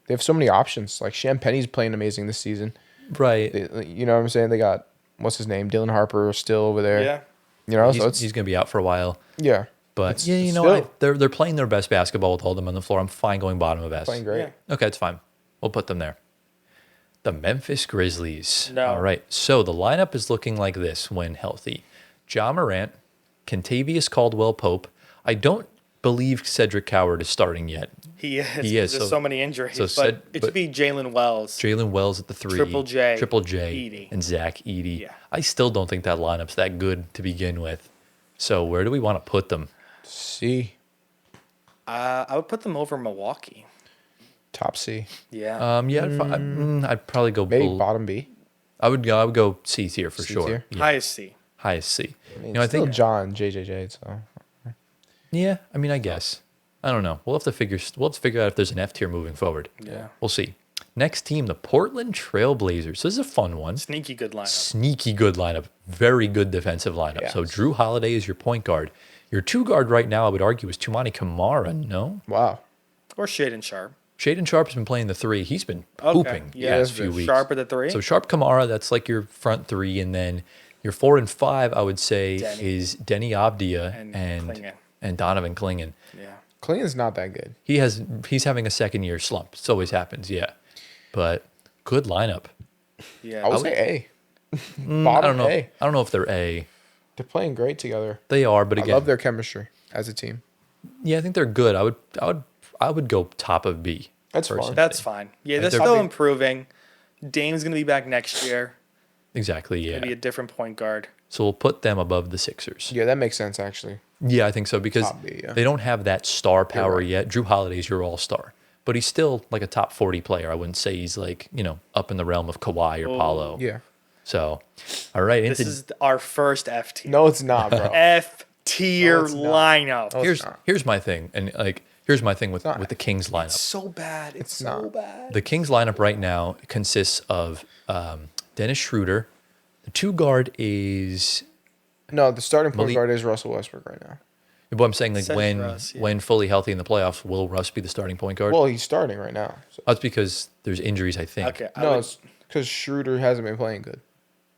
they have so many options. Like Champagne's playing amazing this season. Right. You know what I'm saying? They got, what's his name? Dylan Harper still over there. Yeah. You know, so it's, He's going to be out for a while. yeah. But It's- yeah, it's still they're playing their best basketball with all of them on the floor. I'm fine going bottom of S. playing great. Yeah. Okay, it's fine. We'll put them there. The Memphis Grizzlies. No. All right. So the lineup is looking like this when healthy. Ja Morant, Kentavious Caldwell Pope. I don't believe Cedric Coward is starting yet. He is. He is, There's so- so many injuries. so but said- it but- should be Jalen Wells. Jalen Wells at the 3. Triple J, Edey, Edey. and Zach Edey. Yeah. I still don't think that lineup's that good to begin with. So where do we want to put them? C. I would put them over Milwaukee. Top C. Yeah. Yeah, I'd probably go. Maybe bottom B. I would go C tier for C sure. tier? Yeah. Highest C. Highest C. I mean, I still think. John JJJ. So Yeah, I mean, I guess. I don't know. We'll have to figure out if there's an F tier moving forward. Yeah. We'll see. Next team, the Portland Trailblazers. So this is a fun one. Sneaky good lineup. Sneaky good lineup. Very good defensive lineup. Yeah. So Drew Holiday is your point guard. Your 2 guard right now, I would argue, is Tumani Kamara. No, wow. Or Shaden Sharp. Shaden Sharp has been playing the 3. He's been pooping the Yeah. past few weeks. Sharp at the 3. So Sharp Kamara, that's like your front 3, and then your 4 and 5, I would say, Denny. is Denny Abdia And and Clingan. Donovan Clingan. Yeah. Clinton's not that good. He's having a second year slump. It always happens, yeah. But good lineup. Yeah. I would say A. I Bottom don't know. A. I don't know if they're A. They're playing great together. They are, but I again, love their chemistry as a team. yeah, I think they're good. I would go top of B. That's fine. personally. That's fine. Yeah, Like they're they're still big- improving. Dame's going to be back next year. Exactly, yeah. Going to be a different point guard. So we'll put them above the Sixers. Yeah, that makes sense actually. Yeah, I think so because Top B, yeah. they don't have that star power right. yet. Drew Holiday's your all-star. but he's still like a top 40 player. I wouldn't say he's like, up in the realm of Kawhi or Paulo. Yeah. So, all right. This is our first F tier. No, it's not, bro. F tier No, it's not. lineup. No, it's not. here's my thing. And here's my thing with not. the Kings lineup. So bad. It's so not. bad. The Kings lineup right now consists of Dennis Schroeder. The 2 guard is, No, the starting point Malik- guard is Russell Westbrook right now. but I'm saying like Says when Russ, yeah. when fully healthy in the playoffs, will Russ be the starting point guard? Well, he's starting right now. So. That's because there's injuries, I think. Okay. I No, would- it's because Schroeder hasn't been playing good.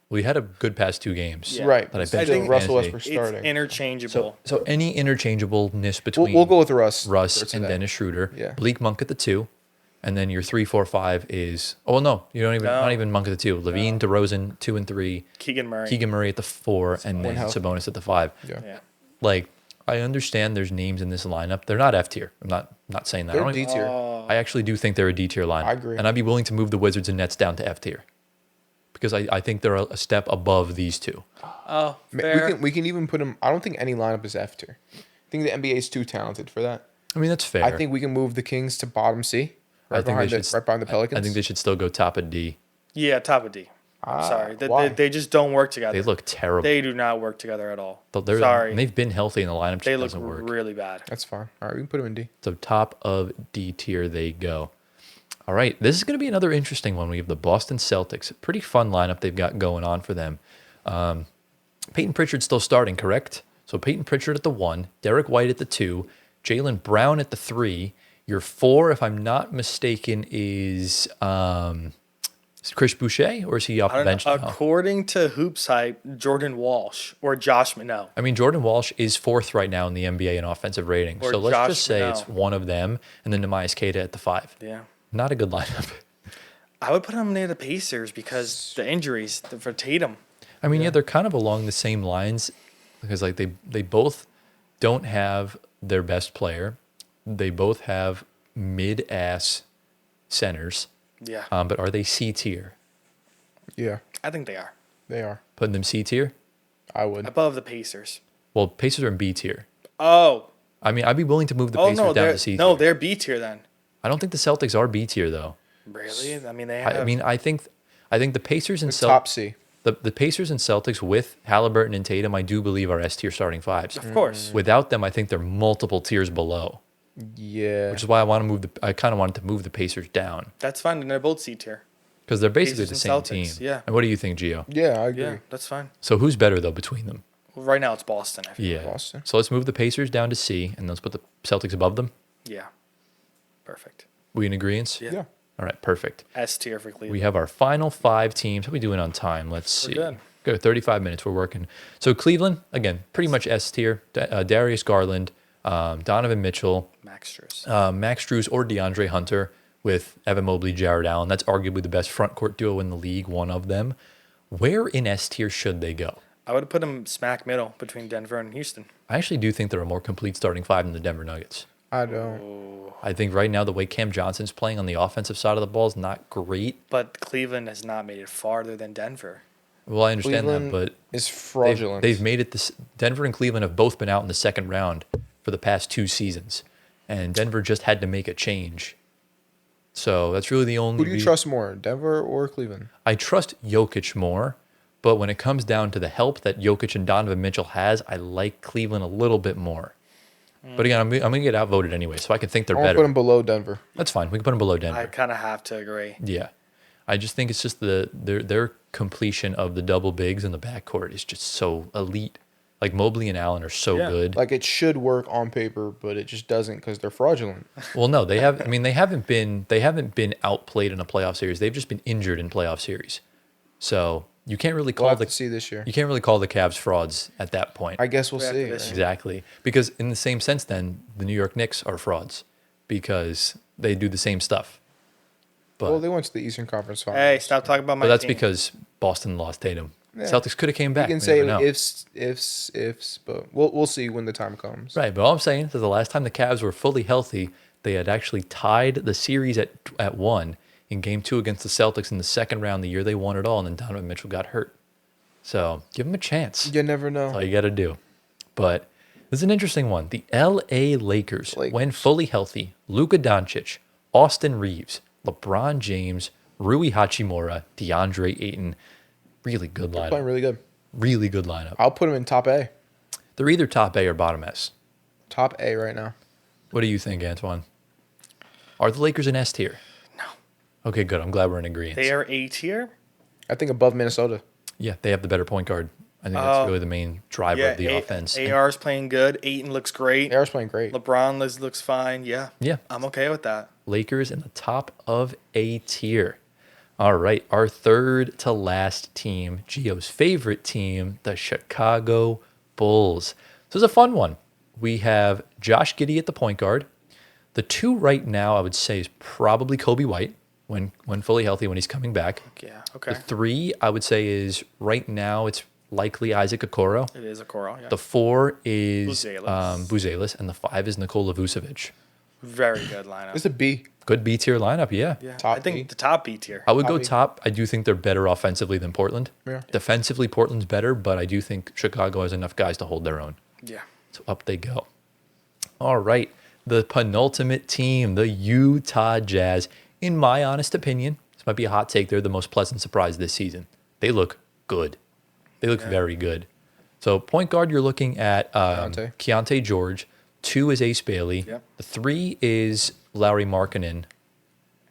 We had a good past 2 games. Yeah. Right. But I But bet still, you Russell fantasy- Westbrook it's starting. interchangeable. So any interchangeableness between We'll go with Russ. Russ for and today. Dennis Schroeder. Yeah. Bleak Monk at the 2. And then your 3, 4, 5 is no, you don't even No. not even Monk at the 2. Levine, DeRozan 2 and 3. Keegan Murray. Keegan Murray at the 4, and then healthy. Sabonis at the 5. Yeah. Yeah. Like, I understand there's names in this lineup. They're not F tier. I'm not saying that. I They're don't D even- tier. I actually do think they're a D tier lineup. I agree. And I'd be willing to move the Wizards and Nets down to F tier. Because I think they're a step above these two. Oh, We fair. can even put him. I don't think any lineup is F tier. I think the NBA is too talented for that. I mean, that's fair. I think we can move the Kings to bottom C, right behind the Pelicans. I think they should still go top of D. Yeah, top of D. Sorry. why? They just don't work together. They look terrible. They do not work together at all. They're- Sorry. and they've been healthy in the lineup. They Just look doesn't work. really bad. That's fine. All right, we can put him in D. So top of D tier they go. All right, this is going to be another interesting one. We have the Boston Celtics. A pretty fun lineup they've got going on for them. Peyton Pritchard's still starting, correct? So Peyton Pritchard at the 1, Derek White at the 2, Jaylen Brown at the 3. Your 4, if I'm not mistaken, is Chris Boucher, or is he off I the don't know. bench now? According to Hoops Hype, Jordan Walsh or Josh Minot. I mean, Jordan Walsh is 4th right now in the NBA in offensive rating. Or So let's Josh just say Minot. it's one of them, and then Nehemiah Queta at the 5. Yeah. Not a good lineup. I would put him near the Pacers because the injuries for Tatum. I mean, yeah, they're kind of along the same lines because like they both don't have their best player. They both have mid-ass centers. Yeah. But are they C tier? Yeah, I think they are. they are. Putting them C tier? I would. Above the Pacers. Well, Pacers are in B tier. Oh. I mean, I'd be willing to move the Oh, Pacers no. down They're, to C tier. no, they're B tier then. I don't think the Celtics are B tier though. Really? I mean, they have. I think the Pacers and Top C. the Pacers and Celtics with Halliburton and Tatum, I do believe are S tier starting 5s. of course. Without them, I think they're multiple tiers below, Yeah. which is why I kind of wanted to move the Pacers down That's fine. And they're both C tier. because they're basically Pacers the and same Celtics, team. yeah. And what do you think, Gio? Yeah, I agree. Yeah, that's fine. So who's better though between them? Well, right now it's Boston. I feel. Yeah. Boston. So let's move the Pacers down to C, and let's put the Celtics above them. Yeah. Perfect. We in agreement? Yeah. Yeah. All right, perfect. S tier for Cleveland. We have our final 5 teams. How are we doing on time? Let's see. good. Good. 35 minutes. We're working. So Cleveland, again, pretty much S tier. Darius Garland, Donovan Mitchell, Max Strus. Max Strus, or DeAndre Hunter with Evan Mobley, Jared Allen. That's arguably the best front court duo in the league, one of them. Where in S tier should they go? I would put him smack middle between Denver and Houston. I actually do think they're a more complete starting 5 than the Denver Nuggets. I don't. I think right now the way Cam Johnson's playing on the offensive side of the ball is not great. But Cleveland has not made it farther than Denver. Well, I understand Cleveland that, but is fraudulent. they've made it. Denver and Cleveland have both been out in the second round for the past 2 seasons, and Denver just had to make a change. So that's really the only. Who do you trust more, Denver or Cleveland? I trust Jokic more, but when it comes down to the help that Jokic and Donovan Mitchell has, I like Cleveland a little bit more. But again, I'm going to get outvoted anyway, so I can think they're I want to put better. them below Denver. That's fine. We can put them below Denver. I kind of have to agree. Yeah. I just think it's just their completion of the double bigs in the backcourt is just so elite. Like Mobley and Allen are so Yeah. good. Like it should work on paper, but it just doesn't because they're fraudulent. Well, no, they have. I mean, they haven't been outplayed in a playoff series. They've just been injured in playoff series. So you can't really We'll call have the to see this year. you can't really call the Cavs frauds at that point. I guess we'll After see. this right? Exactly, because in the same sense, then the New York Knicks are frauds because they do the same stuff. But Well, they went to the Eastern Conference Finals. Hey, stop talking about my but that's team. because Boston lost Tatum. Yeah. Celtics could have came back. You can We say never know. ifs, but we'll see when the time comes. Right, but all I'm saying is the last time the Cavs were fully healthy, they had actually tied the series at 1 in Game 2 against the Celtics in the second round the year they won it all, and then Donovan Mitchell got hurt. So give them a chance. You never know. That's all you got to do. But this is an interesting one. The L.A. Lakers, Lakers. when fully healthy, Luka Doncic, Austin Reeves, LeBron James, Rui Hachimura, DeAndre Ayton. Really good Playing lineup. really good. Really good lineup. I'll put him in top A. They're either top A or bottom S. Top A right now. What do you think, Antoine? Are the Lakers in S tier? No. Okay, good. I'm glad we're in agreement. They are A tier. I think above Minnesota. Yeah, they have the better point guard. I think that's really the main driver of the offense. AR's playing good. Ayton looks great. AR's playing great. LeBron looks fine. Yeah. Yeah. I'm okay with that. Lakers in the top of A tier. All right, our third to last team, Gio's favorite team, the Chicago Bulls. This is a fun one. We have Josh Giddey at the point guard. The two right now, I would say, is probably Kobe White when fully healthy, when he's coming back. Yeah. Okay. The three, I would say, is right now it's likely Isaac Okoro. It is a coral. Yeah. The four is Buzelis. Buzelis, and the five is Nikola Vucevic. Very good lineup. It's a B. Good B tier lineup, yeah. Yeah. Top I think B. the top B tier. I would go B. top. I do think they're better offensively than Portland. Yeah. Defensively, Portland's better, but I do think Chicago has enough guys to hold their own. Yeah. So up they go. All right. The penultimate team, the Utah Jazz. In my honest opinion, this might be a hot take. They're the most pleasant surprise this season. They look good. They look very good. So point guard, you're looking at Keontae George. 2 is Ace Bailey. Yep. The 3 is Lauri Markkanen,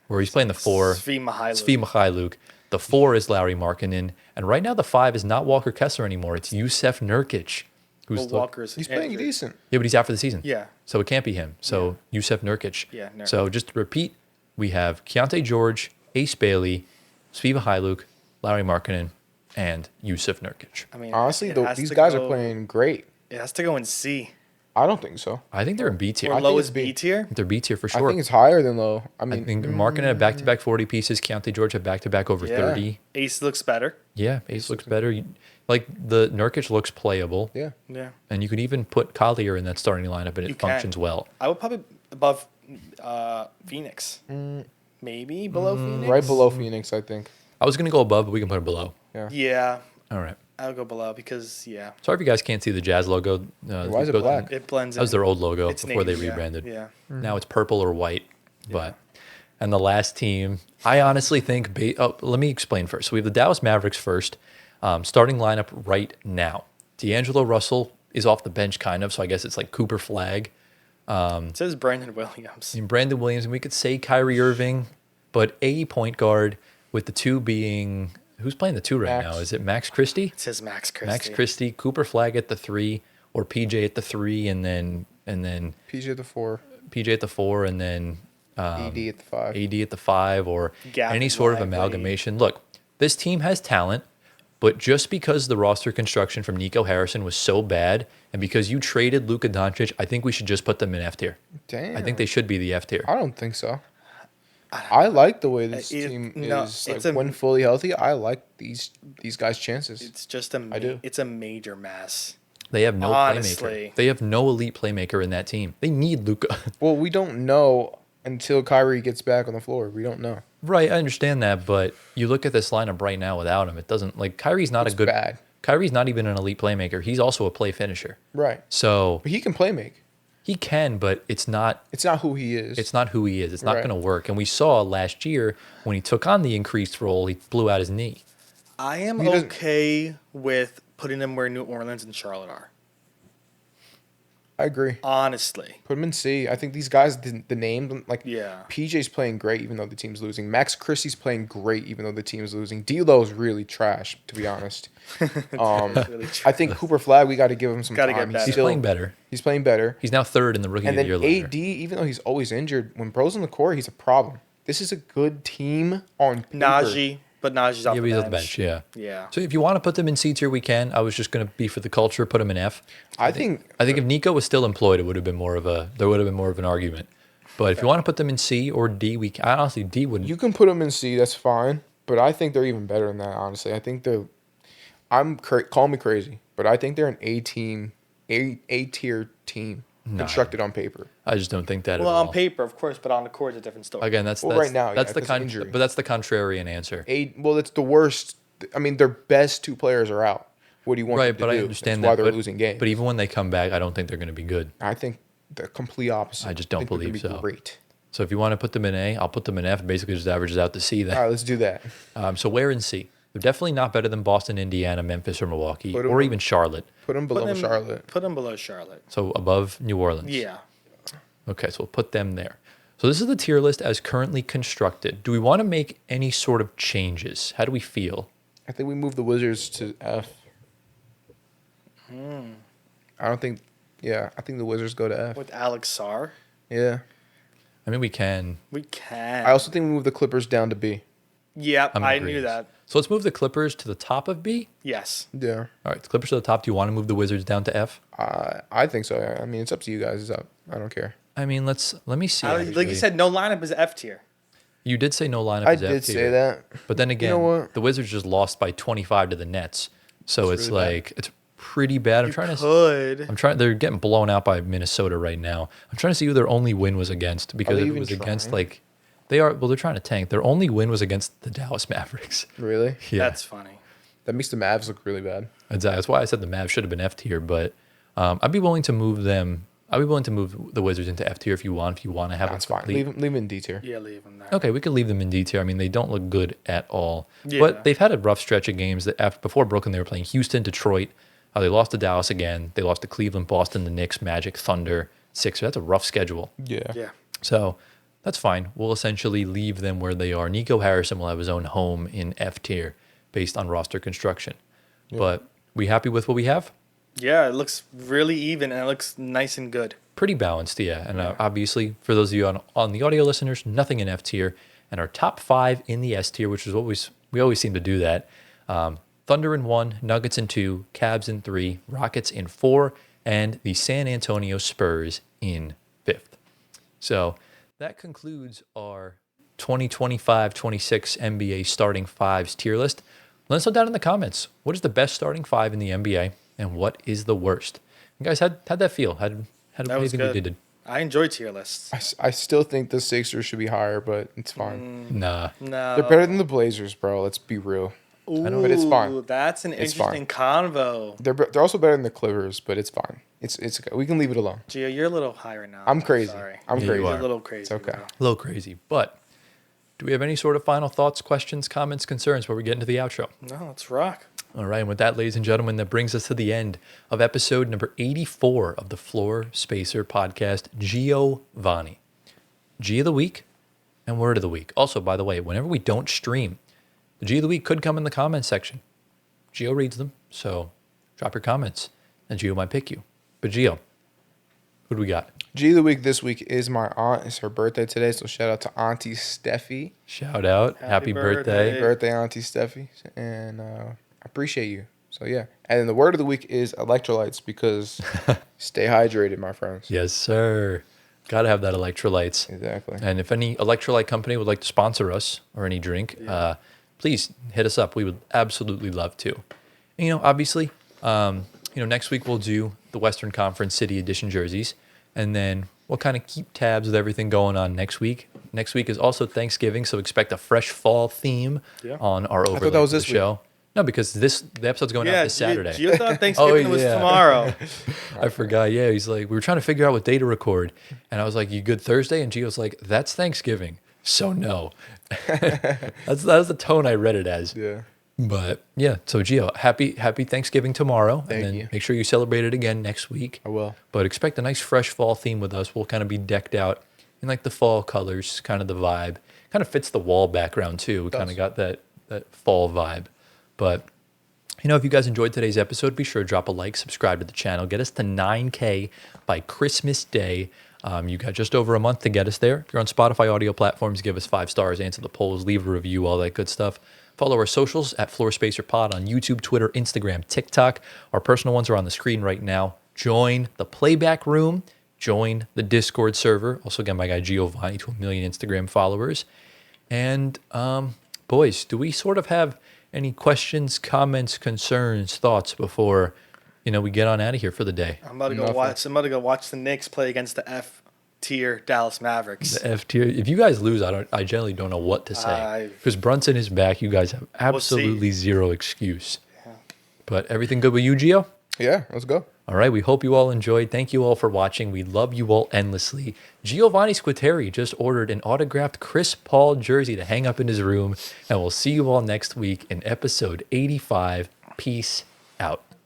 where he's playing the 4. Svi Mihailuk. Svi Mihailuk. The 4 is Lauri Markkanen. And right now the 5 is not Walker Kessler anymore. It's Yusef Nurkic. Well, Walker's He's playing injured. decent. Yeah, but he's out for the season. Yeah. So it can't be him. So Yusef Nurkic. Yeah, Nurkic. So just to repeat, we have Keontae George, Ace Bailey, Svi Mihailuk, Lauri Markkanen, and Yusef Nurkic. I mean, Honestly, it though, has these to guys go- are playing great. It has to go in C. I don't think so. I think they're in B tier. Or think low it's is B. B tier. They're B tier for I sure. think it's higher than low. I I mean, think Markkanen had back-to-back 40 pieces. Keontae George had back-to-back over Yeah. 30. Ace looks better. Yeah, Ace looks better. Like the Nurkic looks playable. yeah. Yeah. And you could even put Collier in that starting lineup and You it can. functions well. I would probably above Phoenix. Maybe below Phoenix. Right below Phoenix, I think. I was going to go above, but we can put him below. Yeah. All right. I'll go below because yeah, Sorry if you guys can't see the Jazz logo. Why is it black? it blends. That was in. their old logo It's before they navy, yeah, rebranded. Yeah. Now it's purple or white. But and the last team, I honestly think. Let me explain first. So we have the Dallas Mavericks first, starting lineup right now. D'Angelo Russell is off the bench, kind of. So I guess it's like Cooper Flag. It says Brandon Williams. And Brandon Williams, and we could say Kyrie Irving, but a point guard with the 2 being who's playing the 2 right Max. now? Is it Max Christie? It says Max Christie. Max Christie, Cooper Flag at the 3, or PJ at the 3, and then PJ at the 4, PJ at the 4, and then AD at the 5. AD at the 5, or Gavin any sort of Lively. amalgamation. Look, this team has talent, but just because the roster construction from Nico Harrison was so bad, and because you traded Luka Doncic, I think we should just put them in F tier. Damn. I think they should be the F tier. I don't think so. I like the way this It- team no, is. it's Like, a- when fully healthy, I like these guys' chances. It's just a. I do. It's a major mess. They have no Honestly. playmaker. They have no elite playmaker in that team. They need Luka. Well, we don't know until Kyrie gets back on the floor. We don't know. Right, I understand that, but you look at this lineup right now without him, it doesn't like Kyrie's not It's a good bad. Kyrie's not even an elite playmaker. He's also a play finisher. Right. So But he can play make. he can, but it's not It's not who he is. it's not who he is. It's not Right. going to work. And we saw last year when he took on the increased role, he blew out his knee. I am He doesn't- okay with putting them where New Orleans and Charlotte are. I agree. Honestly. Put him in C. I think these guys, the name, like Yeah. PJ's playing great even though the team's losing. Max Christie's playing great even though the team's losing. D'Lo's really trash, to be honest. Really I think Cooper Flag, we got to give him some Gotta time. get better. He's playing better. He's playing better. He's now third in the rookie And of the then year ladder. AD, even though he's always injured, when bro's on the court, he's a problem. This is a good team on paper. Najee, but Najee's off Yeah, the but he's bench. off the bench, yeah. Yeah. So if you want to put them in C tier, we can. I was just going to be for the culture, put them in F. I think I think if Nico was still employed, it would have been more of an argument. But if you want to put them in C or D, we can, honestly D wouldn't. you can put them in C. That's fine. But I think they're even better than that. Honestly, I think they're. Call me crazy, but I think they're an A team, A tier team constructed on paper. I just don't think that Well, at all. on paper, of course, but on the court, it's a different story. Again, that's Well, that's, right now, that's yeah, the because of injury. but that's the contrarian answer. Well, it's the worst. I mean, their best 2 players are out. What do you want Right, them to but do? I understand That's why that. they're but, losing games. But even when they come back, I don't think they're going to be good. I think the complete opposite. I just don't think they're believe gonna so. be Great. So if you want to put them in A, I'll put them in F. Basically, just averages out to C then. All right, let's do that. So where in C? They're definitely not better than Boston, Indiana, Memphis, or Milwaukee, Put 'em- or even Charlotte. Put them below Charlotte. Put them below Charlotte. So above New Orleans. Yeah. Okay, so we'll put them there. So this is the tier list as currently constructed. Do we want to make any sort of changes? How do we feel? I think we move the Wizards to F. I don't think. Yeah, I think the Wizards go to F. With Alex Sarr, Yeah. I mean, we can. we can. I also think we move the Clippers down to B. Yep, I'm I agrees. knew that. So let's move the Clippers to the top of B. Yes. Yeah. All right, the Clippers to the top. Do you want to move the Wizards down to F? I think so. Yeah. I mean, it's up to you guys. It's up. I don't care. I mean, let me see. Like you actually. said, no lineup is F tier. You did say no lineup I is F did tier. say that. But then again, know what? the Wizards just lost by 25 to the Nets. So it's really bad. like it's pretty bad. You could. They're getting blown out by Minnesota right now. I'm trying to see who their only win was against because they if it even was against trying? like they're trying to tank. Their only win was against the Dallas Mavericks. Really? Yeah. That's funny. That makes the Mavs look really bad. That's why I said the Mavs should have been F tier, but I'd be willing to move them. I'd be willing to move the Wizards into F tier if you want to have That's a fine. complete. Leave them in D tier. Yeah, leave them there. Okay, we could leave them in D tier. I mean, they don't look good at all. Yeah. But they've had a rough stretch of games. That before Brooklyn, they were playing Houston, Detroit. They lost to Dallas again. They lost to Cleveland, Boston, the Knicks, Magic, Thunder, Sixers. That's a rough schedule. Yeah. Yeah. So that's fine. We'll essentially leave them where they are. Nico Harrison will have his own home in F tier based on roster construction. But we happy with what we have? Yeah, it looks really even and it looks nice and good. Pretty balanced, yeah. And obviously, for those of you on the audio listeners, nothing in F tier. And our top 5 in the S tier, which is we always seem to do that. Thunder in 1, Nuggets in 2, Cavs in 3, Rockets in 4, and the San Antonio Spurs in 5th. So that concludes our 2025-26 NBA starting fives tier list. Let us know down in the comments, what is the best starting 5 in the NBA and what is the worst? You guys, how'd that feel? How do That you was think we good. did? I enjoy tier lists. I still think the Sixers should be higher, but it's fine. Nah. No. They're better than the Blazers, bro. Let's be real. Ooh, but it's fine. That's an It's interesting convo. They're also better than the Clippers, but it's fine. It's okay. We can leave it alone. Gio, you're a little high right now. I'm crazy. Sorry. I'm Yeah, crazy. you You're are. a little crazy. It's okay. bro. A little crazy. But do we have any sort of final thoughts, questions, comments, concerns before we get into the outro? No, let's rock. All right, and with that, ladies and gentlemen, that brings us to the end of episode number 84 of the Floor Spacer podcast, Giovanni. G of the week and word of the week. Also, by the way, whenever we don't stream, the G of the week could come in the comments section. Gio reads them, so drop your comments, and Gio might pick you. But Gio, who do we got? G of the week this week is my aunt. It's her birthday today, so shout out to Auntie Steffi. Shout out. Happy Happy birthday. birthday. Birthday, Auntie Steffi. And I appreciate you. So, yeah. And then the word of the week is electrolytes because stay hydrated, my friends. Yes, sir. Got to have that electrolytes. Exactly. And if any electrolyte company would like to sponsor us or any drink, please hit us up. We would absolutely love to. And, obviously, next week we'll do the Western Conference City Edition jerseys, and then we'll kind of keep tabs with everything going on next week. Next week is also Thanksgiving, so expect a fresh fall theme on our overlay that was for the this week. show. No, because the episode's going out this Saturday. Gio thought Thanksgiving was yeah. tomorrow. I forgot. Yeah, he's like, we were trying to figure out what day to record, and I was like, "You good Thursday?" And Gio's like, "That's Thanksgiving." So no, that was the tone I read it as. Yeah. But yeah, so Gio, happy Thanksgiving tomorrow, Thank and then you. make sure you celebrate it again next week. I will. But expect a nice fresh fall theme with us. We'll kind of be decked out in like the fall colors, kind of the vibe. Kind of fits the wall background too. We kind of got that fall vibe. But if you guys enjoyed today's episode, be sure to drop a like, subscribe to the channel, get us to 9K by Christmas Day. You got just over a month to get us there. If you're on Spotify audio platforms, give us 5 stars, answer the polls, leave a review, all that good stuff. Follow our socials at Floor Spacer Pod on YouTube, Twitter, Instagram, TikTok. Our personal ones are on the screen right now. Join the playback room. Join the Discord server. Also, get my guy Giovanni to 1 million Instagram followers. And boys, do we sort of have any questions, comments, concerns, thoughts before we get on out of here for the day? I'm about to go watch the Knicks play against the F tier Dallas Mavericks. The F tier. If you guys lose, I generally don't know what to say because Brunson is back. You guys have absolutely zero excuse. Yeah. But everything good with you, Gio? Yeah, let's go. All right, we hope you all enjoyed. Thank you all for watching. We love you all endlessly. Giovanni Squiteri just ordered an autographed Chris Paul jersey to hang up in his room, and we'll see you all next week in episode 85. Peace out.